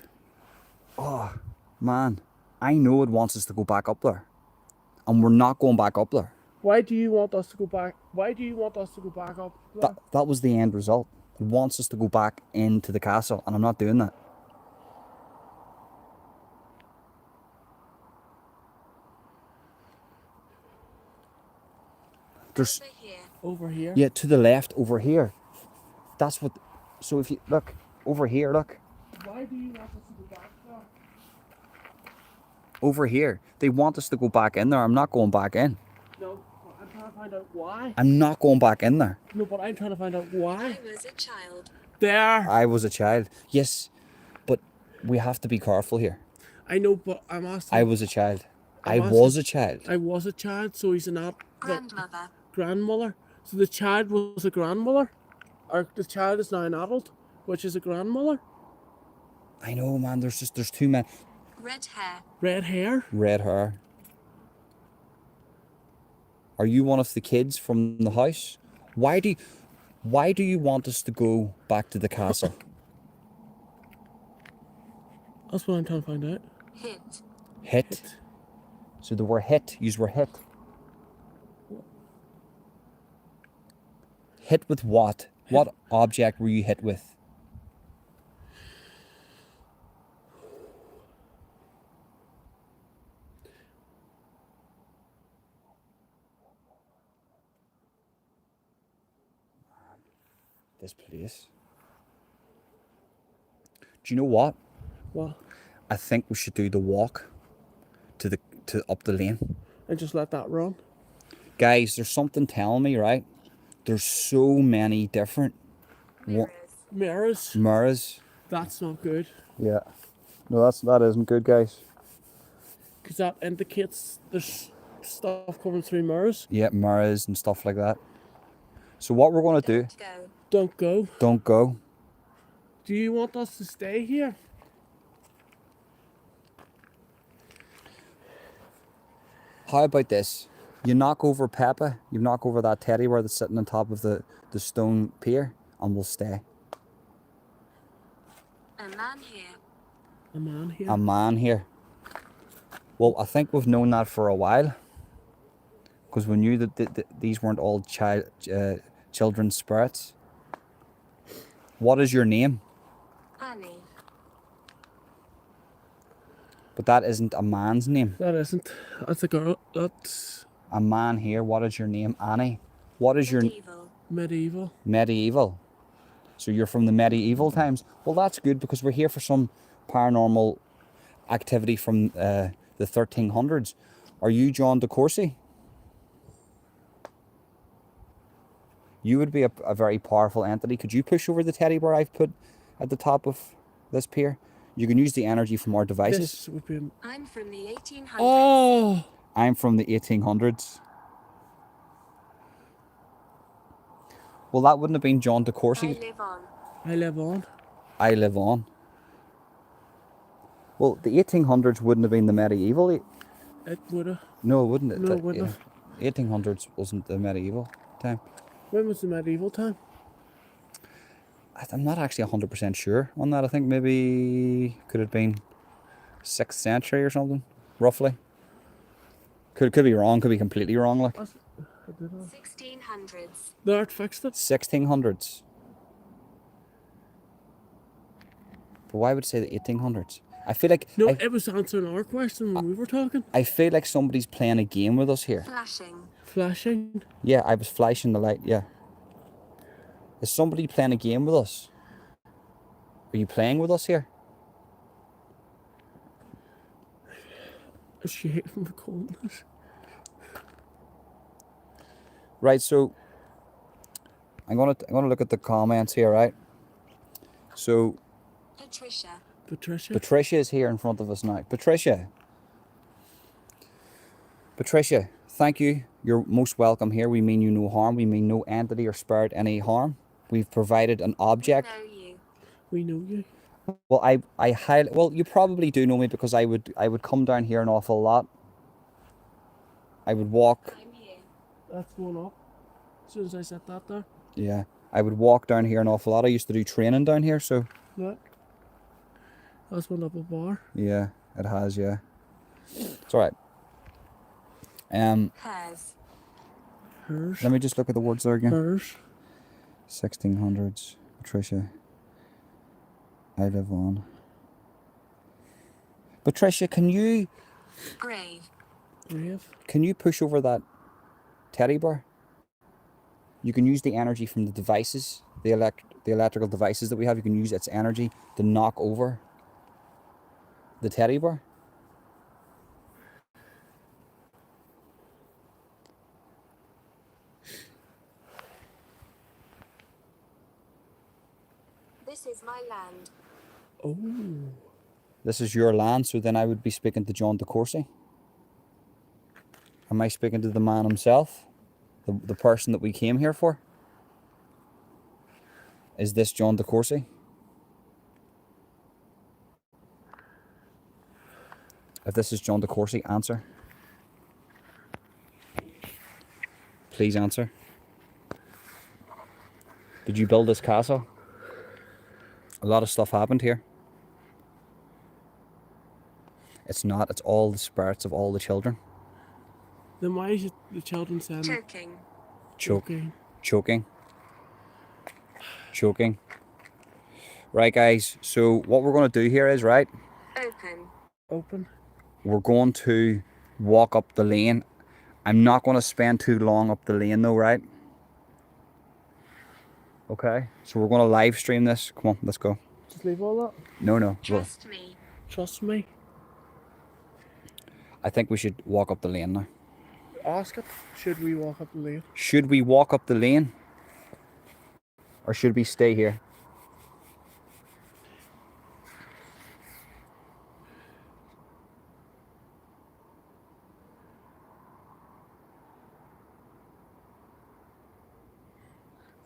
Oh, man, I know it wants us to go back up there. And we're not going back up there. Why do you want us to go back? Why do you want us to go back up there? That was the end result. It wants us to go back into the castle, and I'm not doing that. There's, Over here. Over here? yeah, to the left, over here. That's what, so if you, look, over here, look. Why do you want us to go back there? Over here. They want us to go back in there. I'm not going back in. No, but I'm trying to find out why. I'm not going back in there. No, but I'm trying to find out why. I was a child. There! I was a child. Yes, but we have to be careful here. I know, but I'm asking. I was a child. I I'm was a asking- child. I was a child, so he's not the Grandmother. grandmother. So the child was a grandmother? Or the child is now an adult, which is a grandmother? I know, man. There's too many. Red hair. Red hair? Red hair. Are you one of the kids from the house? Why do you want us to go back to the castle? That's what I'm trying to find out. Hit. Hit. So the word hit. Yous were hit. Hit with what? What object were you hit with? This place. Do you know what? What? I think we should do the walk to up the lane. And just let that run? Guys, there's something telling me, right? There's so many different Mirrors. Mirrors. mirrors. That's not good. Yeah. No, that isn't good, guys. Because that indicates there's stuff coming through mirrors. Yeah, mirrors and stuff like that. So what we're gonna do? Don't go. Don't go. Don't go. Do you want us to stay here? How about this? You knock over Peppa, you knock over that teddy bear that's sitting on top of the stone pier, and we'll stay. A man here. A man here. A man here. Well, I think we've known that for a while. Because we knew that these weren't all children's spirits. What is your name? Annie. But that isn't a man's name. That isn't. That's a girl. That's A man here. What is your name? Annie. What is your Medieval. medieval. medieval? So you're from the medieval times. Well, that's good because we're here for some paranormal activity from the 1300s. Are you John de Courcy? You would be a very powerful entity. Could you push over the teddy bear I've put at the top of this pier? You can use the energy from our devices. This would be. I'm from the 1800s. Oh, I'm from the 1800s. Well, that wouldn't have been John de I Courcy. live on. I live on. I live on. Well, the 1800s wouldn't have been the medieval. It would have. No, wouldn't it? No, it wouldn't have. 1800s wasn't the medieval time. When was the medieval time? I'm not actually 100% sure on that. I think maybe could have been 6th century or something, roughly. Could be wrong. Could be completely wrong. Like 1600s. The art fixed it. 1600s. But why would it say the 1800s? I feel like No, it was answering our question when we were talking. I feel like somebody's playing a game with us here. Flashing. Flashing. Yeah, I was flashing the light. Yeah. Is somebody playing a game with us? Are you playing with us here? Is she hate from the coldness? Right. So I'm gonna look at the comments here. Right. So Patricia. Patricia. Patricia is here in front of us now. Patricia, thank you. You're most welcome here. We mean you no harm. We mean no entity or spirit any harm. We've provided an object. Know you. We know you. Well, well, you probably do know me because I would come down here an awful lot. I would walk. I'm here. That's going up. As soon as I said that there. Yeah, I would walk down here an awful lot. I used to do training down here, so Look. That's one up a bar. yeah, it has. Yeah, it's all right. Hers. Hers. Let me just look at the words there again. Hers. 1600s. Patricia. I live on. Patricia, can you Grave. Grave. push over that teddy bear? You can use the energy from the devices, the electrical devices that we have. You can use its energy to knock over the teddy bear. This is my land. Oh. This is your land, so then I would be speaking to John de Courcy. Am I speaking to the man himself? The person that we came here for? Is this John de Courcy? If this is John de Courcy, answer. Please answer. Did you build this castle? A lot of stuff happened here. It's not, it's all the spirits of all the children. Then why is it the children saying Choking. Choking. Right, guys, so what we're going to do here is, right, Open. Open. we're going to walk up the lane. I'm not going to spend too long up the lane though, right? Okay, so we're going to live stream this. Come on, let's go. Just leave all that. No. Well, Trust me. Trust me. I think we should walk up the lane now. Ask it. Should we walk up the lane? Should we walk up the lane? Or should we stay here?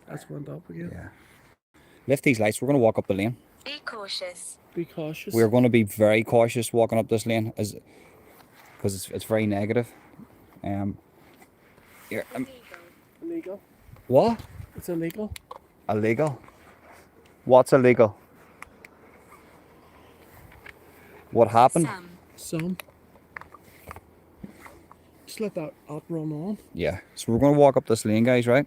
That's went up again. Yeah. Lift these lights. We're going to walk up the lane. Be cautious. Be cautious. We're going to be very cautious walking up this lane, because it's very negative. Here, Illegal. what? It's illegal. Illegal? What's illegal? What happened? Some. Just let that up run on. Yeah. So we're going to walk up this lane, guys, right?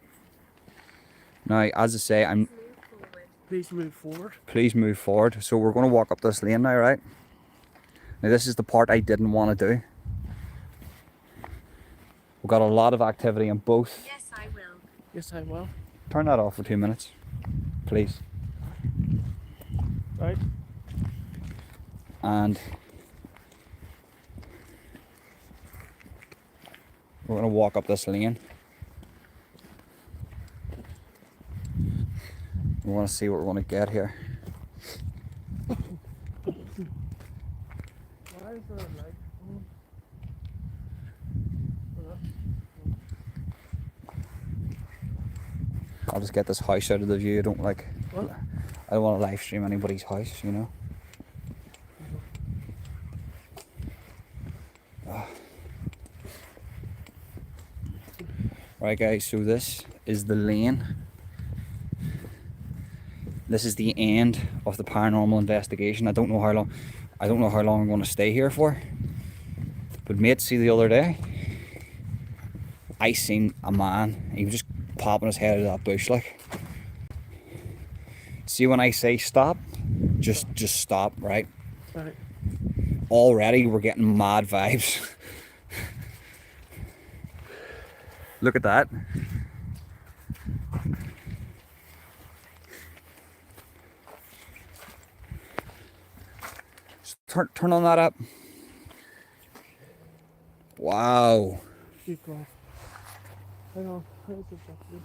Now, as I say, Move forward. Please move forward. please move forward. So we're going to walk up this lane now, right? Now, this is the part I didn't want to do. We've got a lot of activity on both. Yes, I will. Yes, I will. Turn that off for 2 minutes, please. Right. And we're going to walk up this lane. We want to see what we're going to get here. Why is there a light on? I'll just get this house out of the view. I don't want to live stream anybody's house, you know. Right, guys, so this is the lane. This is the end of the paranormal investigation. I don't know how long I'm going to stay here for. But mate, see, the other day I seen a man. He was just popping his head out of that bush, like. See, when I say stop, just stop, right? Right. Already we're getting mad vibes. Look at that. Turn on that up. Wow. Keep going. Hang on. How's the button?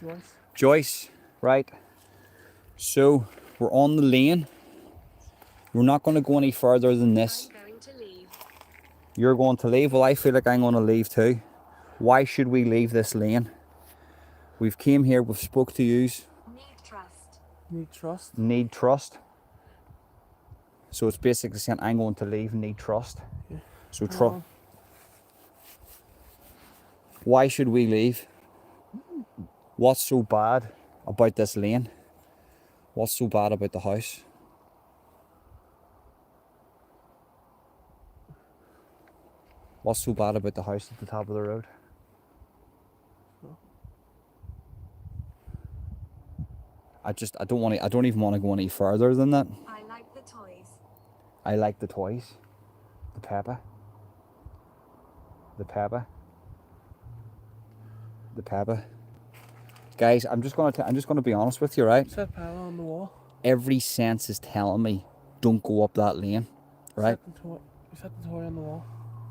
Joyce. Joyce, right? So we're on the lane. We're not going to go any further than this. I'm going to leave. You're going to leave? Well, I feel like I'm going to leave too. Why should we leave this lane? We've came here, we've spoke to yous. Need trust. Need trust. Need trust. So it's basically saying I'm going to leave, need trust. Yeah. So why should we leave? What's so bad about this lane? What's so bad about the house? What's so bad about the house at the top of the road? I don't even want to go any further than that. I like the toys. I like the toys. The Peppa. The Peppa. The Peppa. Guys, I'm just gonna be honest with you, right? Set power on the wall. Every sense is telling me don't go up that lane, right? Set the toy on the wall.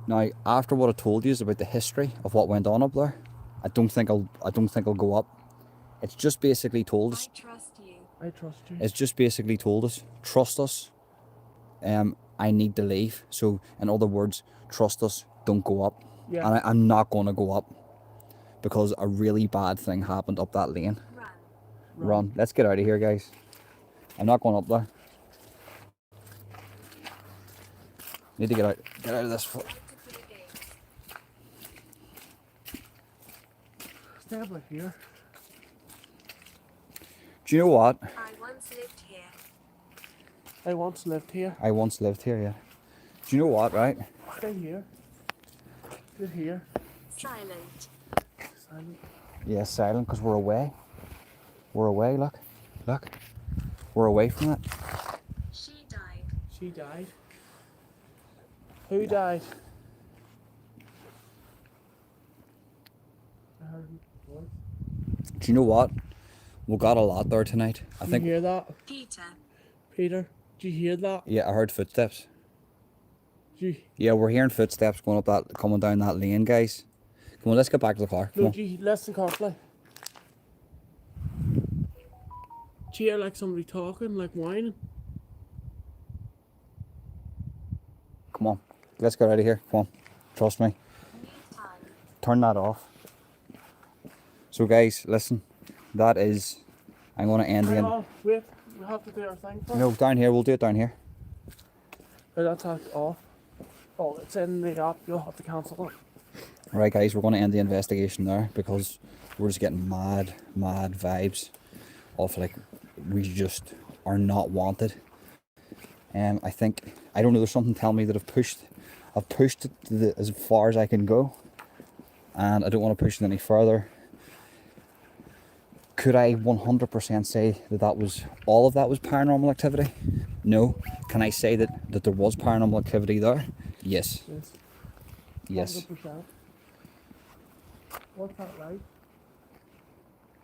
Now, after what I told you about the history of what went on up there, I don't think I'll go up. It's just basically told us. I trust you. I trust you. It's just basically told us, trust us. I need to leave. So, in other words, trust us. Don't go up. Yeah. And I'm not gonna go up because a really bad thing happened up that lane. Run. Let's get out of here, guys. I'm not going up there. Need to get out of this. Stay over here. Do you know what? I once lived here. I once lived here. I once lived here, yeah. Do you know what, right? Stay here. Sit here. Silent. Silent. Yeah, silent, because we're away. We're away, look. Look. We're away from it. She died. She died. Who died? I heard a voice. Do you know what? We got a lot there tonight. I Did think. you hear that? Peter. Peter, did you hear that? Yeah, I heard footsteps. Gee, Yeah, we're hearing footsteps coming down that lane, guys. Come on, let's get back to the car. Come no, on. gee, listen carefully. Do you hear like somebody talking, like whining? Come on. Let's get out of here. Come on. Trust me. Time. Turn that off. So guys, listen. That is... I'm going to end the... Hang on, wait. We have to do our thing first. No, down here. We'll do it down here. Oh, that's off. Oh, it's in the app. You'll have to cancel it. Right, guys. We're going to end the investigation there because we're just getting mad vibes of like we just are not wanted. I think... I don't know. There's something telling me that I've pushed it to as far as I can go. And I don't want to push it any further. Could I 100% say that all of that was paranormal activity? No. Can I say that there was paranormal activity there? Yes. Yes. 100%. What's that light?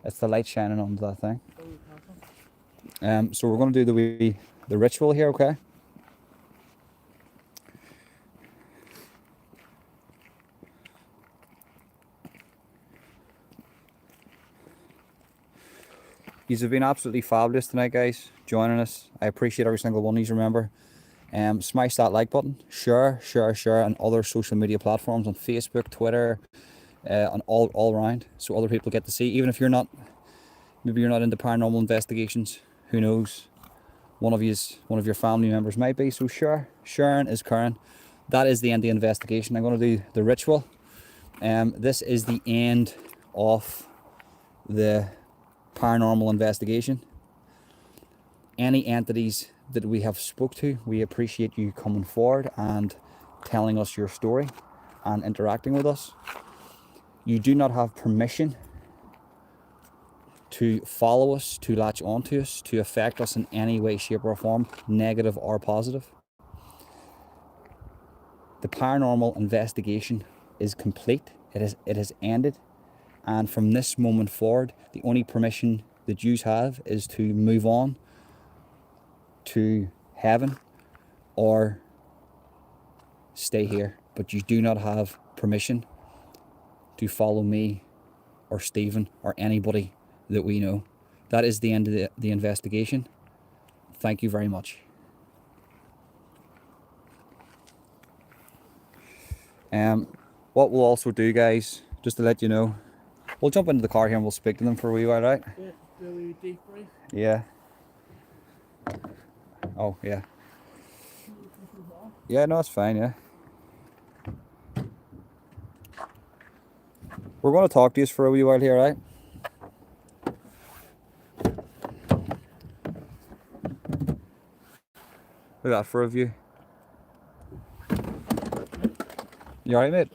It's the light shining onto that thing. Oh, cancel. So we're going to do the ritual here, okay? You've been absolutely fabulous tonight, guys, joining us. I appreciate every single one of you. Remember, smash that like button, share on other social media platforms, on Facebook, Twitter, on all around, so other people get to see. Even if maybe you're not into paranormal investigations, who knows? One of your family members might be. So sharing is caring. That is the end of the investigation. I'm going to do the ritual. This is the end of the paranormal investigation. Any entities that we have spoke to, we appreciate you coming forward and telling us your story and interacting with us. You do not have permission to follow us, to latch onto us, to affect us in any way, shape or form, negative or positive. The paranormal investigation is complete. It has ended. And from this moment forward, the only permission that you have is to move on to heaven or stay here. But you do not have permission to follow me or Stephen or anybody that we know. That is the end of the investigation. Thank you very much. What we'll also do, guys, just to let you know, we'll jump into the car here and we'll speak to them for a wee while, right? Yeah, really deep breath. Yeah. Oh, yeah. Yeah, no, it's fine, yeah. We're going to talk to you for a wee while here, right? Look at that for a view. You alright, mate?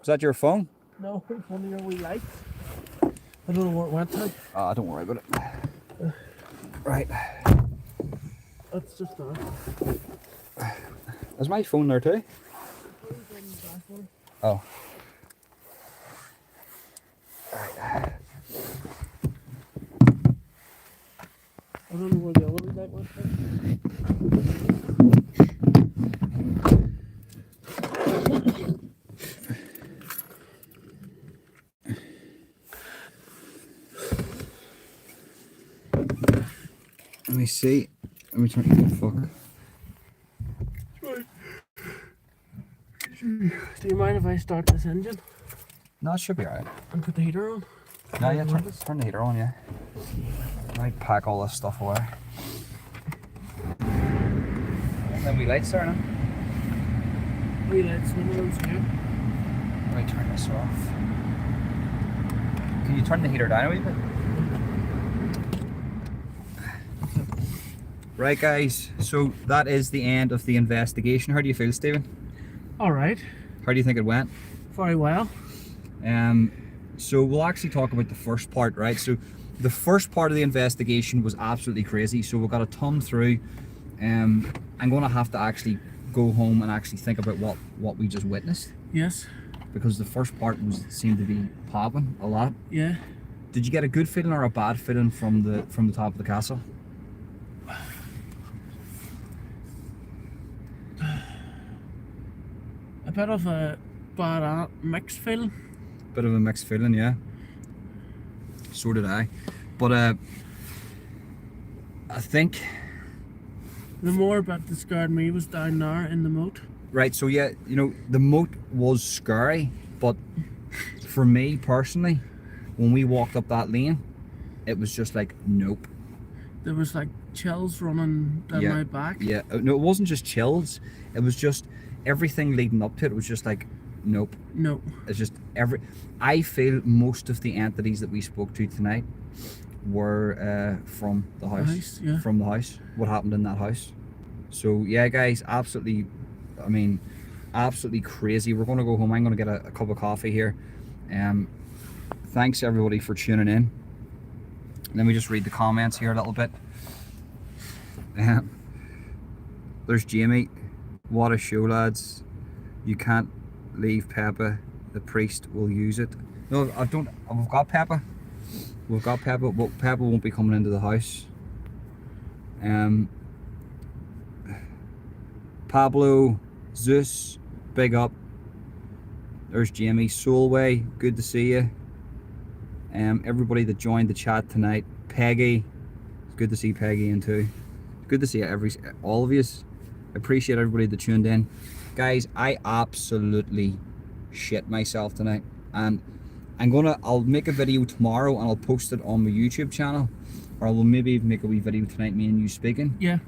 Was that your phone? No, it's one of your wee lights. I don't know where it went to. Ah, don't worry about it. Right. It's just there. Is my phone there too? Oh. Right. I don't know where the other light went to. Let me see. Let me turn the fuck. Do you mind if I start this engine No, it should be alright. and put the heater on? No, yeah, turn the heater on, yeah. I might pack all this stuff away. And then we lights there now. Wee lights, one of them's here. Let me turn this off. Can you turn the heater down a wee bit? Right, guys, so that is the end of the investigation. How do you feel, Stephen? Alright, How do you think it went? very well. So we'll actually talk about the first part, right? So the first part of the investigation was absolutely crazy. So we've got a ton through. I'm going to have to actually go home and actually think about what we just witnessed, Yes, because the first part seemed to be popping a lot. yeah. Did you get a good feeling or a bad feeling from the top of the castle? a bit of a bad mixed feeling. Bit of a mixed feeling, yeah. So did I. But I think, The more bit that scared me was down there in the moat. right, so yeah, you know, the moat was scary, but for me personally, when we walked up that lane, it was just like, nope. There was like chills running down Yeah, my back. Yeah, no, it wasn't just chills. It was just everything leading up to it was just like, nope. No. It's just I feel most of the entities that we spoke to tonight were from the house. Yeah. From the house. What happened in that house. So yeah, guys, absolutely, I mean, absolutely crazy. We're going to go home. I'm going to get a cup of coffee here. Thanks everybody for tuning in. Let me just read the comments here a little bit. There's Jamie. What a show, lads. You can't leave Peppa. The priest will use it. No, I don't. We've got Peppa. We've got Peppa, but Peppa won't be coming into the house. Pablo, Zeus, big up. There's Jamie. Solway, good to see you. Everybody that joined the chat tonight. Peggy, it's good to see Peggy in too. Good to see all of you. Appreciate everybody that tuned in. Guys, I absolutely shit myself tonight, and I'll make a video tomorrow and I'll post it on my YouTube channel, or I will maybe even make a wee video tonight, me and you speaking. Yeah.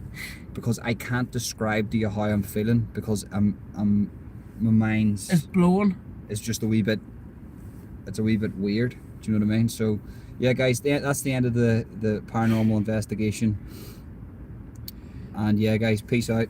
Because I can't describe to you how I'm feeling, because my mind's It's blowing. It's just a wee bit weird. Do you know what I mean? So yeah, guys, that's the end of the paranormal investigation. And yeah, guys, peace out.